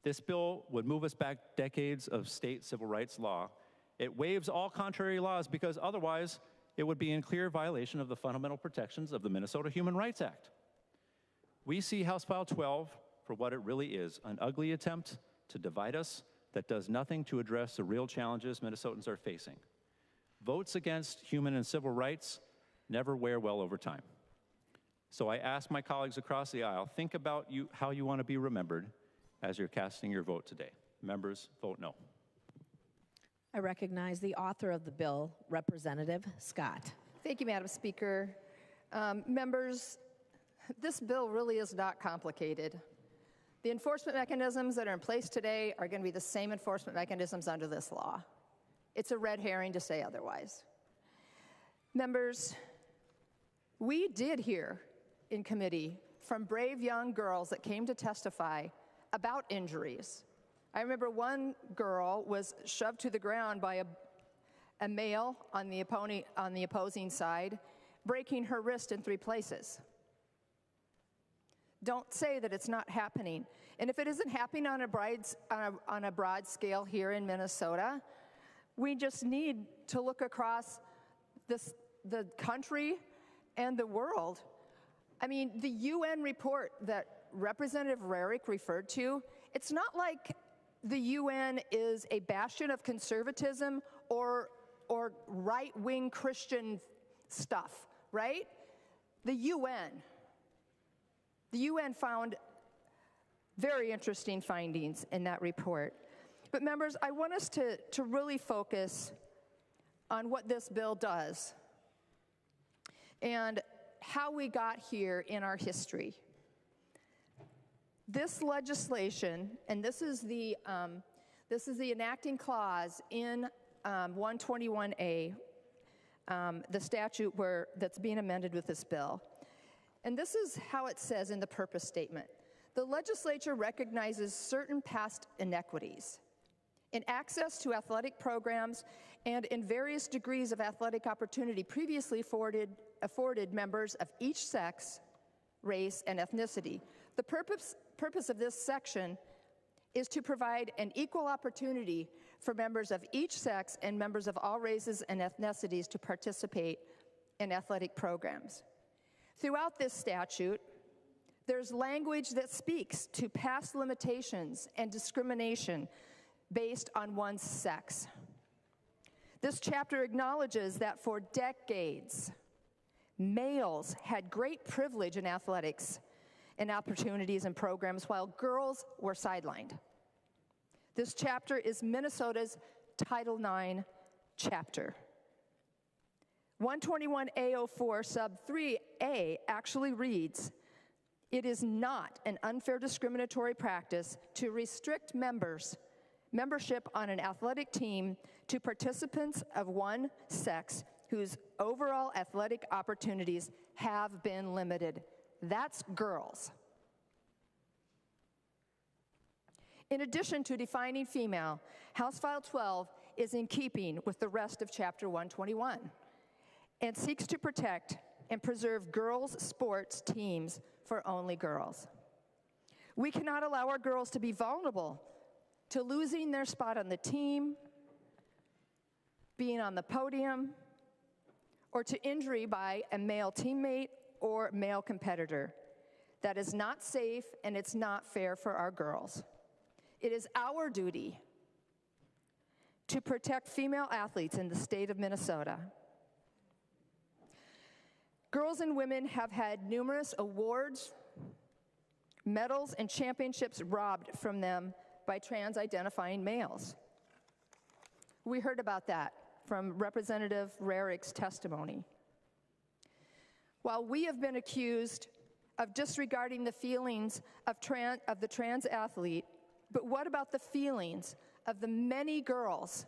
This bill would move us back decades of state civil rights law. It waives all contrary laws because otherwise it would be in clear violation of the fundamental protections of the Minnesota Human Rights Act. We see House File 12 for what it really is, an ugly attempt to divide us that does nothing to address the real challenges Minnesotans are facing. Votes against human and civil rights never wear well over time. So I ask my colleagues across the aisle, think about how you want to be remembered as you're casting your vote today. Members, vote no.
I recognize the author of the bill, Representative Scott.
Thank you, Madam Speaker. Members, this bill really is not complicated. The enforcement mechanisms that are in place today are going to be the same enforcement mechanisms under this law. It's a red herring to say otherwise. Members, we did hear in committee from brave young girls that came to testify about injuries. I remember one girl was shoved to the ground by a male on the opposing side, breaking her wrist in 3 places. Don't say that it's not happening. And if it isn't happening on a broad scale here in Minnesota, we just need to look across the country and the world. I mean, the UN report that Representative Rarick referred to, it's not like the UN is a bastion of conservatism or right-wing Christian stuff, right? The UN found very interesting findings in that report. But members, I want us to really focus on what this bill does and how we got here in our history. This legislation, and this is the enacting clause in 121A, the statute that's being amended with this bill. And this is how it says in the purpose statement. The legislature recognizes certain past inequities in access to athletic programs and in various degrees of athletic opportunity previously afforded members of each sex, race, and ethnicity. The purpose of this section is to provide an equal opportunity for members of each sex and members of all races and ethnicities to participate in athletic programs. Throughout this statute, there's language that speaks to past limitations and discrimination based on one's sex. This chapter acknowledges that for decades, males had great privilege in athletics and opportunities and programs while girls were sidelined. This chapter is Minnesota's Title IX chapter. 121A04 sub 3A actually reads, "It is not an unfair discriminatory practice to restrict membership on an athletic team to participants of one sex whose overall athletic opportunities have been limited." That's girls. In addition to defining female, House File 12 is in keeping with the rest of Chapter 121 and seeks to protect and preserve girls' sports teams for only girls. We cannot allow our girls to be vulnerable to losing their spot on the team, being on the podium, or to injury by a male teammate or male competitor. That is not safe, and it's not fair for our girls. It is our duty to protect female athletes in the state of Minnesota. Girls and women have had numerous awards, medals, and championships robbed from them by trans-identifying males. We heard about that from Representative Rarick's testimony. While we have been accused of disregarding the feelings of the trans athlete, but what about the feelings of the many girls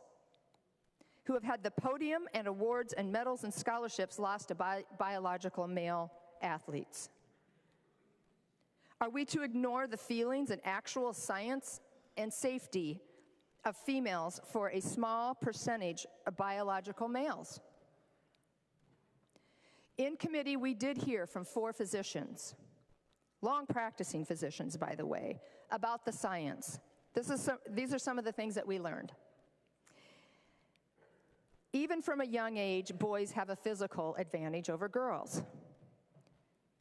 who have had the podium and awards and medals and scholarships lost to biological male athletes? Are we to ignore the feelings and actual science and safety of females for a small percentage of biological males? In committee, we did hear from 4 physicians, long practicing physicians, by the way, about the science. These are some of the things that we learned. Even from a young age, boys have a physical advantage over girls.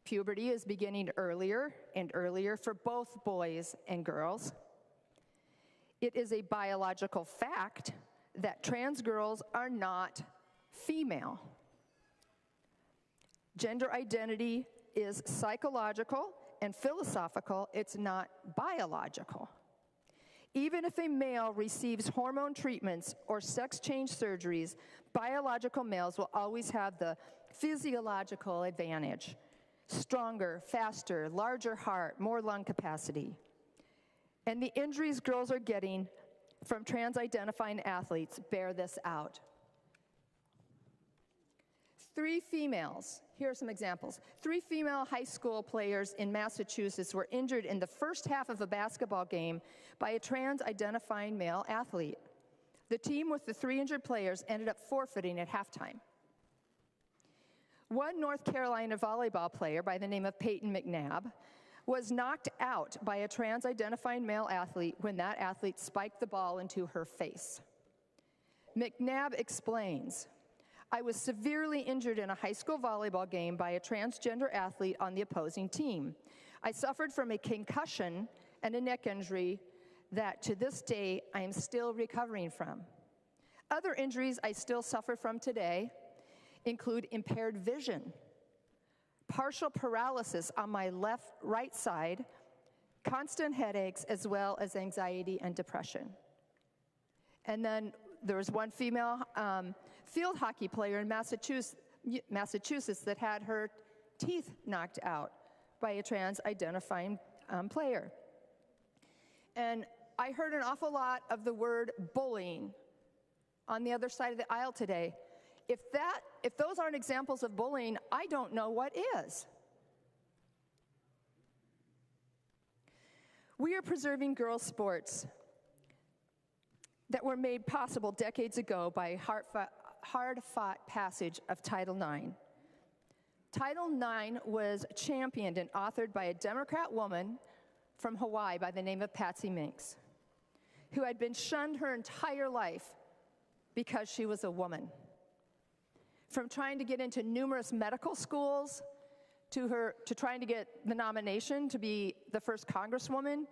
Puberty is beginning earlier and earlier for both boys and girls. It is a biological fact that trans girls are not female. Gender identity is psychological and philosophical, it's not biological. Even if a male receives hormone treatments or sex change surgeries, biological males will always have the physiological advantage. Stronger, faster, larger heart, more lung capacity. And the injuries girls are getting from trans-identifying athletes bear this out. 3 females, here are some examples. 3 female high school players in Massachusetts were injured in the first half of a basketball game by a trans-identifying male athlete. The team with the 3 injured players ended up forfeiting at halftime. One North Carolina volleyball player by the name of Peyton McNabb was knocked out by a trans-identifying male athlete when that athlete spiked the ball into her face. McNabb explains, I was severely injured in a high school volleyball game by a transgender athlete on the opposing team. I suffered from a concussion and a neck injury that to this day I am still recovering from. Other injuries I still suffer from today include impaired vision, partial paralysis on my right side, constant headaches, as well as anxiety and depression. And then there was one female field hockey player in Massachusetts that had her teeth knocked out by a trans-identifying player. And I heard an awful lot of the word bullying on the other side of the aisle today. If those aren't examples of bullying, I don't know what is. We are preserving girls' sports that were made possible decades ago by hard-fought passage of Title IX. Title IX was championed and authored by a Democrat woman from Hawaii by the name of Patsy Minks, who had been shunned her entire life because she was a woman. From trying to get into numerous medical schools to trying to get the nomination to be the first congresswoman,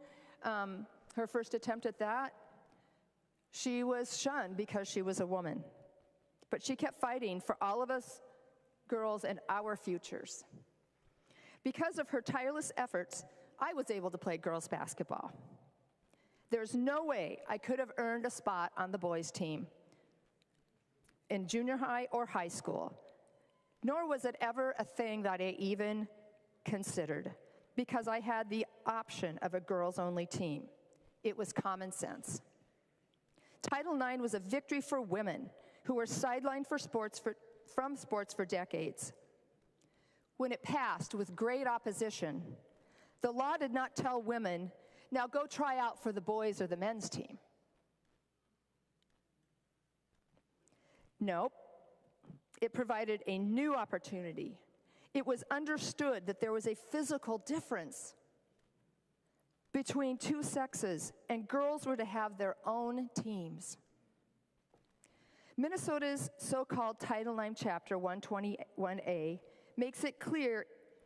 her first attempt at that, she was shunned because she was a woman. But she kept fighting for all of us girls and our futures. Because of her tireless efforts, I was able to play girls basketball. There's no way I could have earned a spot on the boys' team in junior high or high school, nor was it ever a thing that I even considered, because I had the option of a girls-only team. It was common sense. Title IX was a victory for women who were sidelined from sports for decades. When it passed with great opposition, the law did not tell women, now go try out for the boys or the men's team. Nope. It provided a new opportunity. It was understood that there was a physical difference between two sexes, and girls were to have their own teams. Minnesota's so-called Title IX Chapter 121A makes it clear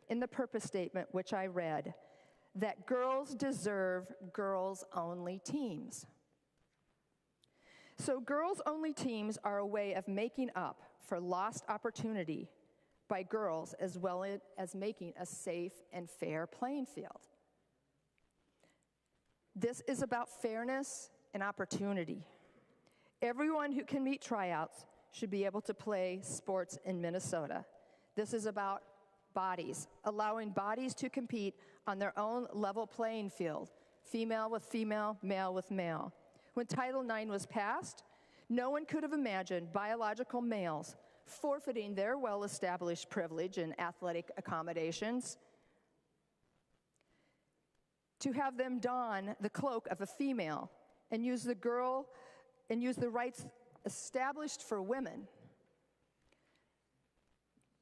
in the purpose statement, which I read, that girls deserve girls-only teams. So girls-only teams are a way of making up for lost opportunity by girls, as well as making a safe and fair playing field. This is about fairness and opportunity. Everyone who can meet tryouts should be able to play sports in Minnesota. This is about bodies, allowing bodies to compete on their own level playing field, female with female, male with male. When Title IX was passed, no one could have imagined biological males forfeiting their well-established privilege and athletic accommodations to have them don the cloak of a female and use the rights established for women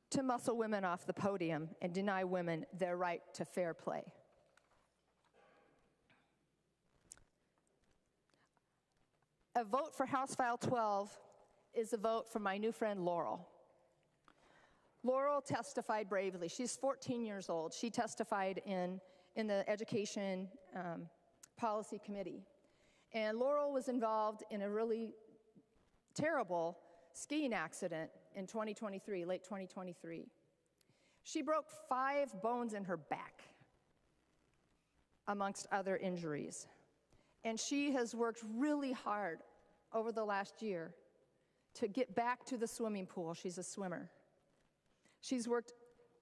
to muscle women off the podium and deny women their right to fair play. A vote for House File 12 is a vote for my new friend Laurel. Laurel testified bravely. She's 14 years old. She testified in the Education Policy Committee. And Laurel was involved in a really terrible skiing accident in 2023, late 2023. She broke 5 bones in her back, amongst other injuries. And she has worked really hard over the last year to get back to the swimming pool. She's a swimmer. She's worked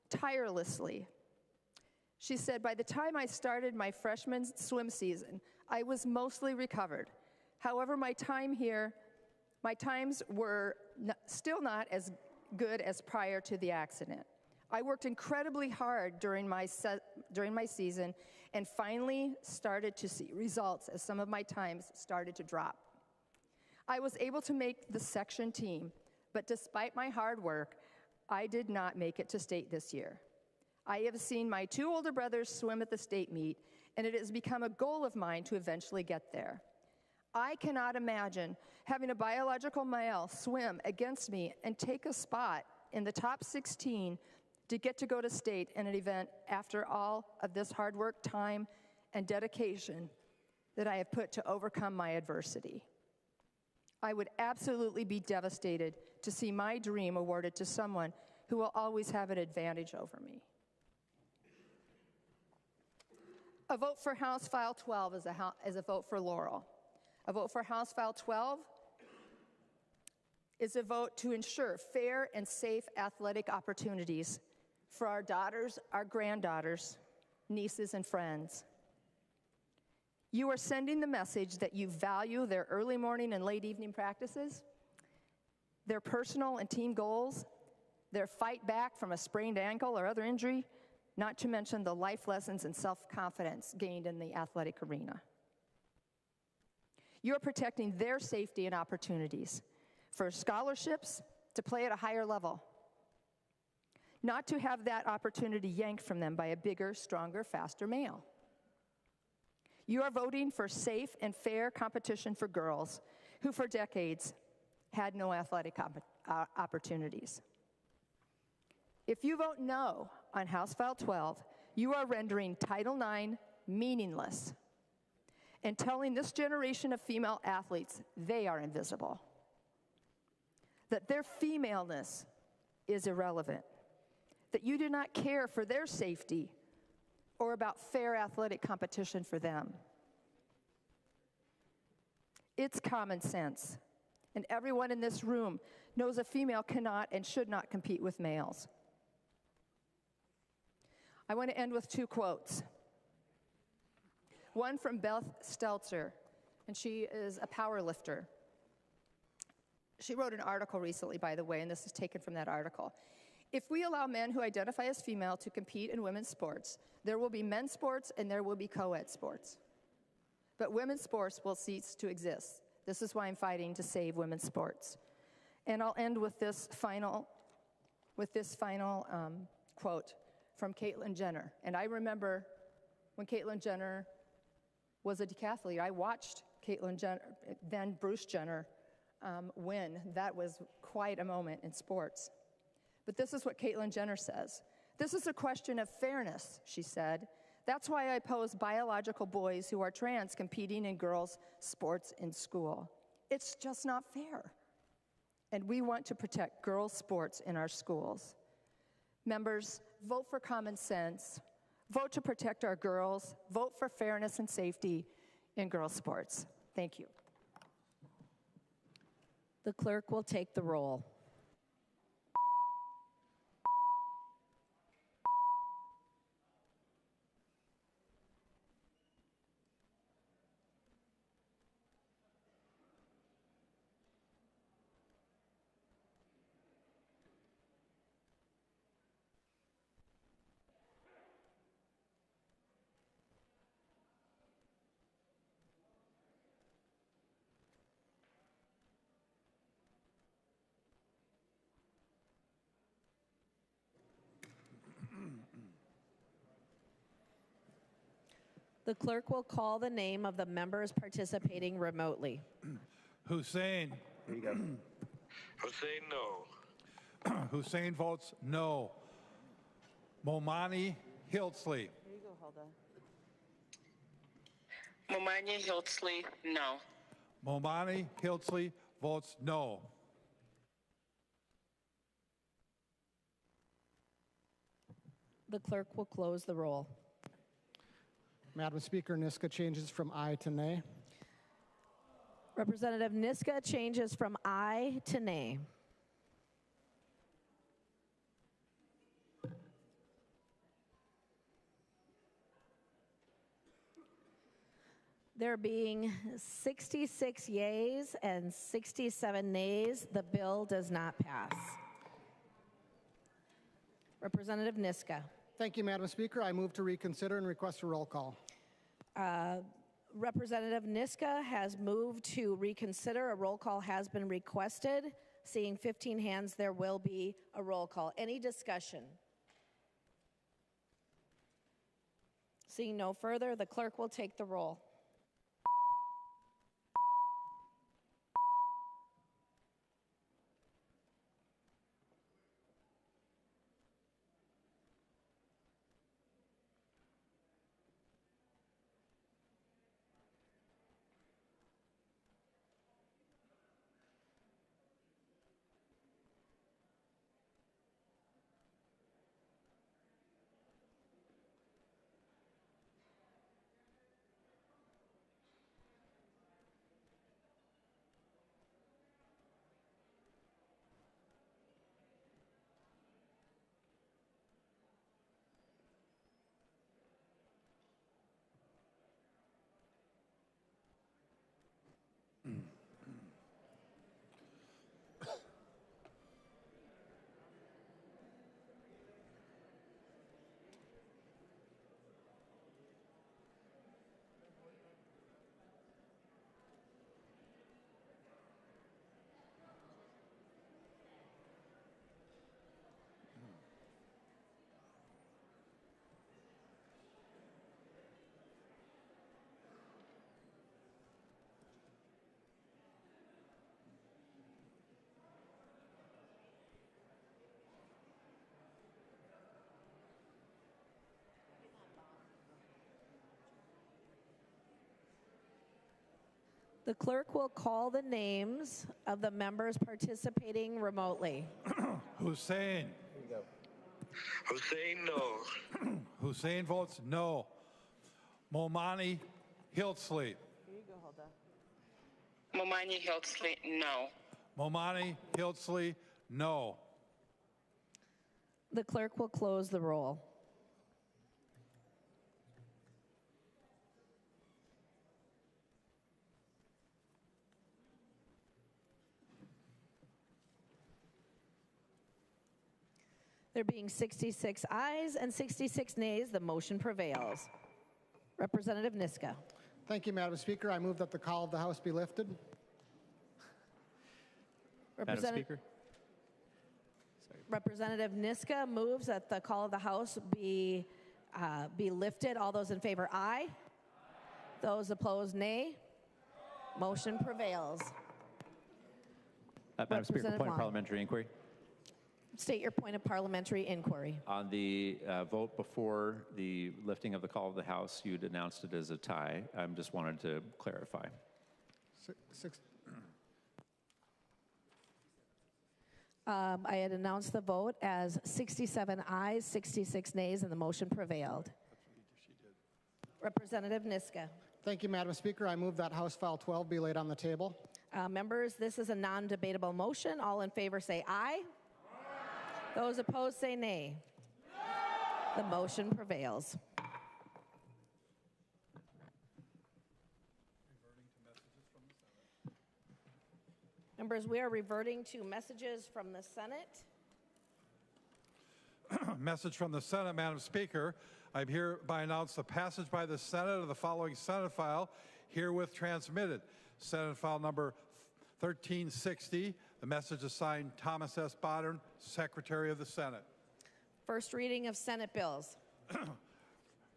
tirelessly. She said, by the time I started my freshman swim season, I was mostly recovered. However, my times were still not as good as prior to the accident. I worked incredibly hard during my season and finally started to see results as some of my times started to drop. I was able to make the section team, but despite my hard work, I did not make it to state this year. I have seen my 2 older brothers swim at the state meet, and it has become a goal of mine to eventually get there. I cannot imagine having a biological male swim against me and take a spot in the top 16 to get to go to state in an event after all of this hard work, time, and dedication that I have put to overcome my adversity. I would absolutely be devastated to see my dream awarded to someone who will always have an advantage over me. A vote for House File 12 is a vote for Laurel. A vote for House File 12 is a vote to ensure fair and safe athletic opportunities for our daughters, our granddaughters, nieces, and friends. You are sending the message that you value their early morning and late evening practices, their personal and team goals, their fight back from a sprained ankle or other injury, not to mention the life lessons and self-confidence gained in the athletic arena. You're protecting their safety and opportunities for scholarships to play at a higher level, not to have that opportunity yanked from them by a bigger, stronger, faster male. You are voting for safe and fair competition for girls who for decades had no athletic opportunities. If you vote no on House File 12, you are rendering Title IX meaningless and telling this generation of female athletes they are invisible, that their femaleness is irrelevant, that you do not care for their safety or about fair athletic competition for them. It's common sense, and everyone in this room knows a female cannot and should not compete with males. I want to end with two quotes. One from Beth Stelzer, and she is a power lifter. She wrote an article recently, by the way, and this is taken from that article. If we allow men who identify as female to compete in women's sports, there will be men's sports and there will be co-ed sports. But women's sports will cease to exist. This is why I'm fighting to save women's sports. And I'll end with this final quote from Caitlyn Jenner. And I remember when Caitlyn Jenner was a decathlete. I watched Caitlyn Jenner, then Bruce Jenner, win. That was quite a moment in sports. But this is what Caitlyn Jenner says. This is a question of fairness, she said. That's why I oppose biological boys who are trans competing in girls' sports in school. It's just not fair. And we want to protect girls' sports in our schools. Members, vote for common sense. Vote to protect our girls. Vote for fairness and safety in girls' sports. Thank you.
The clerk will take the roll. The clerk will call the name of the members participating remotely.
Hussein.
There you go. Hussein, no.
Hussein votes no. Momani Hiltsley.
Here you go, Hulda.
Momani Hiltsley, no.
Momani Hiltsley votes no.
The clerk will close the roll.
Madam Speaker, Niska changes from aye to nay.
Representative Niska changes from aye to nay. There being 66 yeas and 67 nays, the bill does not pass. Representative Niska.
Thank you, Madam Speaker. I move to reconsider and request a roll call.
Representative Niska has moved to reconsider. A roll call has been requested. Seeing 15 hands, there will be a roll call. Any discussion? Seeing no further, the clerk will take the roll. The clerk will call the names of the members participating remotely.
Hussein.
Hussein, no.
Hussein votes no. Momani Hiltsley.
Here you go, Hulda.
Momani Hiltsley, no.
Momani Hiltsley, no.
The clerk will close the roll. There being 66 ayes and 66 nays, the motion prevails. Representative Niska.
Thank you, Madam Speaker. I move that the call of the House be lifted.
Madam Speaker.
Representative Niska moves that the call of the House be lifted. All those in favor, aye. Those opposed, nay. Motion prevails.
Madam Speaker, point of
Long.
parliamentary inquiry.
State your point of parliamentary inquiry.
On the vote before the lifting of the call of the House, you'd announced it as a tie. I just wanted to clarify.
I had announced the vote as 67 ayes, 66 nays, and the motion prevailed. Representative Niska.
Thank you, Madam Speaker. I move that House File 12 be laid on the table.
Members, this is a non-debatable motion. All in favor say aye. Those opposed say nay. The motion prevails. Members, we are reverting to messages from the Senate.
Message from the Senate, Madam Speaker. I hereby announce the passage by the Senate of the following Senate file herewith transmitted. Senate file number 1360. The message is signed Thomas S. Bodden, Secretary of the Senate.
First reading of Senate bills.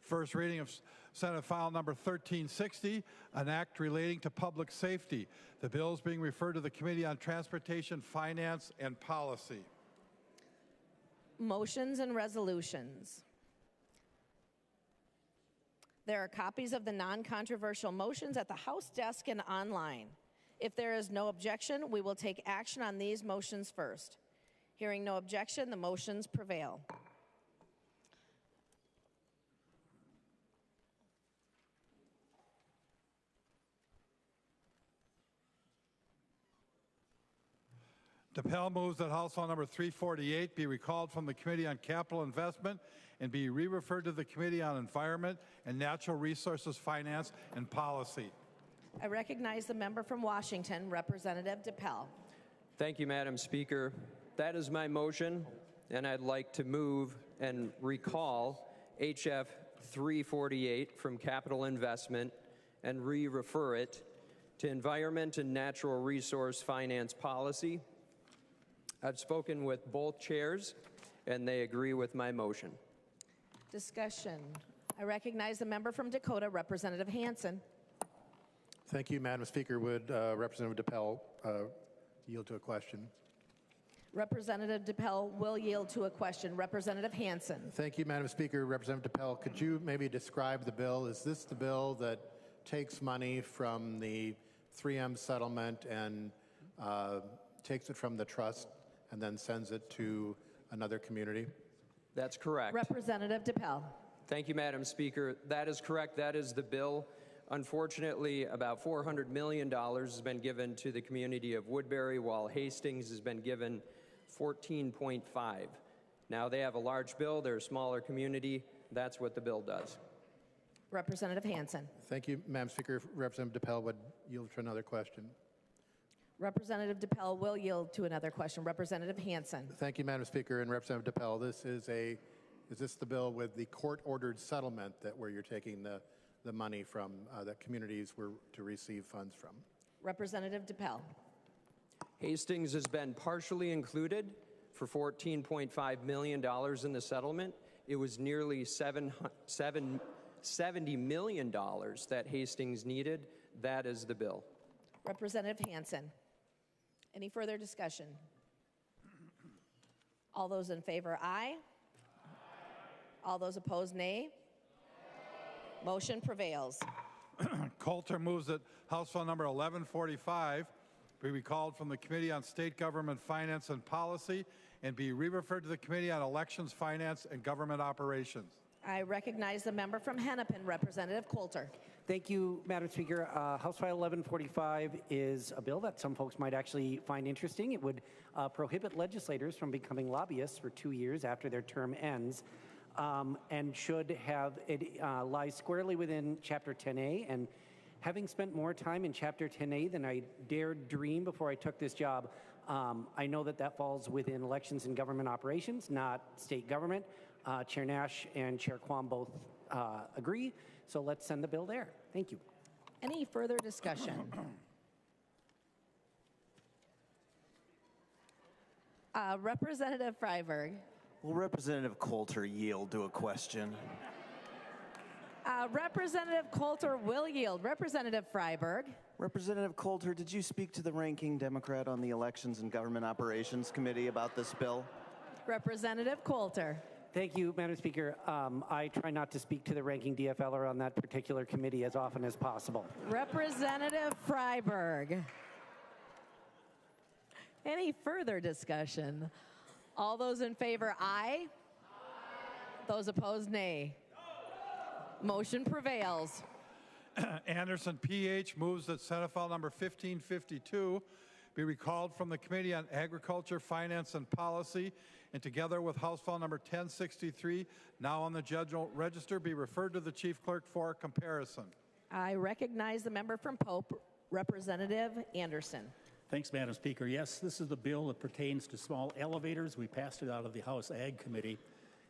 First reading of Senate file number 1360, an act relating to public safety. The bill is being referred to the Committee on Transportation, Finance, and Policy.
Motions and resolutions. There are copies of the non-controversial motions at the House desk and online. If there is no objection, we will take action on these motions first. Hearing no objection, the motions prevail.
DePel moves that House File number 348 be recalled from the Committee on Capital Investment and be re-referred to the Committee on Environment and Natural Resources, Finance, and Policy.
I recognize the member from Washington, Representative DePel.
Thank you, Madam Speaker. That is my motion, and I'd like to move and recall HF 348 from Capital Investment and re-refer it to Environment and Natural Resource Finance Policy. I've spoken with both chairs, and they agree with my motion.
Discussion. I recognize the member from Dakota, Representative Hansen.
Thank you, Madam Speaker. Would Representative DePel yield to a question?
Representative DePel will yield to a question. Representative Hansen.
Thank you, Madam Speaker. Representative DePel, could you maybe describe the bill? Is this the bill that takes money from the 3M settlement and takes it from the trust and then sends it to another community?
That's correct.
Representative DePel.
Thank you, Madam Speaker. That is correct. That is the bill. Unfortunately, about $400 million has been given to the community of Woodbury, while Hastings has been given 14.5. Now, they have a large bill. They're a smaller community. That's what the bill does.
Representative Hansen.
Thank you, Madam Speaker. Representative DePel would yield to another question.
Representative DePel will yield to another question. Representative Hansen.
Thank you, Madam Speaker. And Representative DePel, is this the bill with the court-ordered settlement that where you're taking the money from that communities were to receive funds from?
Representative DePel.
Hastings has been partially included for $14.5 million in the settlement. It was nearly $70 million that Hastings needed. That is the bill.
Representative Hansen. Any further discussion? All those in favor, aye. All those opposed, nay. Motion prevails.
Coulter moves that House File Number 1145 be recalled from the Committee on State Government Finance and Policy and be re-referred to the Committee on Elections, Finance, and Government Operations.
I recognize the member from Hennepin, Representative Coulter.
Thank you, Madam Speaker. House File 1145 is a bill that some folks might actually find interesting. It would prohibit legislators from becoming lobbyists for 2 years after their term ends, and should have, it lies squarely within Chapter 10A. And having spent more time in Chapter 10A than I dared dream before I took this job, I know that that falls within elections and government operations, not state government. Chair Nash and Chair Quam both agree, so let's send the bill there. Thank you.
Any further discussion? Representative Freiberg.
Will Representative Coulter yield to a question?
Representative Coulter will yield. Representative Freiberg.
Representative Coulter, did you speak to the ranking Democrat on the Elections and Government Operations Committee about this bill?
Representative Coulter.
Thank you, Madam Speaker. I try not to speak to the ranking DFLer on that particular committee as often as possible.
Representative Freiberg. Any further discussion? All those in favor, aye. Those opposed, nay. Motion prevails.
Anderson, PH, moves that Senate File Number 1552 be recalled from the Committee on Agriculture, Finance, and Policy, and together with House File Number 1063, now on the General Register, be referred to the Chief Clerk for comparison.
I recognize the member from Pope, Representative Anderson.
Thanks, Madam Speaker. Yes, this is the bill that pertains to small elevators. We passed it out of the House Ag Committee.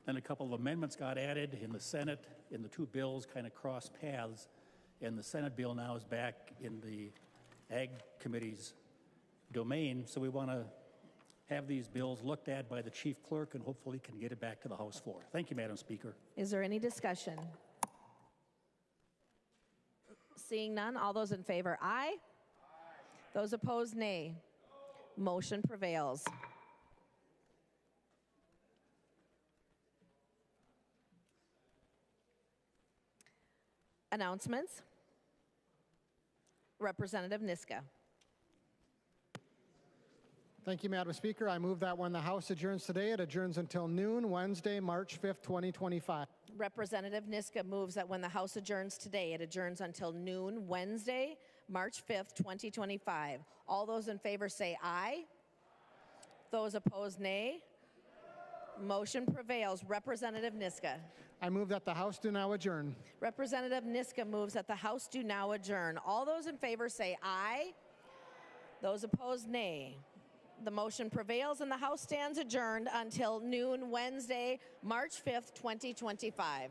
Then a couple of amendments got added in the Senate, and the two bills kind of crossed paths. And the Senate bill now is back in the Ag Committee's domain. So we want to have these bills looked at by the Chief Clerk and hopefully can get it back to the House floor. Thank you, Madam Speaker.
Is there any discussion? Seeing none, all those in favor, aye. Those opposed, nay. Motion prevails. Announcements. Representative Niska.
Thank you, Madam Speaker. I move that when the House adjourns today, it adjourns until noon, Wednesday, March 5th, 2025.
Representative Niska moves that when the House adjourns today, it adjourns until noon, Wednesday, March 5th, 2025. All those in favor say aye. Those opposed, nay. Motion prevails. Representative Niska.
I move that the House do now adjourn.
Representative Niska moves that the House do now adjourn. All those in favor say aye. Those opposed, nay. The motion prevails and the House stands adjourned until noon Wednesday, March 5th, 2025.